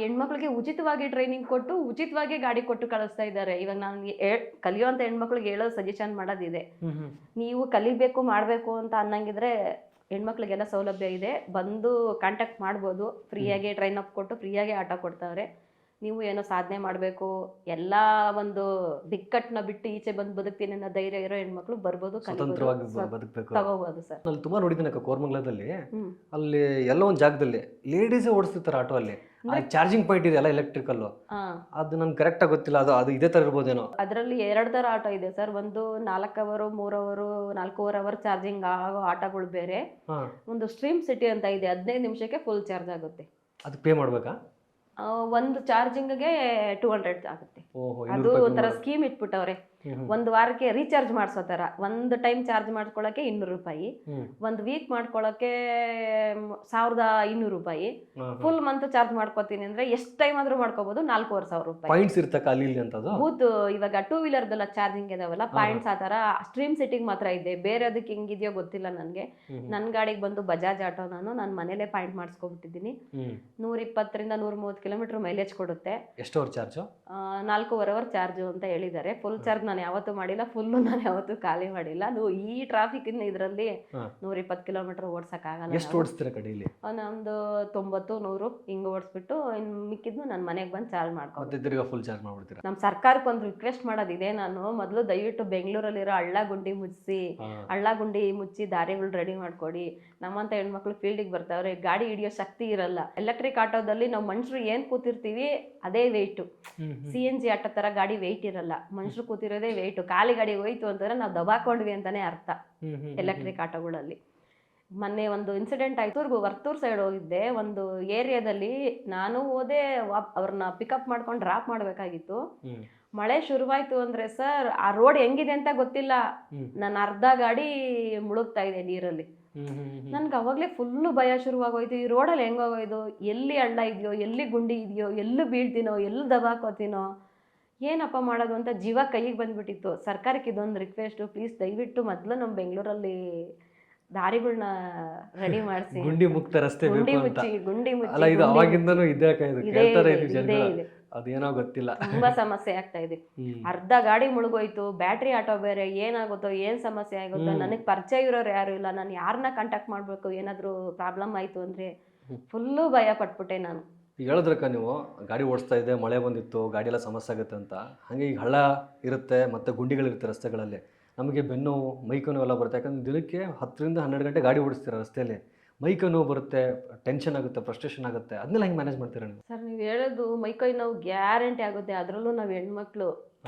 ಹೆಣ್ಮಕ್ಳಿಗೆ ಉಚಿತವಾಗಿ ಟ್ರೈನಿಂಗ್ ಕೊಟ್ಟು ಉಚಿತವಾಗಿ ಗಾಡಿ ಕೊಟ್ಟು ಕಳಿಸ್ತಾ ಇದ್ದಾರೆ. ಇವಾಗ ನಾನು ಕಲಿಯುವಂತ ಹೆಣ್ಮಕ್ಳಿಗೆ ಹೇಳೋ ಸಜೆಷನ್ ಮಾಡೋದಿದೆ, ನೀವು ಕಲಿಬೇಕು ಮಾಡ್ಬೇಕು ಅಂತ ಅನ್ನಂಗಿದ್ರೆ ಹೆಣ್ಮಕ್ಳಿಗೆಲ್ಲ ಸೌಲಭ್ಯ ಇದೆ, ಬಂದು ಕಾಂಟ್ಯಾಕ್ಟ್ ಮಾಡ್ಬೋದು. ಫ್ರೀಯಾಗಿ ಟ್ರೈನ್ ಅಪ್ ಕೊಟ್ಟು ಫ್ರೀಯಾಗಿ ಆಟೋ ಕೊಡ್ತಾವ್ರೆ. ನೀವು ಏನೋ ಸಾಧನೆ ಮಾಡಬೇಕು, ಎಲ್ಲ ಒಂದು ಬಿಕ್ಕಟ್ಟನ್ನ ಬಿಟ್ಟು ಈಚೆ ಬಂದು ಬದುಕ್ತೀನಿ ಅನ್ನೋ ಧೈರ್ಯ ಇರೋ ಹೆಣ್ಮಕ್ಳು ಬರ್ಬೋದು, ಸ್ವತಂತ್ರವಾಗಿ ಬದುಕಬೇಕು. ತಗೋಬೋದು ಸರ್. ಅಲ್ಲಿ ತುಂಬಾ ನೋಡಿದ್ದೀನಿ ಅಕ್ಕ ಕೋರ್ಮಂಗ್ಲದಲ್ಲಿ, ಹ್ಮ್. ಅಲ್ಲಿ ಎಲ್ಲೋ ಒಂದು ಜಾಗದಲ್ಲಿ ಲೇಡೀಸೇ ಓಡಿಸ್ತಿರ್ತಾರೆ ಆಟೋ. ಅಲ್ಲಿ ಚಾರ್ಜಿಂಗ್ ಪಾಯಿಂಟ್ ಇದೆ ಅಲ್ಲ, ಎಲೆಕ್ಟ್ರಿಕಲ್. ಅದು ನನ್ಗೆ ಕರೆಕ್ಟ್ ಆಗಿ ಗೊತ್ತಿಲ್ಲ, ಅದು ಇದೇ ತರ ಇರ್ಬೋದೇನೋ. ಅದರಲ್ಲಿ 2 ಥರ ಆಟೋ ಇದೆ ಸರ್. ಒಂದು 4 ಅವರ್ 3 ಅವರ್ 4.5 ಅವರ್ ಚಾರ್ಜಿಂಗ್ ಆಗೋ ಆಟೋಗಳು ಬೇರೆ. ಒಂದು ಸ್ಟ್ರೀಮ್ ಸಿಟಿ ಅಂತ ಇದೆ, 15 ನಿಮಿಷಕ್ಕೆ ಫುಲ್ ಚಾರ್ಜ್ ಆಗುತ್ತೆ. ಅದು ಪೇ ಮಾಡ್ಬೇಕಾ? ಒಂದು ಚಾರ್ಜಿಂಗ್ಗೆ 200 ಆಗುತ್ತೆ. ಅದು ಒಂಥರ ಸ್ಕೀಮ್ ಇಟ್ಬಿಟ್ಟವ್ರೆ. ಒಂದು ವಾರಕ್ಕೆ ರೀಚಾರ್ಜ್ ಮಾಡಿಸೋ ಥರ. ಒಂದು ಟೈಮ್ ಚಾರ್ಜ್ ಮಾಡ್ಕೊಳ್ಳೋಕೆ 200 ರೂಪಾಯಿ, ಒಂದು ವೀಕ್ ಮಾಡ್ಕೊಳ್ಳೋಕೆ 1200 ರೂಪಾಯಿ, ಫುಲ್ ಮಂತ್ ಚಾರ್ಜ್ ಮಾಡ್ಕೋತೀನಿ ಅಂದ್ರೆ ಎಷ್ಟು ಟೈಮ್ ಆದ್ರೂ ಮಾಡ್ಕೋಬಹುದು, 4500 ರೂಪಾಯಿ. ಪಾಯಿಂಟ್ಸ್ ಇರ್ತಕ್ಕ ಅಲ್ಲಿ ಇಲ್ಲಿ ಅಂತ? ಬೂತ್ ಇವಾಗ 2 ವೀಲರ್ದೆಲ್ಲ ಚಾರ್ಜಿಂಗ್ ಇದಾವಲ್ಲ, ಪಾಯಿಂಟ್ಸ್ ಆ ತರ ಸ್ಟ್ರೀಮ್ ಸಿಟಿಗೆ ಮಾತ್ರ ಇದೆ. ಬೇರೆ ಅದಕ್ಕೆ ಹೆಂಗಿದೆಯೋ ಗೊತ್ತಿಲ್ಲ ನನಗೆ. ನನ್ನ ಗಾಡಿಗೆ ಬಂದು ಬಜಾಜ್ ಆಟೋ, ನಾನು ಮನೇಲೆ ಪಾಯಿಂಟ್ ಮಾಡಿಸ್ಕೊಬಿಟ್ಟಿದ್ದೀನಿ. 120ರಿಂದ 130 ಕಿಲೋಮೀಟರ್ ಮೈಲೇಜ್ ಕೊಡುತ್ತೆ. ಎಷ್ಟು ಅವರ್ ಚಾರ್ಜ್? 4.5 ಅವರ್ ಚಾರ್ಜ್ ಅಂತ ಹೇಳಿದ್ದಾರೆ. ಫುಲ್ ಚಾರ್ಜ್ ನಾನು ಯಾವತ್ತೂ ಮಾಡಿಲ್ಲ, ಫುಲ್ ನಾನು ಯಾವತ್ತೂ ಖಾಲಿ ಮಾಡಿಲ್ಲ. ಈ ಟ್ರಾಫಿಕ್ ಇದರಲ್ಲಿ 120 ಕಿಲೋಮೀಟರ್ ಓಡ್ಸಕ್ಕಾಗಲ್ಲ. ಎಷ್ಟು ಓಡಿಸ್ತೀರ ಕಡೆಯಲ್ಲಿ? ಒಂದು 90-100 ಹಿಂಗೆ ಓಡಿಸ್ಬಿಟ್ಟು ಇನ್ನು ಮಿಕ್ಕಿದ್ನು ನನ್ನ ಮನೆಗೆ ಬಂದು ಚಾರ್ಜ್ ಮಾಡ್ಕೊಂಡು ಫುಲ್ ಚಾರ್ಜ್ ಮಾಡ್ಬಿಡ್ತೀರಾ? ನಮ್ಮ ಸರ್ಕಾರಕ್ಕೆ ಒಂದು ರಿಕ್ವೆಸ್ಟ್ ಮಾಡೋದಿದೆ. ನಾನು ಮೊದಲು ದಯವಿಟ್ಟು ಬೆಂಗಳೂರಲ್ಲಿರೋ ಹಳ್ಳ ಗುಂಡಿ ಮುಚ್ಚಿ ದಾರಿಗಳು ರೆಡಿ ಮಾಡ್ಕೊಡಿ. ನಮ್ಮಂತ ಹೆಣ್ಮಕ್ಳು ಫೀಲ್ಡಿಗೆ ಬರ್ತಾವ್ರೆ, ಗಾಡಿ ಹಿಡಿಯೋ ಶಕ್ತಿ ಇರಲ್ಲ. ಎಲೆಕ್ಟ್ರಿಕ್ ಆಟೋದಲ್ಲಿ ನಾವು ಮನುಷ್ಯರು ಏನ್ ಕೂತಿರ್ತೀವಿ ಅದೇ ವೆಯ್ಟು. CNG ಆಟೋ ತರ ಗಾಡಿ ವೆಯ್ಟ್ ಇರಲ್ಲ, ಮನುಷ್ಯರು ಕೂತಿರೋದೇ ವೆಯ್ಟ್. ಖಾಲಿ ಗಾಡಿ ಹೋಯ್ತು ಅಂತಂದ್ರೆ ನಾವು ದಬಾಕೊಂಡ್ವಿ ಅಂತಾನೆ ಅರ್ಥ ಎಲೆಕ್ಟ್ರಿಕ್ ಆಟೋಗಳಲ್ಲಿ. ಮೊನ್ನೆ ಒಂದು ಇನ್ಸಿಡೆಂಟ್ ಆಯ್ತು. ವರ್ತೂರ್ ಸೈಡ್ ಹೋಗಿದ್ದೆ, ಒಂದು ಏರಿಯಾದಲ್ಲಿ ನಾನು ಹೋದೆ, ಅವ್ರನ್ನ ಪಿಕಪ್ ಮಾಡ್ಕೊಂಡು ಡ್ರಾಪ್ ಮಾಡ್ಬೇಕಾಗಿತ್ತು. ಮಳೆ ಶುರುವಾಯ್ತು ಅಂದ್ರೆ ಸರ್, ಆ ರೋಡ್ ಹೆಂಗಿದೆ ಅಂತ ಗೊತ್ತಿಲ್ಲ, ನನ್ನ ಅರ್ಧ ಗಾಡಿ ಮುಳುಗ್ತಾ ಇದೆ ನೀರಲ್ಲಿ. ನನ್ಗೆ ಅವಾಗ್ಲೇ ಫುಲ್ಲು ಭಯ ಶುರುವಾಗೋಯ್ತು. ಈ ರೋಡಲ್ಲಿ ಹೆಂಗೋಗೋಯ್ತು, ಎಲ್ಲಿ ಹಳ್ಳ ಇದೆಯೋ, ಎಲ್ಲಿ ಗುಂಡಿ ಇದೆಯೋ, ಎಲ್ಲಿ ಬೀಳ್ತೀನೋ, ಎಲ್ಲಿ ದಬಾಕೋತೀನೋ, ಏನಪ್ಪ ಮಾಡೋದು ಅಂತ ಜೀವ ಕೈಗೆ ಬಂದ್ಬಿಟ್ಟಿತ್ತು. ಸರ್ಕಾರಕ್ಕೆ ಇದೊಂದು ರಿಕ್ವೆಸ್ಟು, ಪ್ಲೀಸ್ ದಯವಿಟ್ಟು ಮೊದಲು ನಮ್ಮ ಬೆಂಗಳೂರಲ್ಲಿ ದಾರಿಗಳನ್ನ ರೆಡಿ ಮಾಡಿಸಿ, ಗುಂಡಿ ಮುಕ್ತ ರಸ್ತೆ ಗುಂಡಿ ಮುಚ್ಚಿ ಇದು ಅವಾಗಿಂದನೂ ಇದೆ. ಅದೇನೋ ಗೊತ್ತಿಲ್ಲ, ತುಂಬಾ ಸಮಸ್ಯೆ ಆಗ್ತಾ ಇದೆ. ಅರ್ಧ ಗಾಡಿ ಮುಳುಗೋಯ್ತು, ಬ್ಯಾಟ್ರಿ ಆಟೋ ಬೇರೆ, ಏನಾಗುತ್ತೋ ಏನ್ ಸಮಸ್ಯೆ ಆಗುತ್ತೋ. ನನಗೆ ಪರಿಚಯ ಇರೋರು ಯಾರು ಇಲ್ಲ, ನಾನು ಯಾರನ್ನ ಕಾಂಟ್ಯಾಕ್ಟ್ ಮಾಡ್ಬೇಕು ಏನಾದ್ರು ಪ್ರಾಬ್ಲಮ್ ಆಯ್ತು ಅಂದ್ರೆ. ಫುಲ್ಲು ಭಯ ಪಟ್ಬಿಟ್ಟೆ ನಾನು. ಈಗ ಹೇಳಿದ್ರಕ್ಕ ನೀವು ಗಾಡಿ ಓಡಿಸ್ತಾ ಇದೆ, ಮಳೆ ಬಂದಿತ್ತು, ಗಾಡಿ ಎಲ್ಲ ಸಮಸ್ಯೆ ಆಗುತ್ತೆ ಅಂತ. ಹಾಗೆ ಈಗ ಹಳ್ಳ ಇರುತ್ತೆ ಮತ್ತು ಗುಂಡಿಗಳಿರುತ್ತೆ ರಸ್ತೆಗಳಲ್ಲಿ, ನಮಗೆ ಬೆನ್ನು ಮೈಕೈ ನೋವು ಎಲ್ಲ ಬರುತ್ತೆ. ಯಾಕಂದ್ರೆ ದಿನಕ್ಕೆ 10ರಿಂದ 12 ಗಂಟೆ ಗಾಡಿ ಓಡಿಸ್ತೀರ ರಸ್ತೆಯಲ್ಲಿ, ಮೈಕೈ ನೋವು ಬರುತ್ತೆ, ಟೆನ್ಷನ್ ಆಗುತ್ತೆ, ಫ್ರಸ್ಟ್ರೇಷನ್ ಆಗುತ್ತೆ. ಅದನ್ನೆಲ್ಲ ಹೆಂಗೆ ಮ್ಯಾನೇಜ್ ಮಾಡ್ತೀರಾ ನೀವು? ಸರ್ ನೀವು ಹೇಳೋದು ಮೈಕೈ ನೋವು ಗ್ಯಾರಂಟಿ ಆಗುತ್ತೆ, ಅದರಲ್ಲೂ ನಾವು ಹೆಣ್ಮಕ್ಳು.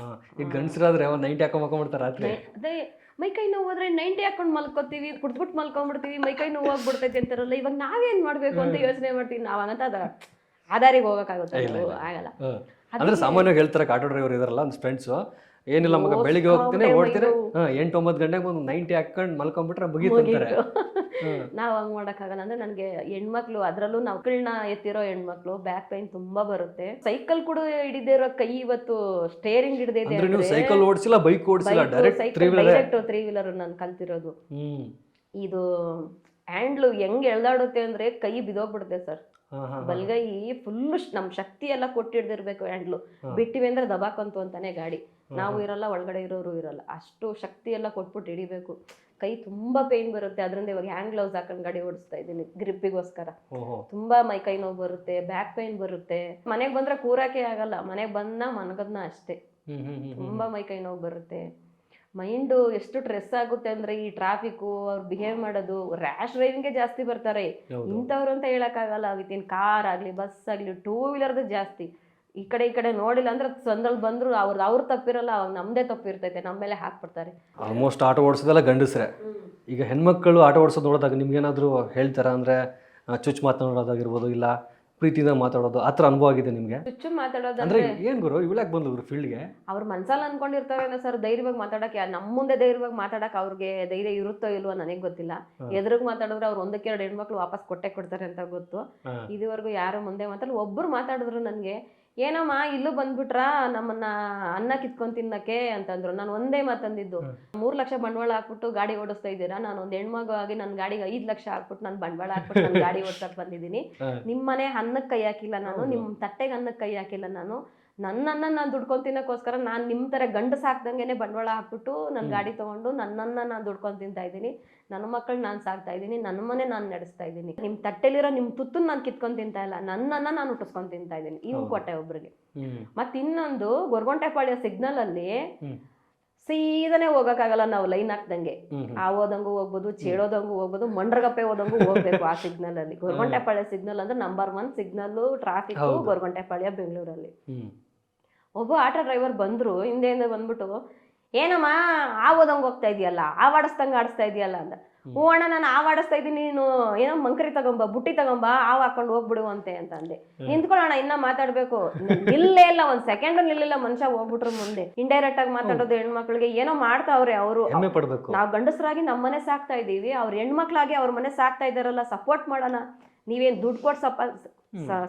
ಈಗ ಗಂಡಸರಾದ್ರೆ 90 ಹಾಕೊಂಡು ಮಲ್ಕೊಂಡ್ಬಿಡ್ತಾರೆ ರಾತ್ರಿ. ಅದೇ ಮೈಕೈ ನೋವು ಹೋದ್ರೆ 90 ಹಾಕೊಂಡು ಮಲ್ಕೋತೀವಿ, ಕುಡ್ದ್ಬಿಟ್ಟು ಮಲ್ಕೊಂಡ್ಬಿಡ್ತೀವಿ, ಮೈಕೈ ನೋವು ಆಗ್ಬಿಡ್ತೈತೆ ಅಂತಾರಲ್ಲ. ಇವಾಗ ನಾವೇನ್ ಮಾಡ್ಬೇಕು ಅಂತ ಯೋಚನೆ ಮಾಡ್ತೀವಿ. ನಾವಂತ ಆಧಾರಿಗೆ ಹೋಗಕ್ಕಾಗುತ್ತೆ? ಆಗಲ್ಲ. ಅಂದ್ರೆ ಸಾಮಾನ್ಯವಾಗಿ ಹೇಳ್ತಾರೆ, ಆಟೋ ಡ್ರೈವರ್ ಇದಾರಲ್ಲ ಒಂದು ಫ್ರೆಂಡ್ಸು, ಏನಿಲ್ಲ ಮಗ ಬೆಳಿಗ್ಗೆ ಹೋಗ್ತೀನಿ ಓಡ್ತೀನಿ 8-9 ಗಂಟೆಗೆ ಒಂದು 90 ಹಾಕೊಂಡು ಮಲ್ಕೊಂಡ್ಬಿಟ್ರೆ ಮುಗೀತಾರೆ. ನಾವ್ ಹಂಗ್ ಮಾಡಕ್ಕಾಗಲ್ಲ. ಅಂದ್ರೆ ನನ್ಗೆ ಹೆಣ್ಮಕ್ಳು, ಅದ್ರಲ್ಲೂ ಮಕ್ಕಳನ್ನ ಎತ್ತಿರೋ ಹೆಣ್ಮಕ್ಳು ಬ್ಯಾಕ್ ಪೈನ್ ತುಂಬಾ ಬರುತ್ತೆ. ಸೈಕಲ್ ಕೂಡ ಹಿಡಿದೇ ಇರೋ ಕೈ ಇವತ್ತು ಸ್ಟೇರಿಂಗ್ ಹಿಡಿದೇ ಇದೆ. ಸೈಕಲ್ ಓಡಿಸಿಲ್ಲ, ಬೈಕ್ ಓಡಿಸಿಲ್ಲ, ಡೈರೆಕ್ಟ್ 3 ವೀಲರ್ ನಾನು ಕಲ್ತಿರೋದು. ಇದು ಹ್ಯಾಂಡ್ಲು ಹೆಂಗ್ ಎಳ್ದಾಡುತ್ತೆ ಅಂದ್ರೆ ಕೈ ಬಿದೋಗ್ಬಿಡುತ್ತೆ ಸರ್. ಬಲ್ಗೈ ಫುಲ್ ನಮ್ ಶಕ್ತಿ ಎಲ್ಲ ಕೊಟ್ಟಿಡ್ದಿರ್ಬೇಕು. ಹ್ಯಾಂಡ್ಲು ಬಿಟ್ಟಿವಿ ಅಂದ್ರೆ ದಬಾಕಂತು ಅಂತಾನೆ ಗಾಡಿ. ನಾವು ಇರಲ್ಲ, ಒಳಗಡೆ ಇರೋರು ಇರಲ್ಲ, ಅಷ್ಟು ಶಕ್ತಿ ಎಲ್ಲ ಕೊಟ್ಬಿಟ್ಟು ಹಿಡಿಬೇಕು. ಕೈ ತುಂಬಾ ಪೇನ್ ಬರುತ್ತೆ. ಅದರಿಂದ ಇವಾಗ ಹ್ಯಾಂಡ್ ಗ್ಲೌಸ್ ಹಾಕೊಂಡು ಗಾಡಿ ಓಡಿಸ್ತಾ ಇದ್ದೀನಿ ಗ್ರಿಪ್ಪಿಗೋಸ್ಕರ. ತುಂಬಾ ಮೈ ಕೈ ನೋವು ಬರುತ್ತೆ, ಬ್ಯಾಕ್ ಪೈನ್ ಬರುತ್ತೆ. ಮನೆಗೆ ಬಂದ್ರೆ ಕೂರಕ್ಕೆ ಆಗಲ್ಲ, ಮನೆಗೆ ಬಂದ ಮನಗದ್ನ ಅಷ್ಟೇ. ತುಂಬಾ ಮೈ ಕೈ ನೋವು ಬರುತ್ತೆ. ಮೈಂಡು ಎಷ್ಟು ಸ್ಟ್ರೆಸ್ ಆಗುತ್ತೆ ಅಂದ್ರೆ ಈ ಟ್ರಾಫಿಕ್ಕು, ಅವ್ರು ಬಿಹೇವ್ ಮಾಡೋದು, ರ್ಯಾಶ್ ಡ್ರೈವಿಂಗ್ಗೆ ಜಾಸ್ತಿ ಬರ್ತಾರೆ. ಇಂಥವ್ರು ಅಂತ ಹೇಳಕ್ಕಾಗಲ್ಲ. ವಿತಿನ್ ಕಾರ್ ಆಗ್ಲಿ, ಬಸ್ ಆಗ್ಲಿ, 2 ವೀಲರ್ದು ಜಾಸ್ತಿ. ಈ ಕಡೆ ನೋಡಿಲ್ಲ ಅಂದ್ರೆ ಸಂದಲ್ಲಿ ಬಂದ್ರು ಅವ್ರ ತಪ್ಪಿರಲ್ಲ, ನಮ್ದೇ ತಪ್ಪಿರ್ತೈತೆ, ನಮ್ಮ ಮೇಲೆ ಹಾಕ್ಬಿಡ್ತಾರೆ. Almost auto ಓಡಿಸೋದೆಲ್ಲ ಗಂಡಸ್ರೆ. ಈಗ ಹೆಣ್ಮಕ್ಳು ಆಟೋ ಓಡಿಸೋದು ನೋಡಿದಾಗ ನಿಮ್ಗೇನಾದ್ರು ಹೇಳ್ತಾರ? ಅಂದ್ರೆ ಚುಚ್ಚು ಮಾತನಾಡೋದಾಗಿರ್ಬೋದು, ಇಲ್ಲ ಪ್ರೀತಿಯಿಂದ ಮಾತಾಡೋದು, ಆ ಥರ ಅನುಭವ ಆಗಿದೆ ನಿಮಗೆ? ಚುಚ್ಚು ಮಾತಾಡೋದು ಅಂದ್ರೆ ಏನ್ ಗುರು ಇವಳಾಕ್ ಬಂದ್ರು ಫೀಲ್ಡ್ಗೆ? ಅವ್ರ ಮನ್ಸಲ್ಲಿ ಅನ್ಕೊಂಡಿರ್ತಾರೆ ಸರ್, ಧೈರ್ಯವಾಗಿ ಮಾತಾಡಕ್ಕೆ. ನಮ್ಮ ಮುಂದೆ ಧೈರ್ಯವಾಗಿ ಮಾತಾಡಕ್ ಅವ್ರಿಗೆ ಧೈರ್ಯ ಇರುತ್ತೋ ಇಲ್ವೋ ನನಗೆ ಗೊತ್ತಿಲ್ಲ. ಎದುರಿಗೆ ಮಾತಾಡಿದ್ರೆ ಅವ್ರು 1-2 ಹೆಣ್ಮಕ್ಳು ವಾಪಸ್ ಕೊಡ್ತಾರೆ ಅಂತ ಗೊತ್ತು. ಇದುವರೆಗೂ ಯಾರು ಮುಂದೆ ಮಾತಾಡಲ್ಲ. ಒಬ್ರು ಮಾತಾಡಿದ್ರು ನನ್ಗೆ, ಏನಮ್ಮ ಇಲ್ಲೂ ಬಂದ್ಬಿಟ್ರ ನಮ್ಮನ್ನ ಅನ್ನ ಕಿತ್ಕೊಂಡ್ ತಿನ್ನಕ್ಕೆ ಅಂತಂದ್ರು. ನಾನು ಒಂದೇ ಮಾತಂದಿದ್ದು, 3 ಲಕ್ಷ ಬಂಡವಾಳ ಹಾಕ್ಬಿಟ್ಟು ಗಾಡಿ ಓಡಿಸ್ತಾ ಇದ್ದೀರಾ, ನಾನು ಒಂದ್ ಹೆಣ್ಮಗು ಆಗಿ ನನ್ನ ಗಾಡಿಗೆ 5 ಲಕ್ಷ ಹಾಕ್ಬಿಟ್ಟು ನಾನು ಬಂಡವಾಳ ಹಾಕ್ಬಿಟ್ಟು ನನ್ನ ಗಾಡಿ ಓಡ್ಸಕ್ ಬಂದಿದ್ದೀನಿ. ನಿಮ್ಮನೆ ಅನ್ನಕ್ಕೆ ಕೈ ಹಾಕಿಲ್ಲ ನಾನು, ನಿಮ್ ತಟ್ಟೆಗೆ ಅನ್ನಕ್ಕೆ ಕೈ ಹಾಕಿಲ್ಲ ನಾನು. ನನ್ನನ್ನ ನಾನು ದುಡ್ಕೊಂಡ್ ತಿನ್ನಕ್ಕೋಸ್ಕರ ನಾನು ನಿಮ್ ತರ ಗಂಡು ಸಾಕ್ದಂಗೆನೆ ಬಂಡವಾಳ ಹಾಕ್ಬಿಟ್ಟು ನನ್ನ ಗಾಡಿ ತಗೊಂಡು ನನ್ನನ್ನ ನಾನು ದುಡ್ಕೊಂಡ್ ತಿಂತಾ ಇದ್ದೀನಿ. ನನ್ನ ಮಕ್ಕಳು ನಾನು ಸಾಕ್ತಾ ಇದ್ದೀನಿ, ನನ್ನ ಮನೆ ನಾನು ನಡೆಸ್ತಾ ಇದ್ದೀನಿ, ನಿಮ್ಮ ತಟ್ಟೆಲಿರೋ ನಿಮ್ಮ ತುತ್ತನ್ನ ನಾನು ಕಿತ್ಕೊಂಡು ತಿಂತಾ ಇಲ್ಲ, ನನ್ನನ್ನ ನಾನು ಉಟ್ಟಿಸ್ಕೊಂಡು ತಿಂತಾ ಇದ್ದೀನಿ, ಇವು ಕೊಟ್ಟೆ ಒಬ್ರಿಗೆ. ಮತ್ತೆ ಇನ್ನೊಂದು ಗೊರಗೊಂಟೆಪಾಳ್ಯ ಸಿಗ್ನಲ್ ಅಲ್ಲಿ ಸೀದಾನೆ ಹೋಗಕ್ಕಾಗಲ್ಲ, ನಾವು ಲೈನ್ ಹಾಕ್ದಂಗೆ ಆ ಹೋದಂಗೂ ಹೋಗ್ಬೋದು, ಚೇಳೋದಂಗೂ ಹೋಗ್ಬೋದು, ಮಂಡ್ರಗಪ್ಪೆ ಹೋದಂಗೂ ಹೋಗ್ಬೇಕು ಆ ಸಿಗ್ನಲ್ ಅಲ್ಲಿ. ಗೊರಗೊಂಟೆಪಾಳ್ಯ ಸಿಗ್ನಲ್ ಅಂದ್ರೆ ನಂಬರ್ 1 ಸಿಗ್ನಲ್ ಟ್ರಾಫಿಕ್ ಗೊರಗೊಂಟೆಪಾಳ್ಯ ಬೆಂಗಳೂರಲ್ಲಿ. ಒಬ್ಬ ಆಟೋ ಡ್ರೈವರ್ ಬಂದ್ರು, ಹಿಂದೆಯಿಂದ ಬಂದ್ಬಿಟ್ಟು ಏನಮ್ಮ ಹೋದಂಗೆ ಹೋಗ್ತಾ ಇದೆಯಲ್ಲ, ಆಡಿಸ್ತಾ ಇದೆಯಲ್ಲ ಅಂದ. ಹ್ಞೂ ಅಣ್ಣ ನಾನು ಆಡಿಸ್ತಾ ಇದ್ದೀನಿ, ನೀನು ಏನೋ ಮಂಕರಿ ತಗೊಂಬ, ಬುಟ್ಟಿ ತಗೊಂಬ, ಹಾಕೊಂಡು ಹೋಗ್ಬಿಡು ಅಂದೆ. ನಿಂತ್ಕೊಳ್ಳೋಣ, ಇನ್ನ ಮಾತಾಡ್ಬೇಕು, ನಿಲ್ಲೇ ಇಲ್ಲ, ಒಂದ್ ಸೆಕೆಂಡ್ ನಿಲ್ಲಿಲ್ಲ ಮನುಷ್ಯ, ಹೋಗ್ಬಿಟ್ರು ಮುಂದೆ. ಇಂಡೈರೆಕ್ಟ್ ಆಗಿ ಮಾತಾಡೋದು ಹೆಣ್ಮಕ್ಳಿಗೆ ಏನೋ ಮಾಡ್ತಾವ್ರೆ ಅವರು. ನಾವು ಗಂಡಸರಾಗಿ ನಮ್ಮ ಮನೆ ಸಾಕ್ತಾ ಇದೀವಿ, ಅವ್ರ ಹೆಣ್ಮಕ್ಳಾಗಿ ಅವ್ರ ಮನೆ ಸಾಕ್ತಾ ಇದಾರಲ್ಲ, ಸಪೋರ್ಟ್ ಮಾಡೋಣ. ನೀವೇನ್ ದುಡ್ಡು ಕೊಟ್ಟು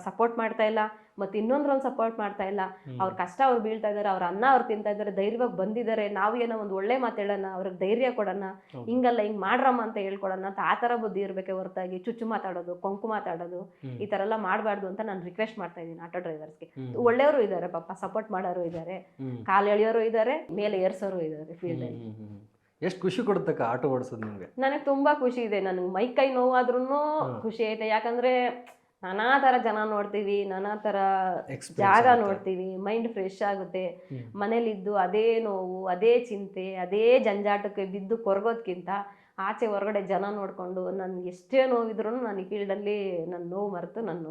ಸಪೋರ್ಟ್ ಮಾಡ್ತಾ ಇಲ್ಲ, ಮತ್ತೆ ಇನ್ನೊಂದ್ರೊಂದು ಸಪೋರ್ಟ್ ಮಾಡ್ತಾ ಇಲ್ಲ. ಅವ್ರ ಕಷ್ಟ ಅವ್ರು ಬೀಳ್ತಾ ಇದಾರೆ, ಅವ್ರ ಅನ್ನ ಅವ್ರು ತಿಂತಾ ಇದಾರೆ, ಧೈರ್ಯವಾಗಿ ಬಂದಿದ್ದಾರೆ, ನಾವು ಏನೋ ಒಂದು ಒಳ್ಳೆ ಮಾತು ಹೇಳೋಣ, ಅವ್ರಿಗೆ ಧೈರ್ಯ ಕೊಡೋಣ, ಹಿಂಗಲ್ಲ ಹಿಂಗ್ ಮಾಡ್ರಮ್ಮ ಅಂತ ಹೇಳ್ಕೊಡೋಣ ಅಂತ ಆ ತರ ಬುದ್ಧಿ ಇರ್ಬೇಕೆ ಹೊರತಾಗಿ ಚುಚ್ಚು ಮಾತಾಡೋದು, ಕೊಂಕು ಮಾತಾಡೋದು ಈ ತರ ಎಲ್ಲ ಮಾಡಬಾರ್ದು ಅಂತ ನಾನು ರಿಕ್ವೆಸ್ಟ್ ಮಾಡ್ತಾ ಇದ್ದೀನಿ ಆಟೋ ಡ್ರೈವರ್ಸ್ಗೆ. ಒಳ್ಳೆಯವರು ಇದ್ದಾರೆ ಪಾಪ, ಸಪೋರ್ಟ್ ಮಾಡೋರು ಇದ್ದಾರೆ, ಕಾಲು ಎಳೆಯೋರು ಇದ್ದಾರೆ, ಮೇಲೆ ಏರ್ಸೋರು ಇದ್ದಾರೆ ಫೀಲ್ಡ್ ಅಲ್ಲಿ. ಎಷ್ಟು ಖುಷಿ ಕೊಡುತ್ತಕ್ಕ ಆಟೋ ಓಡಿಸೋದು ನಿಮ್ಗೆ? ನನಗೆ ತುಂಬಾ ಖುಷಿ ಇದೆ, ನನಗೆ ಮೈ ಕೈ ನೋವಾದ್ರೂ ಖುಷಿ ಐತೆ. ಯಾಕಂದ್ರೆ ನಾನಾ ತರ ಜನ ನೋಡ್ತೀವಿ, ನಾನಾ ತರ ಜಾಗ ನೋಡ್ತೀವಿ, ಮೈಂಡ್ ಫ್ರೆಶ್ ಆಗುತ್ತೆ. ಮನೇಲಿದ್ದು ಅದೇ ನೋವು, ಅದೇ ಚಿಂತೆ, ಅದೇ ಜಂಜಾಟಕ್ಕೆ ಬಿದ್ದು ಕೊರಗೋದ್ಕಿಂತ ಆಚೆ ಹೊರಗಡೆ ಜನ ನೋಡ್ಕೊಂಡು ನನ್ಗೆ ಎಷ್ಟೇ ನೋವಿದ್ರು ನಾನು ಈ ಫೀಲ್ಡಲ್ಲಿ ನನ್ನ ನೋವು ಮರೆತು ನಾನು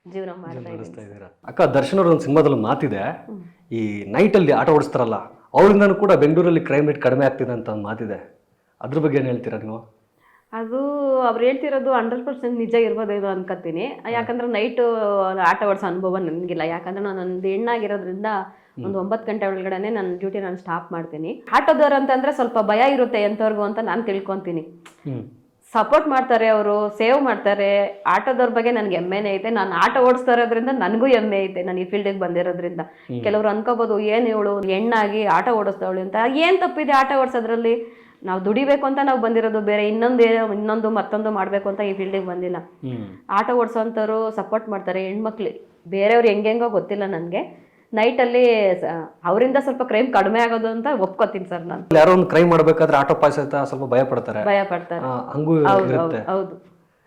ಜೀವನ ಮಾಡ್ತಾ ಇದ್ದೀನಿ. ಅಕ್ಕ, ದರ್ಶನ್ ಅವ್ರ ಒಂದು ಸಿನಿಮಾದಲ್ಲಿ ಮಾತಿದೆ, ಈ ನೈಟಲ್ಲಿ ಆಟೋ ಓಡಿಸ್ತಾರಲ್ಲ ಅವರಿಂದನೂ ಕೂಡ ಬೆಂಗಳೂರಲ್ಲಿ ಕ್ರೈಮ್ ರೇಟ್ ಕಡಿಮೆ ಆಗ್ತಿದೆ ಅಂತ ಒಂದು ಮಾತಿದೆ, ಅದ್ರ ಬಗ್ಗೆ ಏನು ಹೇಳ್ತೀರಾ ನೀವು? ಅದು ಅವ್ರು ಹೇಳ್ತಿರೋದು 100% ನಿಜ ಇರ್ಬೋದೇನೋ ಅನ್ಕೋತೀನಿ. ಯಾಕಂದ್ರೆ ನೈಟ್ ಆಟೋ ಓಡಿಸೋ ಅನುಭವ ನನಗಿಲ್ಲ. ಯಾಕಂದ್ರೆ ನಾನು ಒಂದು ಹೆಣ್ಣಾಗಿರೋದ್ರಿಂದ ಒಂದು 9 ಗಂಟೆ ಒಳಗಡೆ ನನ್ನ ಡ್ಯೂಟಿ ನಾನು ಸ್ಟಾಪ್ ಮಾಡ್ತೀನಿ. ಆಟೋದವ್ರು ಅಂತಂದ್ರೆ ಸ್ವಲ್ಪ ಭಯ ಇರುತ್ತೆ ಎಂಥವ್ರಿಗೂ ಅಂತ ನಾನು ತಿಳ್ಕೊತೀನಿ. ಸಪೋರ್ಟ್ ಮಾಡ್ತಾರೆ, ಅವರು ಸೇವ್ ಮಾಡ್ತಾರೆ. ಆಟೋದವ್ರ ಬಗ್ಗೆ ನನಗೆ ಹೆಮ್ಮೆನೇ ಐತೆ. ನಾನು ಆಟೋ ಓಡಿಸ್ತಾ ಇರೋದ್ರಿಂದ ನನಗೂ ಹೆಮ್ಮೆ ಐತೆ, ನಾನು ಈ ಫೀಲ್ಡಿಗೆ ಬಂದಿರೋದ್ರಿಂದ. ಕೆಲವರು ಅನ್ಕೋಬೋದು ಏನು ಇವಳು ಹೆಣ್ಣಾಗಿ ಆಟೋ ಓಡಿಸ್ತಾವಳು ಅಂತ. ಏನು ತಪ್ಪಿದೆ ಆಟೋ ಓಡಿಸೋದ್ರಲ್ಲಿ? ನಾವು ದುಡಿಬೇಕು ಅಂತ ನಾವು ಬಂದಿರೋದು, ಬೇರೆ ಇನ್ನೊಂದು ಮತ್ತೊಂದು ಮಾಡಬೇಕು ಅಂತ ಈ ಫೀಲ್ಡಿಗೆ ಬಂದಿಲ್ಲ. ಆಟೋ ಓಡಿಸೋಂಥವ್ರು ಸಪೋರ್ಟ್ ಮಾಡ್ತಾರೆ. ಹೆಣ್ಮಕ್ಳು ಬೇರೆಯವ್ರು ಹೆಂಗೆಂಗೋ ಗೊತ್ತಿಲ್ಲ ನನಗೆ, ನೈಟಲ್ಲಿ ಅವರಿಂದ ಸ್ವಲ್ಪ ಕ್ರೈಮ್ ಕಡಿಮೆ ಆಗೋದು ಅಂತ ಒಪ್ಕೋತೀನಿ ಸರ್ ನಾನು. ಯಾರೋ ಒಂದು ಕ್ರೈಮ್ ಮಾಡಬೇಕಾದ್ರೆ ಆಟೋ ಪಾಸ್ ಆಯ್ತಾ ಸ್ವಲ್ಪ ಭಯ ಪಡ್ತಾರೆ. ಹಂಗೂ ಇರುತ್ತೆ. ಹೌದು.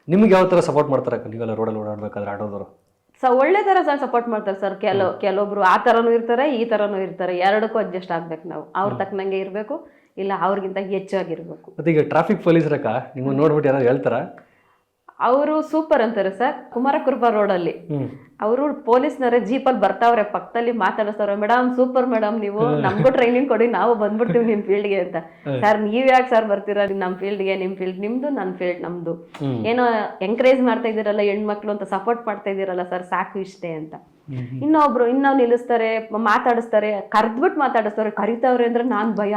ನಿಮ್ಗೆ ಯಾವ ತರ ಸಪೋರ್ಟ್ ಮಾಡ್ತಾರೆ ನೀವೆಲ್ಲ ರೋಡಲ್ಲಿ ಓಡಾಡ್ಬೇಕಾದ್ರೆ ಆಟೋದವರು? ಒಳ್ಳೆ ತರ ಸಪೋರ್ಟ್ ಮಾಡ್ತಾರೆ ಸರ್. ಕೆಲವೊಬ್ರು ಆ ತರನೂ ಇರ್ತಾರೆ, ಈ ತರನೂ ಇರ್ತಾರೆ. ಎರಡಕ್ಕೂ ಅಡ್ಜಸ್ಟ್ ಆಗ್ಬೇಕು ನಾವು. ಅವ್ರ ತಕ್ಕನಂಗೆ ಇರಬೇಕು, ಇಲ್ಲ ಅವ್ರಿಗಿಂತ ಹೆಚ್ಚಾಗಿರ್ಬೇಕು. ಮತ್ತೆ ಈಗ ಟ್ರಾಫಿಕ್ ಪೊಲೀಸರಕ್ಕ ನಿಮ್ಮ ನೋಡ್ಬಿಟ್ಟು ಯಾರು ಹೇಳ್ತಾರ? ಅವರು ಸೂಪರ್ ಅಂತಾರೆ ಸರ್. ಕುಮಾರಕೃಪಾ ರೋಡಲ್ಲಿ ಅವರು ಪೊಲೀಸ್ನವರೇ ಜೀಪಲ್ಲಿ ಬರ್ತಾವ್ರೆ, ಪಕ್ಕದಲ್ಲಿ ಮಾತಾಡಿಸ್ತವ್ರೆ, ಮೇಡಮ್ ಸೂಪರ್ ಮೇಡಮ್, ನೀವು ನಮಗೂ ಟ್ರೈನಿಂಗ್ ಕೊಡಿ, ನಾವು ಬಂದ್ಬಿಡ್ತೀವಿ ನಿಮ್ ಫೀಲ್ಡ್ಗೆ ಅಂತ. ಸರ್ ನೀವ್ ಯಾಕೆ ಸರ್ ಬರ್ತೀರಾ ನಮ್ ಫೀಲ್ಡ್ಗೆ? ನಿಮ್ ಫೀಲ್ಡ್ ನಿಮ್ದು, ನನ್ ಫೀಲ್ಡ್ ನಮ್ದು. ಏನೋ ಎಂಕರೇಜ್ ಮಾಡ್ತಾ ಇದೀರಲ್ಲ ಹೆಣ್ಮಕ್ಳು ಅಂತ, ಸಪೋರ್ಟ್ ಮಾಡ್ತಾ ಇದೀರಲ್ಲ ಸರ್, ಸಾಕು ಇಷ್ಟೇ ಅಂತ. ಇನ್ನೊಬ್ರು ನಿಲ್ಲಿಸ್ತಾರೆ, ಮಾತಾಡಿಸ್ತಾರೆ, ಕರ್ದ್ಬಿಟ್ಟು ಮಾತಾಡಿಸ್ತಾರೆ. ಕರಿತಾವ್ರೆ ಅಂದ್ರೆ ನಾನ್ ಭಯ,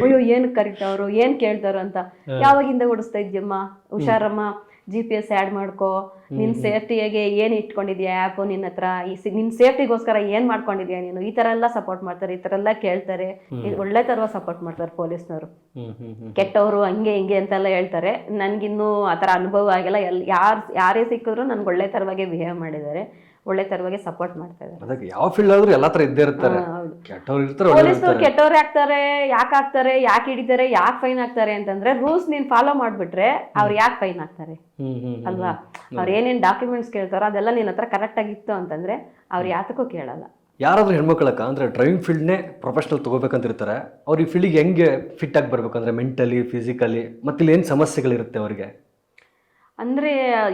ಅಯ್ಯೋ ಏನ್ ಕರಿತಾವ್ರು, ಏನ್ ಕೇಳ್ತಾರ ಅಂತ. ಯಾವಾಗಿಂದ ಓಡಿಸ್ತಾ ಇದ್ಯಮ್ಮ, ಹುಷಾರಮ್ಮ, GPS ಆ್ಯಡ್ ಮಾಡ್ಕೋ, ನಿನ್ನ ಸೇಫ್ಟಿಯಾಗೆ ಏನು ಇಟ್ಕೊಂಡಿದ್ಯಾ ಆ್ಯಪು ನಿನ್ನ ಹತ್ರ, ನಿನ್ನ ಸೇಫ್ಟಿಗೋಸ್ಕರ ಏನು ಮಾಡ್ಕೊಂಡಿದ್ಯಾ ನೀನು, ಈ ಥರ ಎಲ್ಲ ಸಪೋರ್ಟ್ ಮಾಡ್ತಾರೆ, ಈ ಥರ ಎಲ್ಲ ಕೇಳ್ತಾರೆ. ಒಳ್ಳೆ ಥರ ಸಪೋರ್ಟ್ ಮಾಡ್ತಾರೆ ಪೊಲೀಸ್ನವರು. ಕೆಟ್ಟವರು ಹಂಗೆ ಹಿಂಗೆ ಅಂತೆಲ್ಲ ಹೇಳ್ತಾರೆ. ನನಗಿನ್ನೂ ಆ ಥರ ಅನುಭವ ಆಗಿಲ್ಲ. ಯಾರೇ ಸಿಕ್ಕಿದ್ರು ನನ್ಗೆ ಒಳ್ಳೆ ಥರವಾಗಿ ಬಿಹೇವ್ ಮಾಡಿದ್ದಾರೆ, ಒಳ್ಳೆ ತರವಾಗಿ ಸಪೋರ್ಟ್ ಮಾಡ್ತಾ ಇದ್ದಾರೆ. ಯಾವ ಫೀಲ್ಡ್ ಆದ್ರೂ ಎಲ್ಲಾ ತರ ಇದ್ದೇ ಇರ್ತಾರೆ. ಪೊಲೀಸ್ನವ್ರು ಕೆಟ್ಟವ್ರು ಆಗ್ತಾರೆ, ಯಾಕೆ ಹಿಡಿತಾರೆ, ಯಾಕೆ ಫೈನ್ ಹಾಕ್ತಾರೆ ಅಂತಂದ್ರೆ ರೂಲ್ಸ್ ನೀನ್ ಫಾಲೋ ಮಾಡ್ಬಿಟ್ರೆ ಅವ್ರು ಯಾಕೆ ಫೈನ್ ಹಾಕ್ತಾರೆ ಅಲ್ವಾ? ಅವ್ರು ಏನೇನ್ ಡಾಕ್ಯುಮೆಂಟ್ಸ್ ಕೇಳ್ತಾರೋ ಅದೆಲ್ಲ ನಿನ್ನ ಹತ್ರ ಕರೆಕ್ಟ್ ಆಗಿತ್ತು ಅಂತಂದ್ರೆ ಅವ್ರು ಯಾತಕ್ಕೂ ಕೇಳಲ್ಲ. ಯಾರಾದ್ರೂ ಹೆಣ್ಮಕ್ಳಕ್ಕ ಅಂದ್ರೆ ಡ್ರೈವಿಂಗ್ ಫೀಲ್ಡ್ನೇ ಪ್ರೊಫೆಷನಲ್ ತಗೋಬೇಕಂತ ಇರ್ತಾರೆ, ಅವ್ರು ಈ ಫೀಲ್ಡಿಗೆ ಹೆಂಗೆ ಫಿಟ್ ಆಗಿ ಬರ್ಬೇಕಂದ್ರೆ ಮೆಂಟಲಿ, ಫಿಸಿಕಲಿ, ಮತ್ತೆ ಇಲ್ಲಿ ಏನು ಸಮಸ್ಯೆಗಳಿರುತ್ತೆ ಅವ್ರಿಗೆ? ಅಂದ್ರೆ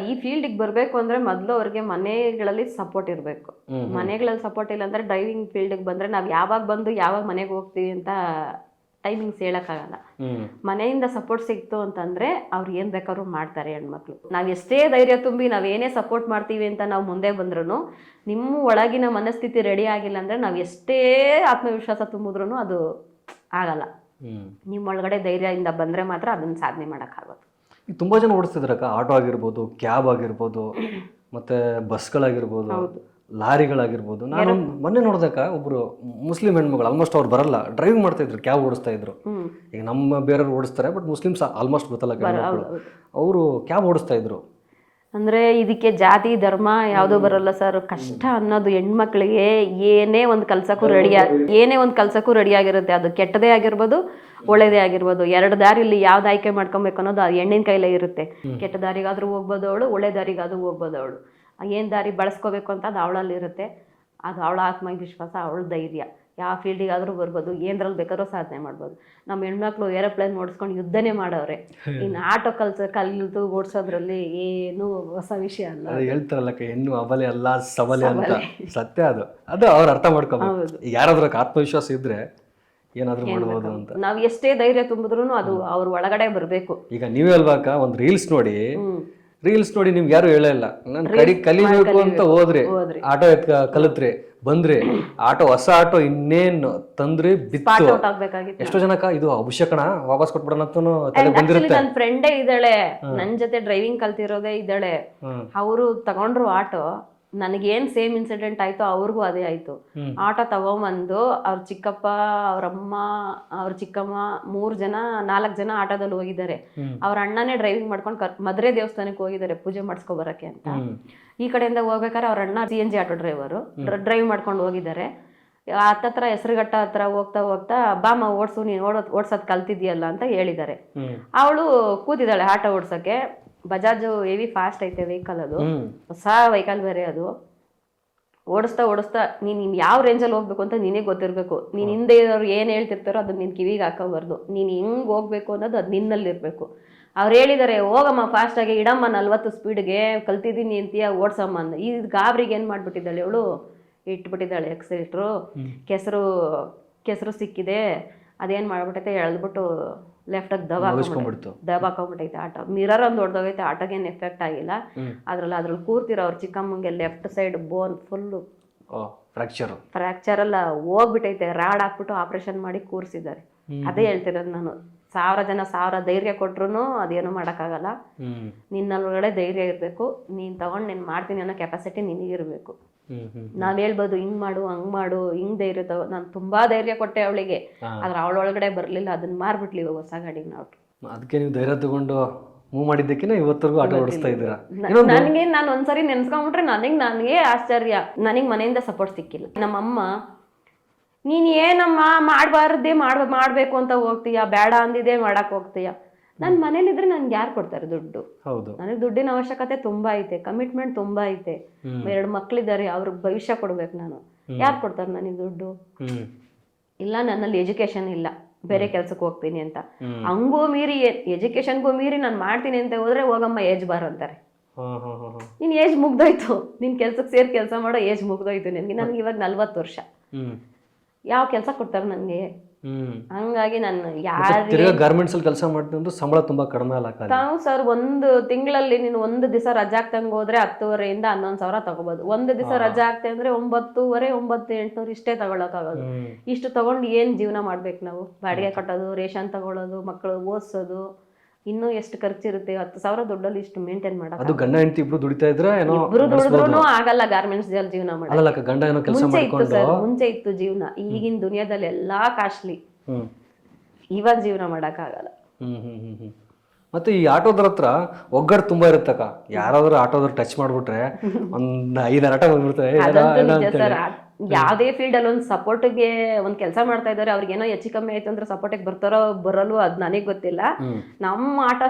ಈ ಫೀಲ್ಡಿಗೆ ಬರಬೇಕು ಅಂದ್ರೆ ಮೊದಲು ಅವ್ರಿಗೆ ಮನೆಗಳಲ್ಲಿ ಸಪೋರ್ಟ್ ಇರಬೇಕು. ಮನೆಗಳಲ್ಲಿ ಸಪೋರ್ಟ್ ಇಲ್ಲ ಅಂದ್ರೆ ಡ್ರೈವಿಂಗ್ ಫೀಲ್ಡಿಗೆ ಬಂದ್ರೆ ನಾವು ಯಾವಾಗ ಬಂದು ಯಾವಾಗ ಮನೆಗೆ ಹೋಗ್ತೀವಿ ಅಂತ ಟೈಮಿಂಗ್ಸ್ ಹೇಳಕ್ಕಾಗಲ್ಲ. ಮನೆಯಿಂದ ಸಪೋರ್ಟ್ ಸಿಕ್ತು ಅಂತಂದ್ರೆ ಅವ್ರು ಏನ್ ಬೇಕಾದ್ರೂ ಮಾಡ್ತಾರೆ ಹೆಣ್ಮಕ್ಳು. ನಾವ್ ಎಷ್ಟೇ ಧೈರ್ಯ ತುಂಬಿ ನಾವೇನೇ ಸಪೋರ್ಟ್ ಮಾಡ್ತೀವಿ ಅಂತ ನಾವು ಮುಂದೆ ಬಂದ್ರು, ನಿಮ್ಮ ಒಳಗಿನ ಮನಸ್ಥಿತಿ ರೆಡಿ ಆಗಿಲ್ಲ ಅಂದ್ರೆ ನಾವ್ ಎಷ್ಟೇ ಆತ್ಮವಿಶ್ವಾಸ ತುಂಬಿದ್ರು ಅದು ಆಗಲ್ಲ. ನಿಮ್ಮ ಒಳಗಡೆ ಧೈರ್ಯದಿಂದ ಬಂದ್ರೆ ಮಾತ್ರ ಅದನ್ನ ಸಾಧನೆ ಮಾಡಕ್ಕಾಗೋದು. ಈಗ ತುಂಬಾ ಜನ ಓಡಿಸ್ತಿದ್ರಕ್ಕ, ಆಟೋ ಆಗಿರ್ಬೋದು, ಕ್ಯಾಬ್ ಆಗಿರ್ಬೋದು, ಮತ್ತೆ ಬಸ್ಗಳಾಗಿರ್ಬೋದು, ಲಾರಿಗಳಾಗಿರ್ಬೋದು. ನಾನು ಮೊನ್ನೆ ನೋಡ್ದಕ್ಕ ಒಬ್ರು ಮುಸ್ಲಿಂ ಹೆಣ್ಮಗಳು, ಆಲ್ಮೋಸ್ಟ್ ಅವ್ರು ಬರಲ್ಲ, ಡ್ರೈವಿಂಗ್ ಮಾಡ್ತಾ ಇದ್ರು, ಕ್ಯಾಬ್ ಓಡಿಸ್ತಾ ಇದ್ರು. ಈಗ ನಮ್ಮ ಬೇರೆಯವ್ರು ಓಡಿಸ್ತಾರೆ, ಬಟ್ ಮುಸ್ಲಿಮ್ಸ್ ಆಲ್ಮೋಸ್ಟ್ ಗೊತ್ತಲ್ಲ, ಅವರು ಕ್ಯಾಬ್ ಓಡಿಸ್ತಾ ಇದ್ರು. ಅಂದ್ರೆ ಇದಕ್ಕೆ ಜಾತಿ ಧರ್ಮ ಯಾವುದು ಬರಲ್ಲ ಸರ್. ಕಷ್ಟ ಅನ್ನೋದು ಹೆಣ್ಮಕ್ಳಿಗೆ ಏನೇ ಒಂದು ಕಲ್ಸಕ್ಕೂ ರೆಡಿ ಆಗಿರುತ್ತೆ. ಅದು ಕೆಟ್ಟದೇ ಆಗಿರ್ಬೋದು, ಒಳ್ಳೇದೇ ಆಗಿರ್ಬೋದು. ಎರಡು ದಾರಿಲಿ ಯಾವ್ದು ಆಯ್ಕೆ ಮಾಡ್ಕೊಬೇಕು ಅನ್ನೋದು ಆ ಹೆಣ್ಣಿನ ಕೈಲೇ ಇರುತ್ತೆ. ಕೆಟ್ಟ ದಾರಿಗಾದ್ರೂ ಹೋಗ್ಬೋದು ಅವಳು, ಒಳ್ಳೆ ದಾರಿಗಾದ್ರೂ ಹೋಗ್ಬೋದು ಅವಳು. ಏನ್ ದಾರಿ ಬಳಸ್ಕೋಬೇಕು ಅಂತ ಅದು ಅವಳಲ್ಲಿ ಇರುತ್ತೆ. ಅದು ಅವಳ ಆತ್ಮವಿಶ್ವಾಸ, ಅವಳ ಧೈರ್ಯ. ಯಾವ ಫೀಲ್ಡಿಗಾದ್ರೂ ಬರ್ಬೋದು, ಏನ್ರಲ್ಲಿ ಬೇಕಾದ್ರೂ ಸಾಧನೆ ಮಾಡ್ಬೋದು. ನಮ್ಮ ಹೆಣ್ಮಕ್ಳು ಏರೋಪ್ಲೇನ್ ಓಡಿಸ್ಕೊಂಡು ಯುದ್ಧನೇ ಮಾಡವ್ರೆ. ಇನ್ನು ಆಟೋ ಕಲಿತು ಓಡಿಸೋದ್ರಲ್ಲಿ ಏನು ಹೊಸ ವಿಷಯ ಅಲ್ಲ. ಅದು ಹೇಳ್ತಾರಲ್ಲ, ಹೆಣ್ಣು ಅಬಲೆ ಅಲ್ಲ ಸಬಲೆ ಅಂತ. ಸತ್ಯ ಅದು. ಅದು ಅವ್ರು ಅರ್ಥ ಮಾಡ್ಕೋಬೇಕು. ಯಾರಾದ್ರೂ ಆತ್ಮವಿಶ್ವಾಸ ಇದ್ರೆ ಏನಾದ್ರೂ ಮಾಡ್ಬೋದು ಅಂತ. ನಾವ್ ಎಷ್ಟೇ ಧೈರ್ಯ ತುಂಬಿದ್ರು ಅದು ಅವ್ರ ಒಳಗಡೆ ಬರ್ಬೇಕು. ಈಗ ನೀವೇ ಅಲ್ವಾಕ ಒಂದು ರೀಲ್ಸ್ ನೋಡಿ ನಿಮ್ಗೆ ಯಾರು ಹೇಳಲ್ಲ, ನಾನು ಕಲಿಬೇಕು ಅಂತ ಹೋದ್ರಿ, ಆಟೋ ಕಲಿತ್ರಿ, ಬಂದ್ರಿ, ಹೊಸ ಆಟೋ ಇನ್ನೇನು ತಂದ್ರಿ, ಬಿತ್ತು. ಎಷ್ಟೋ ಜನಕ್ಕ ಇದು ಅವಶ್ಯಕಣ, ವಾಪಸ್ ಕೊಟ್ಬಿಡೋಣ ಬಂದಿರುತ್ತೆ. ನನ್ನ ಫ್ರೆಂಡೇ ಇದ್ದಾಳೆ, ನನ್ ಜೊತೆ ಡ್ರೈವಿಂಗ್ ಕಲ್ತಿರೋದೇ ಇದ್ದಾಳೆ. ಅವರು ತಗೊಂಡ್ರು ಆಟೋ. ನನಗೇನ್ ಸೇಮ್ ಇನ್ಸಿಡೆಂಟ್ ಆಯ್ತು ಅವ್ರಿಗೂ ಅದೇ ಆಯ್ತು. ಆಟೋ ತಗೊಂಬಂದು ಅವ್ರ ಚಿಕ್ಕಪ್ಪ, ಅವ್ರಮ್ಮ, ಅವ್ರ ಚಿಕ್ಕಮ್ಮ 4 ಜನ ಆಟೋದಲ್ಲಿ ಹೋಗಿದ್ದಾರೆ. ಅವ್ರ ಅಣ್ಣನೇ ಡ್ರೈವಿಂಗ್ ಮಾಡ್ಕೊಂಡು ಮದ್ರೆ ದೇವಸ್ಥಾನಕ್ಕೆ ಹೋಗಿದ್ದಾರೆ ಪೂಜೆ ಮಾಡಿಸ್ಕೊ ಬರಕ್ಕೆ ಅಂತ. ಈ ಕಡೆಯಿಂದ ಹೋಗ್ಬೇಕಾದ್ರೆ ಅವ್ರ ಅಣ್ಣ CNG ಆಟೋ ಡ್ರೈವರು ಡ್ರೈವ್ ಮಾಡ್ಕೊಂಡು ಹೋಗಿದ್ದಾರೆ. ಹತ್ತತ್ರ ಹೆಸರುಘಟ್ಟ ಹತ್ರ ಹೋಗ್ತಾ ಬಾಮ ಓಡ್ಸು, ನೀನ್ ಓಡ್ಸೋದ್ ಕಲ್ತಿದ್ಯಲ್ಲ ಅಂತ ಹೇಳಿದ್ದಾರೆ. ಅವಳು ಕೂತಿದ್ದಾಳೆ ಆಟೋ ಓಡ್ಸಕ್ಕೆ. ಬಜಾಜ್ ಹೆವಿ ಫಾಸ್ಟ್ ಐತೆ ವೆಹಿಕಲ್, ಅದು ಹೊಸ ವೆಹಿಕಲ್ ಬೇರೆ. ಅದು ಓಡಿಸ್ತಾ ನೀನ್ ಯಾವ ರೇಂಜಲ್ಲಿ ಹೋಗ್ಬೇಕು ಅಂತ ನಿನಗೆ ಗೊತ್ತಿರ್ಬೇಕು. ನೀನ್ ಹಿಂದೆ ಇರೋರು ಏನ್ ಹೇಳ್ತಿರ್ತಾರೋ ಅದನ್ನ ನಿನ್ ಕಿವಿಗೆ ಹಾಕೋಬಾರ್ದು. ನೀನ್ ಹೆಂಗ್ ಹೋಗ್ಬೇಕು ಅನ್ನೋದು ಅದು ನಿನ್ನಲ್ಲಿರ್ಬೇಕು. ಅವ್ರು ಹೇಳಿದಾರೆ, ಹೋಗಮ್ಮ ಫಾಸ್ಟ್ ಆಗಿ, ಇಡಮ್ಮ 40 ಸ್ಪೀಡ್ಗೆ, ಕಲ್ತಿದ್ದೀನಿ ಅಂತೀಯ, ಓಡ್ಸಮ್ಮ ಅಂದ. ಈ ಗಾಬ್ರಿಗೆ ಏನ್ ಮಾಡ್ಬಿಟ್ಟಿದ್ದಾಳೆ ಇವಳು, ಇಟ್ಬಿಟ್ಟಿದ್ದಾಳೆ ಎಕ್ಸೈಟ್ರು. ಕೆಸರು ಸಿಕ್ಕಿದೆ, ಅದೇನ್ ಮಾಡ್ಬಿಟ್ಟೈತೆ, ಎಳ್ದ್ಬಿಟ್ಟು ಲೆಫ್ಟಾಗಿ ದಬಾಕೊಂಡ್ಬಿಟ್ಟೈತೆ ಆಟೋ. ಮಿರರ್ ಒಂದು ಹೊಡೆದೋಗೈತೆ, ಆಟೋಗೇನು ಎಫೆಕ್ಟ್ ಆಗಿಲ್ಲ. ಅದ್ರಲ್ಲಿ ಕೂರ್ತಿರೋ ಅವ್ರ ಚಿಕ್ಕಮ್ಮಂಗೆ ಲೆಫ್ಟ್ ಸೈಡ್ ಬೋನ್ ಫುಲ್ಲು ಫ್ರಾಕ್ಚರ್ ಎಲ್ಲ ಹೋಗ್ಬಿಟ್ಟೈತೆ. ರಾಡ್ ಹಾಕ್ಬಿಟ್ಟು ಆಪರೇಷನ್ ಮಾಡಿ ಕೂರಿಸಿದ್ದಾರೆ. ಅದೇ ಹೇಳ್ತಿರೋದು ನಾನು, 1000 ಜನ 1000 ಧೈರ್ಯ ಕೊಟ್ರು ಅದೇನು ಮಾಡೋಕ್ಕಾಗಲ್ಲ. ನಿನ್ನೊಳಗಡೆ ಧೈರ್ಯ ಇರಬೇಕು. ನೀನ್ ತಗೊಂಡು ನೀನ್ ಮಾಡ್ತೀನಿ ಅನ್ನೋ ಕೆಪಾಸಿಟಿ ನಿನಗಿರ್ಬೇಕು. ನಾವ್ ಹೇಳ್ಬೋದು ಹಿಂಗ್ ಮಾಡು, ಹಂಗ್ ಮಾಡು, ಹಿಂಗ್ ಧೈರ್ಯ ತಗೋ. ನಾನು ತುಂಬಾ ಧೈರ್ಯ ಕೊಟ್ಟೆ ಅವಳಿಗೆ, ಆದ್ರೆ ಅವಳೊಳಗಡೆ ಬರ್ಲಿಲ್ಲ. ಅದನ್ನ ಮಾರ್ಬಿಟ್ಲಿ ಇವಾಗ ಹೊಸ ಗಾಡಿ ನಾವು. ಅದಕ್ಕೆ ನೀವು ಧೈರ್ಯ ತಗೊಂಡು ಮೂವ್ ಮಾಡಿದ್ದಕ್ಕಿನ ಇವತ್ತರೆಗೂ ಆಟೋ ಓಡಿಸ್ತಾ ಇದ್ದೀರಾ. ನನಗೆ ನಾನು ಒಂದ್ಸರಿ ನೆನ್ಸ್ಕೊಂಡ್ಬಿಟ್ರೆ ನನಗೆ ಆಶ್ಚರ್ಯ. ನನಗೆ ಮನೆಯಿಂದ ಸಪೋರ್ಟ್ ಸಿಕ್ಕಿಲ್ಲ. ನಮ್ಮಮ್ಮ, ನೀನ್ ಏನಮ್ಮ ಮಾಡ್ಬೇಕು ಅಂತ ಹೋಗ್ತೀಯ, ಬೇಡ ಅಂದಿದೆ ಮಾಡಕ್ ಹೋಗ್ತೀಯ. ನನ್ ಮನೇಲಿದ್ರೆ ನನ್ಗೆ ಯಾರು ಕೊಡ್ತಾರೆ ದುಡ್ಡು? ನನಗೆ ದುಡ್ಡಿನ ಅವಶ್ಯಕತೆ ತುಂಬಾ ಐತೆ, ಕಮಿಟ್ಮೆಂಟ್ ತುಂಬಾ ಐತೆ. 2 ಮಕ್ಳಿದ್ದಾರೆ, ಅವ್ರಿಗೆ ಭವಿಷ್ಯ ಕೊಡ್ಬೇಕು ನಾನು. ಯಾರು ಕೊಡ್ತಾರೆ ನನಗೆ ದುಡ್ಡು? ಇಲ್ಲ, ನನ್ನಲ್ಲಿ ಎಜುಕೇಶನ್ ಇಲ್ಲ, ಬೇರೆ ಕೆಲ್ಸಕ್ಕೆ ಹೋಗ್ತೀನಿ ಅಂತ. ಹಂಗೂ ಮೀರಿ ಎಜುಕೇಶನ್ಗೂ ಮೀರಿ ನಾನು ಮಾಡ್ತೀನಿ ಅಂತ ಹೋದ್ರೆ, ಹೋಗಮ್ಮ ಏಜ್ ಬಾರ್ ಅಂತಾರೆ. ನಿನ್ ಏಜ್ ಮುಗ್ದೋಯ್ತು, ನಿನ್ ಕೆಲ್ಸಕ್ಕೆ ಸೇರಿ ಕೆಲಸ ಮಾಡೋ ಏಜ್ ಮುಗ್ದೋಯ್ತು ನಿನ್ಗೆ. ನನ್ಗೆ ಇವಾಗ 40 ವರ್ಷ. ಯಾವ ಕೆಲಸ ಕೊಡ್ತಾರೆ ನನ್ಗೆ? ಹಂಗಾಗಿ ನಾನು ಗಾರ್ಮೆಂಟ್ಸ್ ಅಲ್ಲಿ ಕೆಲಸ ಮಾಡ್ತೀನಿ, ಸಂಬಳ ತುಂಬಾ ಕಡಿಮೆ ಅಲ್ಲ ಸರ್. 1 ತಿಂಗಳಲ್ಲಿ ನೀನು 1 ದಿವಸ ರಜಾ ಹಾಕ್ತಂಗ್ ಹೋದ್ರೆ 10,500 11,000 ತಗೋಬಹುದು. 1 ದಿವಸ ರಜಾ ಹಾಕ್ತೆ ಅಂದ್ರೆ 9,500 9,800 ಇಷ್ಟೇ ತಗೊಳಕಾಗೋದು. ಇಷ್ಟು ತಗೊಂಡು ಏನ್ ಜೀವನ ಮಾಡ್ಬೇಕು ನಾವು? ಬಾಡಿಗೆ ಕಟ್ಟೋದು, ರೇಷನ್ ತಗೊಳ್ಳೋದು, ಮಕ್ಕಳು ಓದಿಸೋದು, ಇನ್ನೂ ಎಷ್ಟು ಖರ್ಚಿರುತ್ತೆ. 10,000 ದುಡ್ಡಲ್ಲಿ ಇಷ್ಟು ಮೇಂಟೈನ್ ಮಾಡೋದು. ಅದು ಗಂಡ ಹೆಂಡತಿ ಇಬ್ರು ದುಡಿತಾ ಇದ್ರೆ ಇಬ್ರು ದುಡಿದ್ರೂ ಆಗಲ್ಲ ಗಾರ್ಮೆಂಟ್ಸ್ ಜೀವನ ಮಾಡೋದು. ಮುಂಚೆ ಇತ್ತು ಜೀವನ. ಈಗಿನ ದುನಿಯಾದಲ್ಲಿ ಎಲ್ಲಾ ಕಾಸ್ಟ್ಲಿ. ಇವಾಗ ಜೀವನ ಮಾಡಕ್ ಆಗಲ್ಲ. ಮತ್ತೆ ಈ ಆಟೋದ್ರ ಹತ್ರ ಒಗ್ಗಟ್ಟು ತುಂಬಾ ಇರುತ್ತಕ್ಕ. ಯಾರಾದ್ರೂ ಆಟೋದ್ರ ಟಚ್ ಮಾಡ್ಬಿಟ್ರೆ ಒಂದ್ 5 ಆಟ ಬಂದ್ಬಿಡ್ತಾರೆ. ಯಾವ್ದೇ ಫೀಲ್ಡ್ ಅಲ್ಲಿ ಒಂದು ಸಪೋರ್ಟ್ಗೆ ಒಂದ್ ಕೆಲಸ ಮಾಡ್ತಾ ಇದಾರೆ, ಅವ್ರಿಗೆ ಏನೋ ಹೆಚ್ಚು ಕಮ್ಮಿ ಆಯ್ತು ಅಂದ್ರೆ ಸಪೋರ್ಟಿಗೆ ಬರ್ತಾರೋ ಬರಲ್ವೋ ಅದ್ ನನಗ್ ಗೊತ್ತಿಲ್ಲ. ನಮ್ಮ ಆಟೋ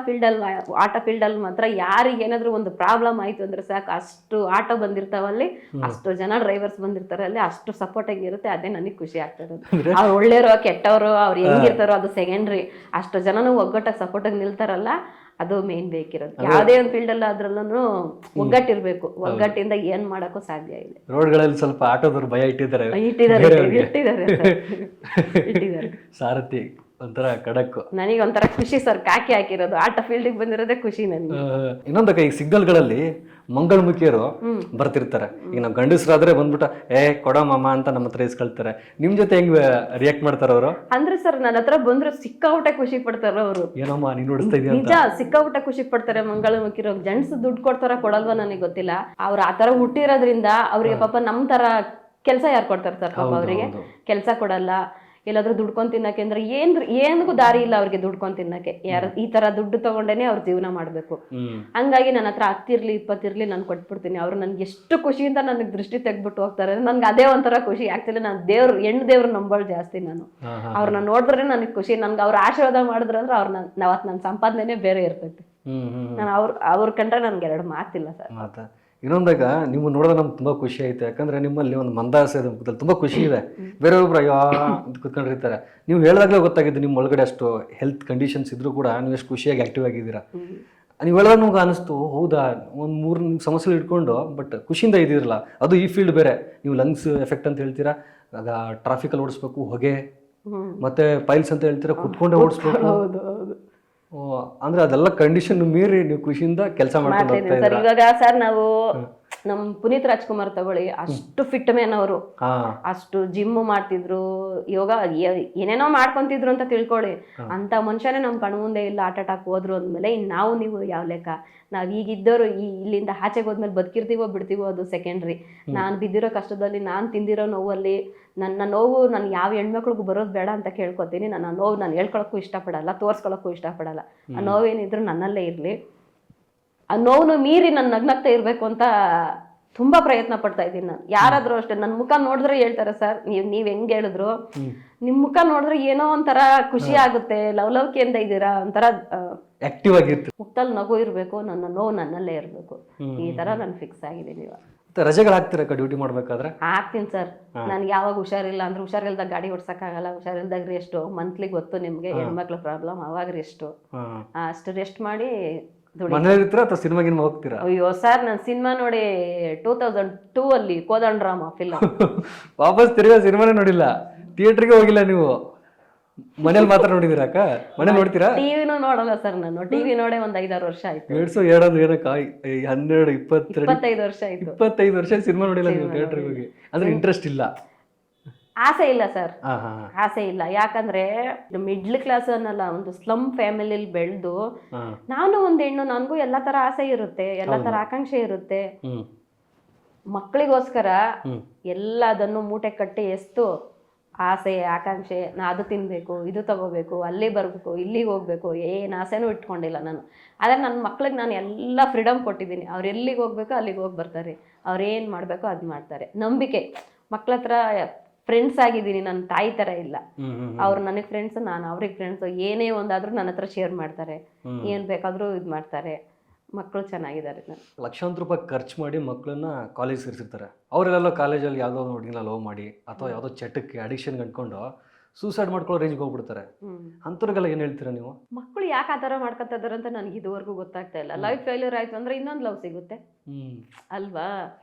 ಫೀಲ್ಡ್ ಅಲ್ಲಿ ಮಾತ್ರ ಯಾರಿಗೆ ಏನಾದ್ರು ಒಂದು ಪ್ರಾಬ್ಲಮ್ ಆಯ್ತು ಅಂದ್ರೆ ಸಾಕು, ಅಷ್ಟು ಆಟೋ ಬಂದಿರ್ತಾವಲ್ಲಿ, ಅಷ್ಟು ಜನ ಡ್ರೈವರ್ಸ್ ಬಂದಿರ್ತಾರೆ ಅಲ್ಲಿ, ಅಷ್ಟು ಸಪೋರ್ಟಿಂಗ್ ಇರುತ್ತೆ. ಅದೇ ನನಗೆ ಖುಷಿ ಆಗ್ತಿರೋದು. ಅವ್ರು ಒಳ್ಳೆಯವರು ಕೆಟ್ಟವರು ಅವ್ರು ಹೆಂಗಿರ್ತಾರೋ ಅದು ಸೆಕೆಂಡ್ರಿ. ಅಷ್ಟು ಜನನು ಒಗ್ಗಟ್ಟಾಗಿ ಸಪೋರ್ಟಿಗೆ ನಿಲ್ತಾರಲ್ಲ, ಅದು ಮೇನ್ ಬೇಕಿರೋದು. ಯಾವ್ದೇ ಒಂದು ಫೀಲ್ಡ್ ಅಲ್ಲ ಅದ್ರಲ್ಲೂ ಒಗ್ಗಟ್ಟಿರ್ಬೇಕು. ಒಗ್ಗಟ್ಟಿಂದ ಏನ್ ಮಾಡಕ್ಕೂ ಸಾಧ್ಯ ಇಲ್ಲ. ರೋಡ್ಗಳಲ್ಲಿ ಸ್ವಲ್ಪ ಆಟೋದವ್ರು ಭಯ ಇಟ್ಟಿದ್ದಾರೆ. ಸಾರಥಿ ಒಂಥರ ಖಡಕ್. ನನಗೆ ಒಂಥರ ಖುಷಿ ಸರ್, ಕಾಕಿ ಹಾಕಿರೋದು. ಆಟೋ ಫೀಲ್ಡಿಗೆ ಬಂದಿರೋದೇ ಖುಷಿ ನನಗೆ. ಇನ್ನೊಂದಕ್ಕ, ಈಗ ಸಿಗ್ನಲ್ಗಳಲ್ಲಿ ಮಂಗಳಮುಖಿಯರು ಬರ್ತಿರ್ತಾರೆ. ಈಗ ನಾವು ಗಂಡಸರಾದ್ರೆ ಬಂದ್ಬಿಟ್ಟ ಕೊಡೋ ಮಾಮ ಅಂತ ನಮ್ಮ ಹತ್ರ ಇಸ್ಕೊಳ್ತಾರೆ. ನಿಮ್ ಜೊತೆ ಹೆಂಗ್ ರಿಯಾಕ್ಟ್ ಮಾಡ್ತಾರ ಅವರು? ಅಂದ್ರೆ ಸರ್ ನನ್ನ ಹತ್ರ ಬಂದ್ರೆ ಸಿಕ್ಕಾಪಟ್ಟೆ ಖುಷಿ ಪಡ್ತಾರ ಅವರು. ಏನಮ್ಮ ನೀನ್ ನೋಡಿಸ್ತಾ ಇದೀಯ? ನಿಜ, ಸಿಕ್ಕಾಪಟ್ಟೆ ಖುಷಿ ಪಡ್ತಾರೆ ಮಂಗಳಮುಖಿರು. ಜೆಂಟ್ಸ್ ದುಡ್ಡು ಕೊಡ್ತಾರ ಕೊಡಲ್ವಾ ನನಗೆ ಗೊತ್ತಿಲ್ಲ. ಅವ್ರ ಆತರ ಹುಟ್ಟಿರೋದ್ರಿಂದ ಅವ್ರಿಗೆ ಪಾಪ ನಮ್ ತರ ಕೆಲಸ ಯಾರು ಕೊಡ್ತಾರೆ ಸರ್? ಪಾಪ ಅವರಿಗೆ ಕೆಲಸ ಕೊಡಲ್ಲ. ಎಲ್ಲಾದ್ರೂ ದುಡ್ಕೊಂಡ್ ತಿನ್ನಕ್ಕೆ ಅಂದ್ರೆ ಏನಿಗೂ ದಾರಿ ಇಲ್ಲ ಅವ್ರಿಗೆ ದುಡ್ಕೊಂಡ್ ತಿನ್ನಕ್ಕೆ. ಈ ತರ ದುಡ್ಡು ತಗೊಂಡೇನೆ ಅವ್ರ ಜೀವನ ಮಾಡ್ಬೇಕು. ಹಂಗಾಗಿ ನನ್ನ ಹತ್ರ 10 20 ನಾನು ಕೊಟ್ಬಿಡ್ತೀನಿ. ಅವ್ರು ನನ್ಗೆ ಎಷ್ಟು ಖುಷಿಯಿಂದ ನನಗೆ ದೃಷ್ಟಿ ತೆಗ್ಬಿಟ್ಟು ಹೋಗ್ತಾರೆ, ನನ್ಗೆ ಅದೇ ಒಂಥರ ಖುಷಿ. ಆಕ್ಚುಲಿ ನಾನು ಹೆಣ್ಣು ದೇವ್ರು ನಂಬೋಳು ಜಾಸ್ತಿ ನಾನು. ಅವ್ರನ್ನ ನೋಡಿದ್ರೆ ನನಗೆ ಖುಷಿ. ನನ್ಗೆ ಅವ್ರ ಆಶೀರ್ವಾದ ಮಾಡಿದ್ರು ಅಂದ್ರೆ ಅವತ್ತು ನನ್ನ ಸಂಪಾದನೆ ಬೇರೆ ಇರ್ತೈತಿ. ನಾನು ಅವ್ರ ಕಂಡ್ರೆ ನನ್ಗೆ 2 ಮಾತಿಲ್ಲ ಸರ್. ಇನ್ನೊಂದಾಗ ನೀವು ನೋಡಿದ್ರೆ ನಮ್ಗೆ ತುಂಬಾ ಖುಷಿ ಆಯ್ತು. ಯಾಕಂದ್ರೆ ನಿಮ್ಮಲ್ಲಿ ಒಂದು ಮಂದಹಾಸ ಇದೆ ಮುಖದಲ್ಲಿ, ತುಂಬಾ ಖುಷಿ ಇದೆ. ಬೇರೆಯೊಬ್ರು ಅಯ್ಯೋ ಅಂತ ಕುತ್ಕೊಂಡಿರ್ತಾರೆ. ನೀವು ಹೇಳಿದಾಗಲೇ ಗೊತ್ತಾಗಿದ್ದು ನಿಮ್ಮ ಒಳಗಡೆ ಅಷ್ಟು ಹೆಲ್ತ್ ಕಂಡೀಷನ್ಸ್ ಇದ್ರೂ ಕೂಡ ನೀವು ಎಷ್ಟು ಖುಷಿಯಾಗಿ ಆಕ್ಟಿವ್ ಆಗಿದ್ದೀರಾ. ನೀವು ಹೇಳಿದಾಗ ನಮ್ಗೆ ಅನಿಸ್ತು, ಹೌದಾ ಒಂದು 3 ಸಮಸ್ಯೆಗಳು ಇಟ್ಕೊಂಡು ಬಟ್ ಖುಷಿಯಿಂದ ಇದ್ದಿರಲ್ಲ. ಅದು ಈ ಫೀಲ್ಡ್ ಬೇರೆ, ನೀವು ಲಂಗ್ಸ್ ಎಫೆಕ್ಟ್ ಅಂತ ಹೇಳ್ತೀರಾ, ಆಗ ಟ್ರಾಫಿಕಲ್ಲಿ ಓಡಿಸ್ಬೇಕು, ಹೊಗೆ, ಮತ್ತೆ ಪೈಲ್ಸ್ ಅಂತ ಹೇಳ್ತೀರಾ, ಕುತ್ಕೊಂಡೆ ಓಡಿಸ್ಬೇಕು. ಅಂದ್ರೆ ಅದೆಲ್ಲ ಕಂಡೀಷನ್ ಮೀರಿ ನೀವು ಖುಷಿಯಿಂದ ಕೆಲಸ ಮಾಡ್ಕೊಂಡು ಸರ್. ಇವಾಗ ಸರ್ ನಾವು ನಮ್ ಪುನೀತ್ ರಾಜ್ಕುಮಾರ್ ತಗೊಳ್ಳಿ, ಅಷ್ಟು ಫಿಟ್ ಮ್ಯಾನ್ ಅವರು, ಅಷ್ಟು ಜಿಮ್ ಮಾಡ್ತಿದ್ರು, ಯೋಗ ಏನೇನೋ ಮಾಡ್ಕೊಂತಿದ್ರು ಅಂತ ತಿಳ್ಕೊಳ್ಳಿ. ಅಂತ ಮನುಷ್ಯನೇ ನಮ್ ಕಣ್ ಮುಂದೆ ಇಲ್ಲ, ಹಾರ್ಟ್ ಅಟ್ಯಾಕ್ ಹೋದ್ರು ಅಂದ್ಮೇಲೆ ನಾವು ನೀವು ಯಾವ ಲೆಕ್ಕ? ನಾವ್ ಈಗಿದ್ದವರು ಇಲ್ಲಿಂದ ಆಚೆಗೆ ಹೋದ್ಮೇಲೆ ಬದುಕಿರ್ತೀವೋ ಬಿಡ್ತೀವೋ ಅದು ಸೆಕೆಂಡ್ರಿ. ನಾನ್ ಬಿದ್ದಿರೋ ಕಷ್ಟದಲ್ಲಿ, ನಾನ್ ತಿಂದಿರೋ ನೋವಲ್ಲಿ, ನನ್ನ ನೋವು ನಾನು ಯಾವ ಹೆಣ್ಮಕ್ಳಿಗೂ ಬರೋದು ಬೇಡ ಅಂತ ಕೇಳ್ಕೊತೀನಿ. ನನ್ನ ನೋವು ನಾನು ಹೇಳ್ಕೊಳಕ್ಕೂ ಇಷ್ಟಪಡಲ್ಲ, ತೋರ್ಸ್ಕೊಳಕ್ಕೂ ಇಷ್ಟಪಡಲ್ಲ. ಆ ನೋವೇನಿದ್ರು ನನ್ನಲ್ಲೇ ಇರ್ಲಿ. ಆ ನೋವನ್ನು ಮೀರಿ ನನ್ನ ನಗ್ನಗ್ತಾ ಇರ್ಬೇಕು ಅಂತ ತುಂಬಾ ಪ್ರಯತ್ನ ಪಡ್ತಾ ಇದ್ದೀನಿ ನಾನು. ಯಾರಾದ್ರೂ ಅಷ್ಟೇ ನನ್ನ ಮುಖ ನೋಡಿದ್ರೆ ಹೇಳ್ತಾರೆ, ಸರ್ ನೀವ್ ಹೆಂಗ್ ಹೇಳಿದ್ರು, ನಿಮ್ ಮುಖ ನೋಡಿದ್ರೆ ಏನೋ ಒಂಥರ ಖುಷಿ ಆಗುತ್ತೆ, ಲವಲವಿಕೆಯಿಂದ ಇದ್ದೀರಾ, ಒಂಥರ ಆಕ್ಟಿವ್ ಆಗಿರ್ತೀವಿ, ಮುಖದಲ್ಲಿ ನಗು ಇರ್ಬೇಕು, ನನ್ನ ನೋವು ನನ್ನಲ್ಲೇ ಇರ್ಬೇಕು. ಈ ತರ ನಾನು ಫಿಕ್ಸ್ ಆಗಿದ್ದೀನಿ. ರಜೆಗಳು ಹಾಕ್ತೀರಾ ಡ್ಯೂಟಿ ಮಾಡ್ಬೇಕಾದ್ರೆ? ಹಾಕ್ತೀನಿ ಸರ್. ನನ್ಗೆ ಯಾವಾಗ ಹುಷಾರಿಲ್ಲ ಅಂದ್ರೆ, ಹುಷಾರಿಲ್ದಾಗ ಗಾಡಿ ಓಡ್ಸಕ್ಕಾಗಲ್ಲ, ಹುಷಾರಿಲ್ದಾಗ ರೆಸ್ಟ್, ಮಂತ್ಲಿ ಗೊತ್ತು ನಿಮ್ಗೆ ಹೆಣ್ಮಕ್ಳು ಪ್ರಾಬ್ಲಮ್, ಅವಾಗ ರೆಸ್ಟ್, ಅಷ್ಟು ರೆಸ್ಟ್ ಮಾಡಿ ಸಿನಿಮಾಗಿನ ಹೋಗ್ತೀರಾ? ಅಯ್ಯೋ ಸರ್, ನಾನು ಸಿನಿಮಾ ನೋಡಿ 2002 ಅಲ್ಲಿ ಕೋದಂಡರಾಮ ಫಿಲ್ಮ್ ವಾಪಸ್ ತಿರ್ಗಾ ಸಿನಿಮಾನೇ ನೋಡಿಲ್ಲ, ಥಿಯೇಟರ್ಗೆ ಹೋಗಿಲ್ಲ ನೀವು, ಮನೇಲಿ ಮಾತ್ರ ನೋಡಿದಿರಾ? ಮನೆ ನೋಡ್ತೀರಾ? ಟಿವಿನೂ ನೋಡಲ್ಲ ಸರ್ ನಾನು. ಟಿವಿ ನೋಡೇ ಒಂದ್ 5-6 ವರ್ಷ ಆಯ್ತು. 2002 ಅಂದ್ರೆ ಏನಕ್ಕ 12, 25 ವರ್ಷ ಆಯ್ತು. 25 ವರ್ಷ ಸಿನಿಮಾ ನೋಡಿಲ್ಲ ನೀವು ಥಿಯೇಟರ್ಗೆ ಹೋಗಿ? ಅಂದ್ರೆ ಇಂಟ್ರೆಸ್ಟ್ ಇಲ್ಲ, ಆಸೆ ಇಲ್ಲ ಸರ್, ಆಸೆ ಇಲ್ಲ. ಯಾಕಂದ್ರೆ ಮಿಡ್ಲ್ ಕ್ಲಾಸ್ ಅನ್ನಲ್ಲ, ಒಂದು ಸ್ಲಮ್ ಫ್ಯಾಮಿಲಿಲಿ ಬೆಳೆದು ನಾನು ಒಂದ್ ಹೆಣ್ಣು, ನನ್ಗೂ ಎಲ್ಲಾ ತರ ಆಸೆ ಇರುತ್ತೆ, ಎಲ್ಲಾ ತರ ಆಕಾಂಕ್ಷೆ ಇರುತ್ತೆ. ಮಕ್ಕಳಿಗೋಸ್ಕರ ಎಲ್ಲದನ್ನು ಮೂಟೆ ಕಟ್ಟಿ ಎಸ್ತು ಆಸೆ ಆಕಾಂಕ್ಷೆ, ನಾ ಅದು ತಿನ್ಬೇಕು, ಇದು ತಗೋಬೇಕು, ಅಲ್ಲಿ ಬರ್ಬೇಕು, ಇಲ್ಲಿಗೆ ಹೋಗ್ಬೇಕು, ಏನ್ ಆಸೆನೂ ಇಟ್ಕೊಂಡಿಲ್ಲ ನಾನು. ಆದ್ರೆ ನನ್ನ ಮಕ್ಳಿಗೆ ನಾನು ಎಲ್ಲ ಫ್ರೀಡಮ್ ಕೊಟ್ಟಿದ್ದೀನಿ. ಅವ್ರು ಎಲ್ಲಿಗೆ ಹೋಗ್ಬೇಕೋ ಅಲ್ಲಿಗೆ ಹೋಗಿ ಬರ್ತಾರೆ, ಅವ್ರೇನ್ ಮಾಡ್ಬೇಕೋ ಅದ್ ಮಾಡ್ತಾರೆ. ನಂಬಿಕೆ, ಮಕ್ಳ ಹತ್ರ ಫ್ರೆಂಡ್ಸ್ ಆಗಿದ್ದೀನಿ, ನನ್ನ ತಾಯಿ ತರ ಇಲ್ಲ. ಅವ್ರು ನನಗೆ ಫ್ರೆಂಡ್ಸ್, ನಾನು ಅವ್ರಿಗೆ ಫ್ರೆಂಡ್ಸ್. ಏನೇ ಒಂದಾದ್ರೂ ನನ್ನ ಹತ್ರ ಶೇರ್ ಮಾಡ್ತಾರೆ, ಏನ್ ಬೇಕಾದ್ರೂ ಇದು ಮಾಡ್ತಾರೆ. ಮಕ್ಕಳು ಚೆನ್ನಾಗಿದ್ದಾರೆ. ಲಕ್ಷಾಂತರ ರೂಪಾಯಿ ಖರ್ಚು ಮಾಡಿ ಮಕ್ಕಳನ್ನ ಕಾಲೇಜ್ ಸೇರಿಸಿರ್ತಾರೆ. ಅವರೆಲ್ಲ ಕಾಲೇಜಲ್ಲಿ ಯಾವುದೋ ಹುಡುಗಿನ ಲವ್ ಮಾಡಿ ಅಥವಾ ಯಾವುದೋ ಚಟಕ್ಕೆ ಅಡಿಕ್ಷನ್ ಕಂಡ್ಕೊಂಡು ಸೂಸೈಡ್ ಮಾಡ್ಕೊಳ್ಳೋ ರೇಂಜ್ಗೆ ಹೋಗ್ಬಿಡ್ತಾರೆ. ಅಂಥವ್ರಿಗೆಲ್ಲ ಏನು ಹೇಳ್ತೀರಾ ನೀವು? ಮಕ್ಕಳು ಯಾಕೆ ಆ ಥರ ಮಾಡ್ಕೊತಾ ಇದಾರೆ ಅಂತ ನನಗೆ ಇದುವರೆಗೂ ಗೊತ್ತಾಗ್ತಾ ಇಲ್ಲ. ಲೈಫ್ ಫೇಲ್ಯೂರ್ ಆಯ್ತು ಅಂದ್ರೆ ಇನ್ನೊಂದು ಲವ್ ಸಿಗುತ್ತೆ ಅಲ್ವಾ?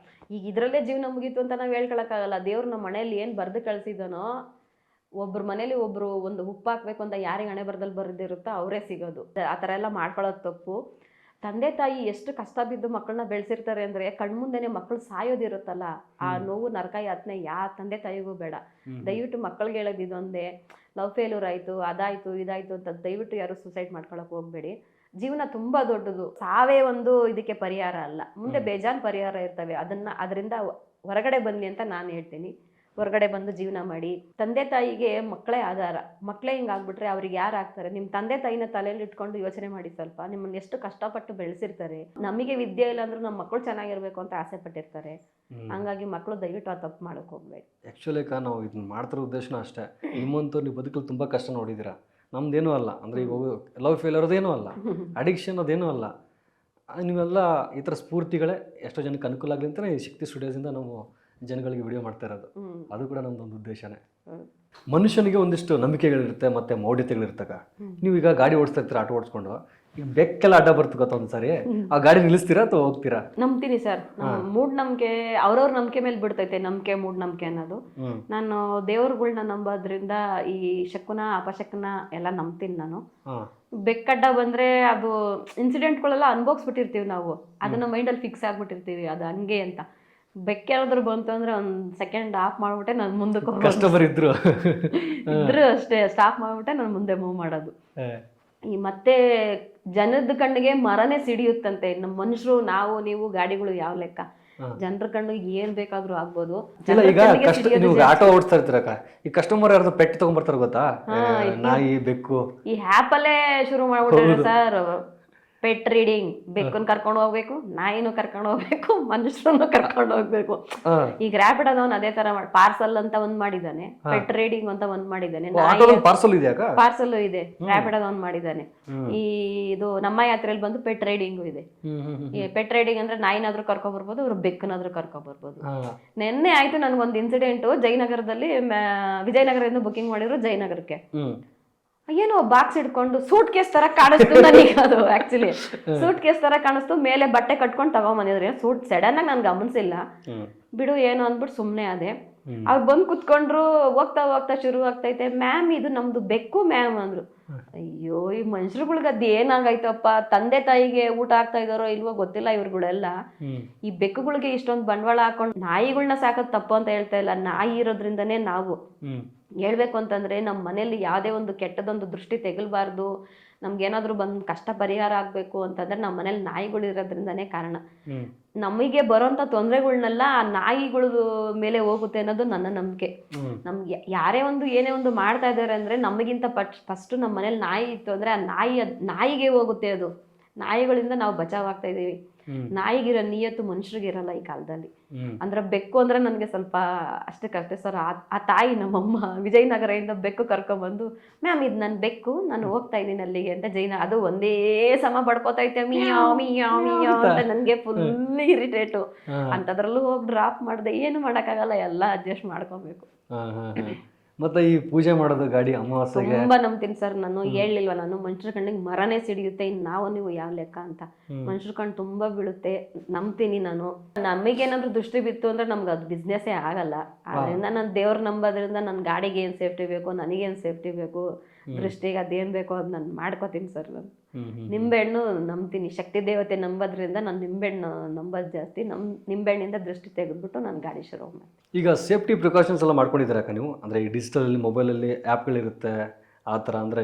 ಈಗ ಇದರಲ್ಲೇ ಜೀವನ ಮುಗೀತು ಅಂತ ನಾವು ಹೇಳ್ಕೊಳಕ್ಕಾಗಲ್ಲ. ದೇವ್ರು ನಮ್ಮ ಮನೆಯಲ್ಲಿ ಏನು ಬರೆದು ಕಳಿಸಿದಾನೋ, ಒಬ್ರ ಮನೇಲಿ ಒಬ್ರು ಒಂದು ಉಪ್ಪು ಹಾಕ್ಬೇಕು ಅಂತ ಯಾರಿಗೆ ಹಣೆ ಬರದಲ್ಲಿ ಬರೆದಿರುತ್ತೋ ಅವರೇ ಸಿಗೋದು. ಆ ಥರ ಎಲ್ಲ ಮಾಡ್ಕೊಳ್ಳೋದು ತಪ್ಪು. ತಂದೆ ತಾಯಿ ಎಷ್ಟು ಕಷ್ಟ ಬಿದ್ದು ಮಕ್ಕಳನ್ನ ಬೆಳೆಸಿರ್ತಾರೆ ಅಂದರೆ, ಕಣ್ಮುಂದೆನೆ ಮಕ್ಕಳು ಸಾಯೋದಿರುತ್ತಲ್ಲ, ಆ ನೋವು ನರಕ ಯಾತನೆ ಯಾವ ತಂದೆ ತಾಯಿಗೂ ಬೇಡ. ದಯವಿಟ್ಟು ಮಕ್ಕಳಿಗೆ ಹೇಳೋದು ಇದೊಂದೇ, ಲವ್ ಫೇಲ್ಯೂರ್ ಆಯಿತು, ಅದಾಯಿತು, ಇದಾಯಿತು ಅಂತ ದಯವಿಟ್ಟು ಯಾರು ಸೂಸೈಡ್ ಮಾಡ್ಕೊಳಕ್ಕೆ ಹೋಗಬೇಡಿ. ಜೀವನ ತುಂಬ ದೊಡ್ಡದು. ಸಾವೇ ಒಂದು ಇದಕ್ಕೆ ಪರಿಹಾರ ಅಲ್ಲ, ಮುಂದೆ ಬೇಜಾನ್ ಪರಿಹಾರ ಇರ್ತವೆ. ಅದರಿಂದ ಹೊರಗಡೆ ಬನ್ನಿ ಅಂತ ನಾನು ಹೇಳ್ತೀನಿ. ಹೊರಗಡೆ ಬಂದು ಜೀವನ ಮಾಡಿ. ತಂದೆ ತಾಯಿಗೆ ಮಕ್ಕಳೇ ಆಧಾರ. ಮಕ್ಕಳೇ ಹಿಂಗಾಗ್ಬಿಟ್ರೆ ಅವ್ರಿಗೆ ಯಾರು ಆಗ್ತಾರೆ? ನಿಮ್ಮ ತಂದೆ ತಾಯಿನ ತಲೆಯಲ್ಲಿ ಇಟ್ಕೊಂಡು ಯೋಚನೆ ಮಾಡಿ ಸ್ವಲ್ಪ. ನಿಮ್ಮನ್ನ ಎಷ್ಟು ಕಷ್ಟಪಟ್ಟು ಬೆಳೆಸಿರ್ತಾರೆ. ನಮಗೆ ವಿದ್ಯೆ ಇಲ್ಲ ಅಂದ್ರೂ ನಮ್ಮ ಮಕ್ಕಳು ಚೆನ್ನಾಗಿರ್ಬೇಕು ಅಂತ ಆಸೆ ಪಟ್ಟಿರ್ತಾರೆ. ಹಂಗಾಗಿ ಮಕ್ಕಳು ದಯವಿಟ್ಟು ಆ ತಪ್ಪು ಮಾಡಕ್ಕೆ ಹೋಗ್ಬೇಡಿ. ಆ್ಯಕ್ಚುಲಿ ನಾವು ಇದನ್ನ ಮಾಡ್ತಿರೋ ಉದ್ದೇಶನ ಅಷ್ಟೇ. ನಿಮ್ಮಂತೂ ನೀವು ಬದುಕಲು ತುಂಬ ಕಷ್ಟ ನೋಡಿದ್ದೀರಾ, ನಮ್ದೇನೂ ಅಲ್ಲ. ಅಂದರೆ ಈಗ ಲವ್ ಫೇಲ್ಯೂರ್ ಅದೇನೂ ಅಲ್ಲ, ಅಡಿಕ್ಷನ್ ಅದೇನೂ ಅಲ್ಲ. ನೀವೆಲ್ಲ ಈ ಥರ ಸ್ಫೂರ್ತಿಗಳೇ ಎಷ್ಟೋ ಜನಕ್ಕೆ ಅನುಕೂಲ ಆಗಲಿ ಅಂತಲೇ ಈ ಶಕ್ತಿ ಸ್ಟುಡಿಯೋಸಿಂದ ನಾವು ಜನಗಳಿಗೆ ವಿಡಿಯೋ ಮಾಡ್ತಾ ಇರೋದು. ಅದು ಕೂಡ ನಮ್ದೊಂದು ಉದ್ದೇಶನೇ. ಮನುಷ್ಯನಿಗೆ ಒಂದಿಷ್ಟು ನಂಬಿಕೆಗಳಿರುತ್ತೆ ಮತ್ತು ಮೌಢ್ಯತೆಗಳಿರ್ತಕ್ಕ. ನೀವು ಈಗ ಗಾಡಿ ಓಡಿಸ್ತಾ ಇರ್ತೀರ, ಆಟೋ ಓಡಿಸ್ಕೊಂಡು, ಈಗ ಬೆಕ್ಕೆಲ್ಲ ಅಡ್ಡ ಬರ್ತು ಗೊತ್ತಾ ಒಂದ್ಸಾರಿ, ಆ ಗಾಡಿ ನಿಲ್ಲಿಸ್ತೀರಾ ಅಥವಾ ಹೋಗ್ತೀರಾ? ನಂಬ್ತೀನಿ ಸರ್. ಮೂಢನಂಬಿಕೆ ಅವ್ರವ್ರ ನಂಬಿಕೆ ಮೇಲೆ ಬಿಡ್ತೈತೆ, ನಂಬಿಕೆ ಮೂಢನಂಬಿಕೆ ಅನ್ನೋದು. ನಾನು ದೇವ್ರುಗಳ್ನ ನಂಬೋದ್ರಿಂದ ಈ ಶಕುನ ಅಪಶಕುನ ಎಲ್ಲ ನಂಬ್ತೀನಿ ನಾನು. ಬೆಕ್ಕಡ್ಡ ಬಂದ್ರೆ ಅದು ಇನ್ಸಿಡೆಂಟ್ಗಳೆಲ್ಲ ಅನ್ಭೋಗಿಸ್ಬಿಟ್ಟಿರ್ತೀವಿ ನಾವು, ಅದನ್ನ ಮೈಂಡಲ್ಲಿ ಫಿಕ್ಸ್ ಆಗ್ಬಿಟ್ಟಿರ್ತೀವಿ ಅದು ಹಂಗೆ ಅಂತ. ಬೆಕ್ಕೇನಾದ್ರು ಬಂತು ಅಂದ್ರೆ ಒಂದ್ ಸೆಕೆಂಡ್ ಆಫ್ ಮಾಡ್ಬಿಟ್ಟೆ ನಾನು ಮುಂದಕ್ಕೆ ಕಸ್ಟಮರ್ ಇದ್ರು ಅಷ್ಟೇ ಸ್ಟಾಪ್ ಮಾಡ್ಬಿಟ್ಟೆ ನಾನು ಮುಂದೆ ಮೂವ್ ಮಾಡೋದು. ಈ ಮತ್ತೆ ಜನದ ಕಣ್ಣಿಗೆ ಮರನೇ ಸಿಡಿಯುತ್ತಂತೆ. ನಮ್ಮ ಮನುಷ್ಯರು, ನಾವು ನೀವು ಗಾಡಿಗಳು ಯಾವ ಲೆಕ್ಕ? ಜನರ ಕಣ್ಣು ಏನ್ ಬೇಕಾದ್ರೂ ಆಗ್ಬೋದು. ಇಲ್ಲ ಈಗ ನೀವು ಆಟೋ ಓಡಿಸ್ತಾ ಇರ್ತೀರಕ್ಕ, ಈ ಕಸ್ಟಮರ್ ಯಾರ್ದು ಪೆಟ್ ತಗೊಂಡ್ಬರ್ತಾರ ಗೊತ್ತಾ, ನಾಯಿ ಬೆಕ್ಕು, ಈ ಆ್ಯಪ್ ಅಲ್ಲೇ ಶುರು ಮಾಡ್ಬಿಟ್ರೆ ಸರ್. ಪೆಟ್ ರೀಡಿಂಗ್, ಬೆಕ್ಕನ್ನು ಕರ್ಕೊಂಡು ಹೋಗ್ಬೇಕು, ನಾಯಿನೂ ಕರ್ಕೊಂಡು ಹೋಗ್ಬೇಕು, ಮನುಷ್ಯರನ್ನು ಕರ್ಕೊಂಡು ಹೋಗ್ಬೇಕು. ಈಗ ರ್ಯಾಪಿಡ್ ಅದವನ್ ಅದೇ ತರ ಪಾರ್ಸಲ್ ಅಂತ ಒಂದ್ ಮಾಡಿದ್ದಾನೆ, ಪೆಟ್ ರೀಡಿಂಗ್ ಅಂತ ಒಂದ್ ಮಾಡಿದ್ದಾನೆ, ಪಾರ್ಸಲ್ ಇದೆ, ಪಾರ್ಸಲ್ ಇದೆ, ರ್ಯಾಪಿಡ್ ಅದವನ್ ಮಾಡಿದ್ದಾನೆ. ಈ ಇದು ನಮ್ಮ ಯಾತ್ರೆಯಲ್ಲಿ ಬಂದು ಪೆಟ್ ರೈಡಿಂಗು ಇದೆ. ಈ ಪೆಟ್ ರೈಡಿಂಗ್ ಅಂದ್ರೆ ನಾಯಿನಾದ್ರೂ ಕರ್ಕೊಂಡ್ ಬರ್ಬೋದು, ಅವ್ರು ಬೆಕ್ಕನಾದ್ರೂ ಕರ್ಕೊಂಡ್ ಬರ್ಬೋದು. ನಿನ್ನೆ ಆಯ್ತು ನನ್ಗೊಂದು ಇನ್ಸಿಡೆಂಟ್, ಜಯನಗರದಲ್ಲಿ ವಿಜಯನಗರದಿಂದ ಬುಕಿಂಗ್ ಮಾಡಿದ್ರು ಜಯನಗರಕ್ಕೆ. ಏನೋ ಬಾಕ್ಸ್ ಇಟ್ಕೊಂಡು ಸೂಟ್ ಕೇಸ್ ತರ ಕಾಣಿಸ್ತು ನನಗೆ. ಅದು ಆಕ್ಚುಲಿ ಸೂಟ್ ಕೇಸ್ ತರ ಕಾಣಿಸ್ತು, ಮೇಲೆ ಬಟ್ಟೆ ಕಟ್ಕೊಂಡು ತಗೊಂಬಂದಿದ್ರೆ ಸೂಟ್ ಸಡನ್ ಆಗಿ ನಾನು ಗಮನಿಸಿಲ್ಲ, ಬಿಡು ಏನು ಅಂದ್ಬಿಟ್ಟು ಸುಮ್ಮನೆ ಅದೇ. ಅವ್ರು ಬಂದು ಕುತ್ಕೊಂಡ್ರು, ಹೋಗ್ತಾ ಹೋಗ್ತಾ ಶುರು ಆಗ್ತೈತೆ, ಮ್ಯಾಮ್ ಇದು ನಮ್ದು ಬೆಕ್ಕು ಮ್ಯಾಮ್ ಅಂದ್ರು. ಅಯ್ಯೋ ಈ ಮನುಷ್ಯರುಗಳ್ಗೆ ಅದ್ ಏನಾಗೈತಪ್ಪ, ತಂದೆ ತಾಯಿಗೆ ಊಟ ಆಗ್ತಾ ಇದಾರೋ ಇಲ್ವೋ ಗೊತ್ತಿಲ್ಲ ಇವ್ರುಗಳೆಲ್ಲ. ಈ ಬೆಕ್ಕುಗಳಿಗೆ ಇಷ್ಟೊಂದು ಬಂಡವಾಳ ಹಾಕೊಂಡು ನಾಯಿಗಳನ್ನ ಸಾಕೋದು ತಪ್ಪು ಅಂತ ಹೇಳ್ತಾ ಇಲ್ಲ, ನಾಯಿ ಇರೋದ್ರಿಂದನೇ ನಾವು ಹೇಳ್ಬೇಕು ಅಂತಂದ್ರೆ ನಮ್ಮ ಮನೇಲಿ ಯಾವುದೇ ಒಂದು ಕೆಟ್ಟದೊಂದು ದೃಷ್ಟಿ ತೆಗಲ್ಬಾರ್ದು, ನಮ್ಗೇನಾದ್ರೂ ಬಂದು ಕಷ್ಟ ಪರಿಹಾರ ಆಗ್ಬೇಕು ಅಂತಂದ್ರೆ ನಮ್ಮ ಮನೇಲಿ ನಾಯಿಗಳು ಇರೋದ್ರಿಂದನೇ ಕಾರಣ. ನಮಗೆ ಬರೋಂಥ ತೊಂದರೆಗಳ್ನೆಲ್ಲ ಆ ನಾಯಿಗಳ ಮೇಲೆ ಹೋಗುತ್ತೆ ಅನ್ನೋದು ನನ್ನ ನಂಬಿಕೆ. ನಮ್ಗೆ ಯಾರೇ ಒಂದು ಏನೇ ಒಂದು ಮಾಡ್ತಾ ಇದ್ದಾರೆ ಅಂದ್ರೆ ನಮಗಿಂತ ಫಸ್ಟ್ ನಮ್ಮ ಮನೇಲಿ ನಾಯಿ ಇತ್ತು ಅಂದ್ರೆ ಆ ನಾಯಿಗೆ ಹೋಗುತ್ತೆ. ಅದು ನಾಯಿಗಳಿಂದ ನಾವು ಬಚಾವ್ ಆಗ್ತಾ ಇದೀವಿ. ನಾಯಿಗಿರೋ ನಿಯತ್ತು ಮನುಷ್ಯರಿಗಿರಲ್ಲ ಈ ಕಾಲದಲ್ಲಿ. ಅಂದ್ರೆ ಬೆಕ್ಕು ಅಂದ್ರೆ ನನಗೆ ಸ್ವಲ್ಪ ಅಷ್ಟಕ್ಕಷ್ಟೇ ಸರ್. ಆ ತಾಯಿ ನಮ್ಮಮ್ಮ ವಿಜಯನಗರದಿಂದ ಬೆಕ್ಕು ಕರ್ಕೊಂಡ್ಬಂದು, ಮ್ಯಾಮ್ ಇದು ನನ್ನ ಬೆಕ್ಕು, ನಾನು ಹೋಗ್ತಾ ಇದ್ದೀನಿ ಅಲ್ಲಿಗೆ ಅಂತ ಅದು ಒಂದೇ ಸಮ ಬಡ್ಕೋತೈತೆ, ಮಿಯಾವ್ ಮಿಯಾವ್ ಮಿಯಾವ್ ಅಂತ. ನನಗೆ ಫುಲ್ ಇರಿಟೇಟು. ಅಂತದ್ರಲ್ಲೂ ಹೋಗಿ ಡ್ರಾಪ್ ಮಾಡಿದೆ, ಏನು ಮಾಡೋಕ್ಕಾಗಲ್ಲ, ಎಲ್ಲ ಅಡ್ಜಸ್ಟ್ ಮಾಡ್ಕೊಬೇಕು. ಮತ್ತೆ ಈ ಪೂಜೆ ಮಾಡೋದು ಗಾಡಿ ಅಮಾವಾಸ್ಯೆಗೆ ತುಂಬಾ ನಂಬ್ತೀನಿ ಸರ್ ನಾನು. ಹೇಳಿಲ್ವ ನಾನು, ಮನುಷ್ಯರ ಕಣ್ಣಿಗೆ ಮರನೇ ಸಿಡಿಯುತ್ತೆ, ಇನ್ನು ನೀವು ಯಾವ ಲೆಕ್ಕ ಅಂತ. ಮನುಷ್ಯರ ಕಣ್ಣು ತುಂಬಾ ಬೀಳುತ್ತೆ, ನಂಬ್ತೀನಿ ನಾನು. ನಮಗೇನಾದ್ರೂ ದೃಷ್ಟಿ ಬಿತ್ತು ಅಂದ್ರೆ ನಮ್ಗೆ ಅದು ಬಿಸ್ನೆಸ್ಸೇ ಆಗಲ್ಲ. ಅದರಿಂದ ನಾನು ದೇವ್ರ ನಂಬೋದ್ರಿಂದ ನನ್ನ ಗಾಡಿಗೆ ಏನು ಸೇಫ್ಟಿ ಬೇಕು, ನನಗೇನು ಸೇಫ್ಟಿ ಬೇಕು, ದೃಷ್ಟಿಗೆ ಅದೇನು ಬೇಕೋ ಅದು ನಾನು ಮಾಡ್ಕೋತೀನಿ ಸರ್. ನಾನು ನಿಂಬೆಹಣ್ಣು ನಂಬ್ತೀನಿ, ಶಕ್ತಿ ದೇವತೆ ನಂಬೋದ್ರಿಂದ ನಾನು ನಿಂಬೆಹಣ್ಣು ನಂಬೋದು ಜಾಸ್ತಿ. ನಿಂಬೆಹಣ್ಣಿಂದ ದೃಷ್ಟಿ ತೆಗೆದ್ಬಿಟ್ಟು ನಾನು ಗಾಡಿ ಶುರು ಮಾಡ್ತೀನಿ. ಈಗ ಸೇಫ್ಟಿ ಪ್ರಿಕಾಷನ್ಸ್ ಎಲ್ಲ ಮಾಡ್ಕೊಂಡಿದ್ದೀರಕ್ಕ ನೀವು? ಅಂದರೆ ಈ ಡಿಜಿಟಲಲ್ಲಿ ಮೊಬೈಲಲ್ಲಿ ಆ್ಯಪ್ಗಳಿರುತ್ತೆ ಆ ಥರ, ಅಂದರೆ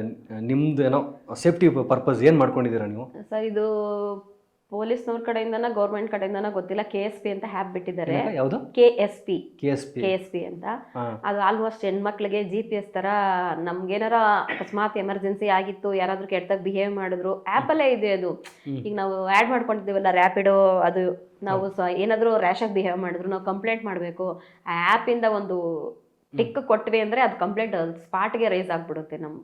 ನಿಮ್ದು ಏನೋ ಸೇಫ್ಟಿ ಪರ್ಪಸ್ ಏನು ಮಾಡ್ಕೊಂಡಿದ್ದೀರಾ ನೀವು? ಸರ್ ಇದು ಪೊಲೀಸ್ನವ್ರ ಕಡೆಯಿಂದನ ಗೌರ್ಮೆಂಟ್ ಕಡೆಯಿಂದನ ಗೊತ್ತಿಲ್ಲ, KSP ಅಂತ ಹ್ಯಾಪ್ ಬಿಟ್ಟಿದ್ದಾರೆ. ಯಾವುದು? KSP ಅಂತ. ಅದು ಆಲ್ಮೋಸ್ಟ್ ಹೆಣ್ಮಕ್ಳಿಗೆ GPS ತರ. ನಮ್ಗೇನಾರ ಅಕಸ್ಮಾತ್ ಎಮರ್ಜೆನ್ಸಿ ಆಗಿತ್ತು, ಯಾರಾದ್ರೂ ಕೆಟ್ಟದಾಗ ಬಿಹೇವ್ ಮಾಡಿದ್ರು, ಆ್ಯಪಲ್ಲೇ ಇದೆ ಅದು. ಈಗ ನಾವು ಆ್ಯಡ್ ಮಾಡ್ಕೊಂಡಿದ್ದೀವಲ್ಲ ರ್ಯಾಪಿಡೋ, ಅದು ನಾವು ಏನಾದರೂ ರ್ಯಾಶಾಗಿ ಬಿಹೇವ್ ಮಾಡಿದ್ರು ನಾವು ಕಂಪ್ಲೇಂಟ್ ಮಾಡಬೇಕು. ಆ ಆ್ಯಪಿಂದ ಒಂದು ಟಿಕ್ ಕೊಟ್ವಿ ಅಂದರೆ ಅದು ಕಂಪ್ಲೇಂಟ್ ಸ್ಪಾಟ್ಗೆ ರೈಸ್ ಆಗಿಬಿಡುತ್ತೆ ನಮ್ಮ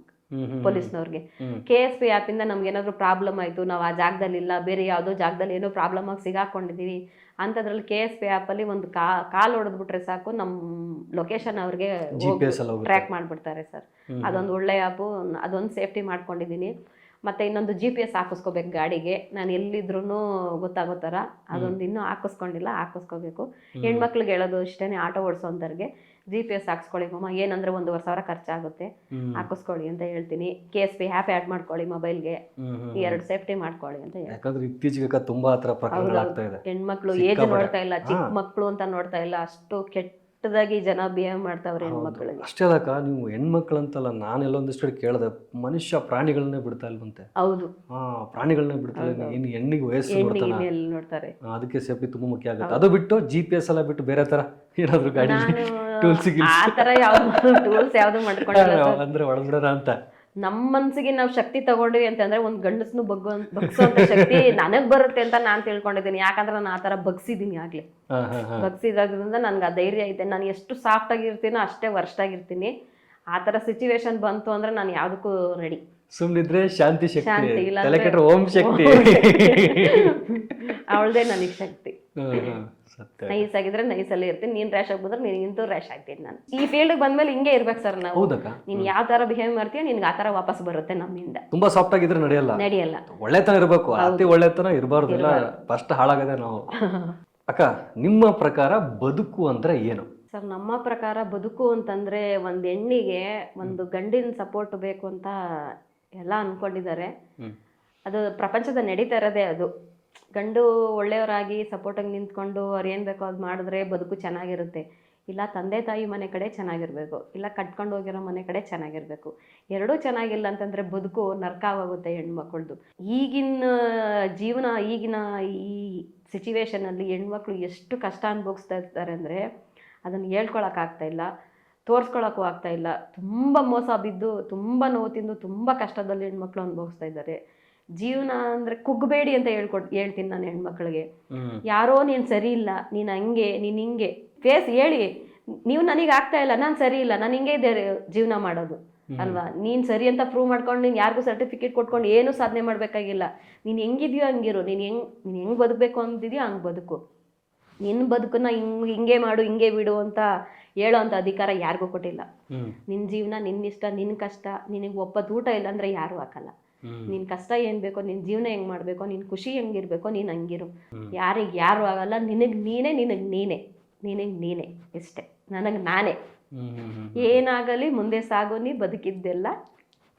ಪೊಲೀಸ್ನವ್ರಿಗೆ. KSP ಆ್ಯಪಿಂದ ನಮ್ಗೆ ಏನಾದರೂ ಪ್ರಾಬ್ಲಮ್ ಆಯಿತು, ನಾವು ಆ ಜಾಗದಲ್ಲಿ ಇಲ್ಲ, ಬೇರೆ ಯಾವುದೋ ಜಾಗದಲ್ಲಿ ಏನೋ ಪ್ರಾಬ್ಲಮ್ ಆಗಿ ಸಿಗಾಕೊಂಡಿದ್ದೀವಿ ಅಂಥದ್ರಲ್ಲಿ KSP ಆ್ಯಪಲ್ಲಿ ಒಂದು ಕಾಲ್ ಹೊಡೆದ್ಬಿಟ್ರೆ ಸಾಕು, ನಮ್ಮ ಲೊಕೇಶನ್ ಅವ್ರಿಗೆ ಟ್ರ್ಯಾಕ್ ಮಾಡಿಬಿಡ್ತಾರೆ ಸರ್. ಅದೊಂದು ಒಳ್ಳೆ ಆ್ಯಪು, ಅದೊಂದು ಸೇಫ್ಟಿ ಮಾಡ್ಕೊಂಡಿದ್ದೀನಿ. ಮತ್ತು ಇನ್ನೊಂದು GPS ಹಾಕಿಸ್ಕೋಬೇಕು ಗಾಡಿಗೆ, ನಾನು ಎಲ್ಲಿದ್ರೂ ಗೊತ್ತಾಗೋ ಥರ. ಅದೊಂದು ಇನ್ನೂ ಹಾಕಿಸ್ಕೊಂಡಿಲ್ಲ, ಹಾಕಿಸ್ಕೋಬೇಕು. ಹೆಣ್ಮಕ್ಳಿಗೆ ಹೇಳೋದು ಇಷ್ಟೇ, ಆಟೋ ಓಡಿಸೋಂಥವ್ರಿಗೆ GPS ಹಾಕ್ಸ್ಕೊಳ್ಳಿ ಮಮ್ಮ, ಏನಂದ್ರೆ 1,500,000 ಖರ್ಚಾಗುತ್ತೆ, ಹಾಕಿಸ್ಕೊಳ್ಳಿ ಅಂತ ಹೇಳ್ತೀನಿ. KSP ಆ್ಯಪ್ ಆ್ಯಡ್ ಮಾಡ್ಕೊಳ್ಳಿ ಮೊಬೈಲ್ಗೆ, 2 ಸೇಫ್ಟಿ ಮಾಡ್ಕೊಳ್ಳಿ ಅಂತ ಹೇಳಿ. ಯಾಕಂದ್ರೆ ಇತ್ತೀಚೆಗೆ ತುಂಬಾ ಹತ್ರ ಪ್ರಕರಣಗಳಾಗ್ತಾ ಇದೆ. ಹೆಣ್ಮಕ್ಳು ಏಜ್ ನೋಡ್ತಾ ಇಲ್ಲ, ಚಿಕ್ಕ ಮಕ್ಕಳು ಅಂತ ನೋಡ್ತಾ ಇಲ್ಲ, ಅಷ್ಟು ಕೆಟ್ಟದಾಗಿ ಜನ ಬಿಹೇವ್ ಮಾಡ್ತಾವ್ರೆ ಹೆಣ್ಮಕ್ಳಿಗೆ. ಅಷ್ಟೇ ಅಲ್ಲಕ್ಕ, ನೀವು ಹೆಣ್ಮಕ್ಳಂತಲ್ಲ, ನಾನೆಲ್ಲೊಂದಿಷ್ಟು ಕೇಳಿದೆ, ಮನುಷ್ಯ ಪ್ರಾಣಿಗಳನ್ನೇ ಬಿಡ್ತಾ ಇಲ್ವಂತೆ. ಹೌದು, ಪ್ರಾಣಿಗಳನ್ನೇ ಬಿಡ್ತಾ ಇಲ್ಲ, ಇನ್ನು ಹೆಣ್ಣಿಗೆ ವಯಸ್ಸು ನೋಡ್ತಾರೆ. ಅದಕ್ಕೆ ಸೇಫ್ಟಿ ತುಂಬಾ ಮುಖ್ಯ ಆಗುತ್ತೆ. ಅದು ಬಿಟ್ಟು GPS ಎಲ್ಲ ಬಿಟ್ಟು ಬೇರೆ ತರ ಏನಾದ್ರು ಗಾಡಿ ಆ ತರ ಯಾವ್ದು ಟೂಲ್ಸ್ ಯಾವ್ದು ಮಾಡ್ಕೊಂಡಿಲ್ಲ ಅಂದ್ರೆ ಒಳಗಡೆ ಅಂತ. ನಮ್ಮ ಮನ್ಸಿಗೆ ನಾವು ಶಕ್ತಿ ತಗೊಂಡ್ವಿ ಅಂತಂದ್ರೆ ಒಂದ್ ಗಂಡಸ್ನು ಬಗ್ಸೋಂತ ಶಕ್ತಿ ನನಗ್ ಬರುತ್ತೆ ಅಂತ ನಾನ್ ತಿಳ್ಕೊಂಡಿದ್ದೀನಿ. ಯಾಕಂದ್ರೆ ನಾನು ಆ ತರ ಬಗ್ಸಿದೀನಿ ಆಗ್ಲೇ. ಬಗ್ಸಿದ್ರಿಂದ ನನ್ಗೆ ಆ ಧೈರ್ಯ ಐತೆ. ನಾನು ಎಷ್ಟು ಸಾಫ್ಟ್ ಆಗಿರ್ತೀನೋ ಅಷ್ಟೇ ವರ್ಸ್ಟ್ ಆಗಿರ್ತೀನಿ. ಆ ತರ ಸಿಚುವೇಶನ್ ಬಂತು ಅಂದ್ರೆ ನಾನು ಯಾವ್ದಕ್ಕೂ ರೆಡಿ. ಸುಮ್ನಿದ್ರೆ ಶಾಂತಿ ಶಕ್ತಿ, ತಲೆ ಕೆಟ್ರೆ ಓಂ ಶಕ್ತಿ. ಅವಳದೇ ನನಗ್ ಶಕ್ತಿ. ನೈಸ್ ಆಗಿದ್ರೆ ನೈಸ್ ಅಲ್ಲಿ ಇರ್ತೀನಿ, ನೀನ್ ರ್ಯಾಶ್ ಆಗ್ಬೋದ್ರೆ ನೀನಿಂತೂ ರ್ಯಾಶ್ ಆಗ್ತೀನಿ. ನಾನು ಈ ಫೀಲ್ಡ್ ಬಂದ್ಮೇಲೆ ಹಿಂಗೆ ಇರ್ಬೇಕು ಸರ್ ನಾವು. ನೀನ್ ಯಾವ ತರ ಬಿಹೇವ್ ಮಾಡ್ತೀಯ ನಿನ್ಗೆ ಆ ತರ ವಾಪಸ್ ಬರುತ್ತೆ ನಮ್ಮಿಂದ. ತುಂಬಾ ಸಾಫ್ಟ್ ಆಗಿದ್ರೆ ನಡೆಯಲ್ಲ. ಒಳ್ಳೆತನ ಇರ್ಬೇಕು, ಅತಿ ಒಳ್ಳೆತನ ಇರಬಾರ್ದು, ಫಸ್ಟ್ ಹಾಳಾಗದೆ ನಾವು. ಅಕ್ಕ, ನಿಮ್ಮ ಪ್ರಕಾರ ಬದುಕು ಅಂದ್ರೆ ಏನು? ಸರ್ ನಮ್ಮ ಪ್ರಕಾರ ಬದುಕು ಅಂತಂದ್ರೆ ಒಂದ್ ಹೆಣ್ಣಿಗೆ ಒಂದು ಗಂಡಿನ ಸಪೋರ್ಟ್ ಬೇಕು ಅಂತ ಎಲ್ಲ ಅನ್ಕೊಂಡಿದ್ದಾರೆ. ಅದು ಪ್ರಪಂಚದ ನಡೀತಾ ಇರೋದೇ ಅದು. ಗಂಡು ಒಳ್ಳೆಯವರಾಗಿ ಸಪೋರ್ಟಾಗಿ ನಿಂತ್ಕೊಂಡು ಅವ್ರು ಏನು ಬೇಕೋ ಅದು ಮಾಡಿದ್ರೆ ಬದುಕು ಚೆನ್ನಾಗಿರುತ್ತೆ. ಇಲ್ಲ ತಂದೆ ತಾಯಿ ಮನೆ ಕಡೆ ಚೆನ್ನಾಗಿರಬೇಕು, ಇಲ್ಲ ಕಟ್ಕೊಂಡು ಹೋಗಿರೋ ಮನೆ ಕಡೆ ಚೆನ್ನಾಗಿರಬೇಕು. ಎರಡೂ ಚೆನ್ನಾಗಿಲ್ಲ ಅಂತಂದರೆ ಬದುಕು ನರ್ಕವಾಗುತ್ತೆ ಹೆಣ್ಮಕ್ಳದ್ದು. ಈಗಿನ ಜೀವನ, ಈಗಿನ ಈ ಸಿಚುವೇಶನಲ್ಲಿ ಹೆಣ್ಮಕ್ಳು ಎಷ್ಟು ಕಷ್ಟ ಅನುಭವಿಸ್ತಾ ಇರ್ತಾರೆ ಅಂದರೆ ಅದನ್ನು ಹೇಳ್ಕೊಳಕ್ಕಾಗ್ತಾಯಿಲ್ಲ, ತೋರಿಸ್ಕೊಳಕ್ಕೂ ಆಗ್ತಾಯಿಲ್ಲ. ತುಂಬ ಮೋಸ ಬಿದ್ದು, ತುಂಬ ನೋವು ತಿಂದು, ತುಂಬ ಕಷ್ಟದಲ್ಲಿ ಹೆಣ್ಮಕ್ಳು ಅನುಭವಿಸ್ತಾ ಇದ್ದಾರೆ. ಜೀವನ ಅಂದರೆ ಕುಗ್ಬೇಡಿ ಅಂತ ಹೇಳ್ತೀನಿ ನಾನು ಹೆಣ್ಮಕ್ಳಿಗೆ. ಯಾರೋ ನೀನು ಸರಿ ಇಲ್ಲ, ನೀನು ಹಂಗೆ, ನೀನು ಹಿಂಗೆ ಫೇಸ್ ಹೇಳಿ, ನೀವು ನನಗೆ ಆಗ್ತಾ ಇಲ್ಲ, ನಾನು ಸರಿ ಇಲ್ಲ, ನಾನು ಹಿಂಗೆ ಇದೆ ಜೀವನ ಮಾಡೋದು ಅಲ್ವಾ. ನೀನು ಸರಿ ಅಂತ ಪ್ರೂವ್ ಮಾಡ್ಕೊಂಡು ನೀನು ಯಾರಿಗೂ ಸರ್ಟಿಫಿಕೇಟ್ ಕೊಟ್ಕೊಂಡು ಏನೂ ಸಾಧನೆ ಮಾಡಬೇಕಾಗಿಲ್ಲ. ನೀನು ಹೆಂಗಿದೆಯೋ ಹಂಗಿರು, ನೀನು ಹೆಂಗೆ ಬದುಕಬೇಕು ಅಂತಿದೆಯೋ ಹಂಗೆ ಬದುಕು. ನಿನ್ನ ಬದುಕನ್ನ ಹಿಂಗೆ ಮಾಡು, ಹಿಂಗೆ ಬಿಡು ಅಂತ ಹೇಳೋ ಅಂಥ ಅಧಿಕಾರ ಯಾರಿಗೂ ಕೊಟ್ಟಿಲ್ಲ. ನಿನ್ನ ಜೀವನ, ನಿನ್ನಿಷ್ಟ, ನಿನ್ನ ಕಷ್ಟ. ನಿನಗೆ ಒಪ್ಪತ್ತು ಊಟ ಇಲ್ಲ ಅಂದರೆ ಯಾರೂ ಹಾಕಲ್ಲ. ನಿನ್ನ ಕಷ್ಟ ಏನು ಬೇಕೋ, ನಿನ್ನ ಜೀವನ ಹೆಂಗೆ ಮಾಡಬೇಕೋ, ನಿನ್ನ ಖುಷಿ ಹೆಂಗಿರ್ಬೇಕೋ ನೀನು ಹಂಗಿರು. ಯಾರಿಗೆ ಯಾರೂ ಆಗಲ್ಲ. ನಿನಗೆ ನೀನೇ ಇಷ್ಟೇ. ನನಗೆ ನಾನೇ ಏನಾಗಲಿ ಮುಂದೆ ಸಾಗು, ನೀ ಬದುಕಿದ್ದೆಲ್ಲ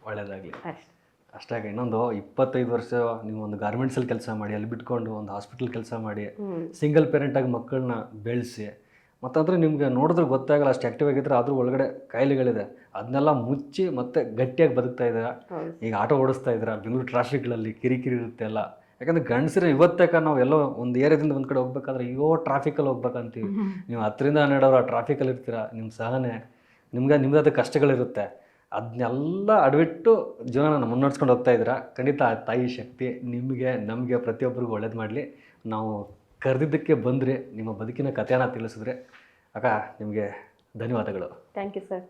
ಒಳ್ಳೇದಾಗಲಿ ಅಷ್ಟೆ. ಅಷ್ಟಾಗಿ ಇನ್ನೊಂದು 25 ವರ್ಷ ನೀವು ಒಂದು ಗಾರ್ಮೆಂಟ್ಸಲ್ಲಿ ಕೆಲಸ ಮಾಡಿ, ಅಲ್ಲಿ ಬಿಟ್ಕೊಂಡು ಒಂದು ಹಾಸ್ಪಿಟಲ್ ಕೆಲಸ ಮಾಡಿ, ಸಿಂಗಲ್ ಪೇರೆಂಟಾಗಿ ಮಕ್ಕಳನ್ನ ಬೆಳೆಸಿ, ಮತ್ತಾದರೂ ನಿಮಗೆ ನೋಡಿದ್ರೆ ಗೊತ್ತಾಗಲ್ಲ ಅಷ್ಟು ಆ್ಯಕ್ಟಿವ್ ಆಗಿದ್ರೆ, ಅದ್ರ ಒಳಗಡೆ ಕಾಯಿಲೆಗಳಿದೆ, ಅದನ್ನೆಲ್ಲ ಮುಚ್ಚಿ ಮತ್ತೆ ಗಟ್ಟಿಯಾಗಿ ಬದುಕ್ತಾ ಇದ್ದೀರಾ. ಈಗ ಆಟೋ ಓಡಿಸ್ತಾ ಇದ್ದೀರಾ, ಬೆಂಗಳೂರು ಟ್ರಾಫಿಕ್ಗಳಲ್ಲಿ ಕಿರಿಕಿರಿ ಇರುತ್ತೆ ಎಲ್ಲ. ಯಾಕಂದರೆ ಗಂಡಸರು ಇವತ್ತೇಕ ನಾವು ಎಲ್ಲೋ ಒಂದು ಏರಿಯಾದಿಂದ ಒಂದು ಕಡೆ ಹೋಗ್ಬೇಕಾದ್ರೆ ಅಯ್ಯೋ ಟ್ರಾಫಿಕಲ್ಲಿ ಹೋಗ್ಬೇಕಂತೀವಿ. ನೀವು 10ರಿಂದ 12 ಅವರ್ ಆ ಟ್ರಾಫಿಕಲ್ಲಿ ಇರ್ತೀರ. ನಿಮ್ಮ ಸಹನೆ, ನಿಮ್ಮದಾದ ಕಷ್ಟಗಳಿರುತ್ತೆ. ಅದನ್ನೆಲ್ಲ ಅಡ್ಬಿಟ್ಟು ಜೀವನ ಮುನ್ನಡೆಸ್ಕೊಂಡು ಹೋಗ್ತಾ ಇದ್ದೀರಾ. ಖಂಡಿತ ಆ ತಾಯಿ ಶಕ್ತಿ ನಿಮಗೆ, ನಮಗೆ, ಪ್ರತಿಯೊಬ್ಬರಿಗೂ ಒಳ್ಳೇದು ಮಾಡಲಿ. ನಾವು ಕರೆದಿದ್ದಕ್ಕೆ ಬಂದರೆ, ನಿಮ್ಮ ಬದುಕಿನ ಕಥೆಯನ್ನು ತಿಳಿಸಿದ್ರೆ ಅಕ್ಕ, ನಿಮಗೆ ಧನ್ಯವಾದಗಳು. Thank you sir.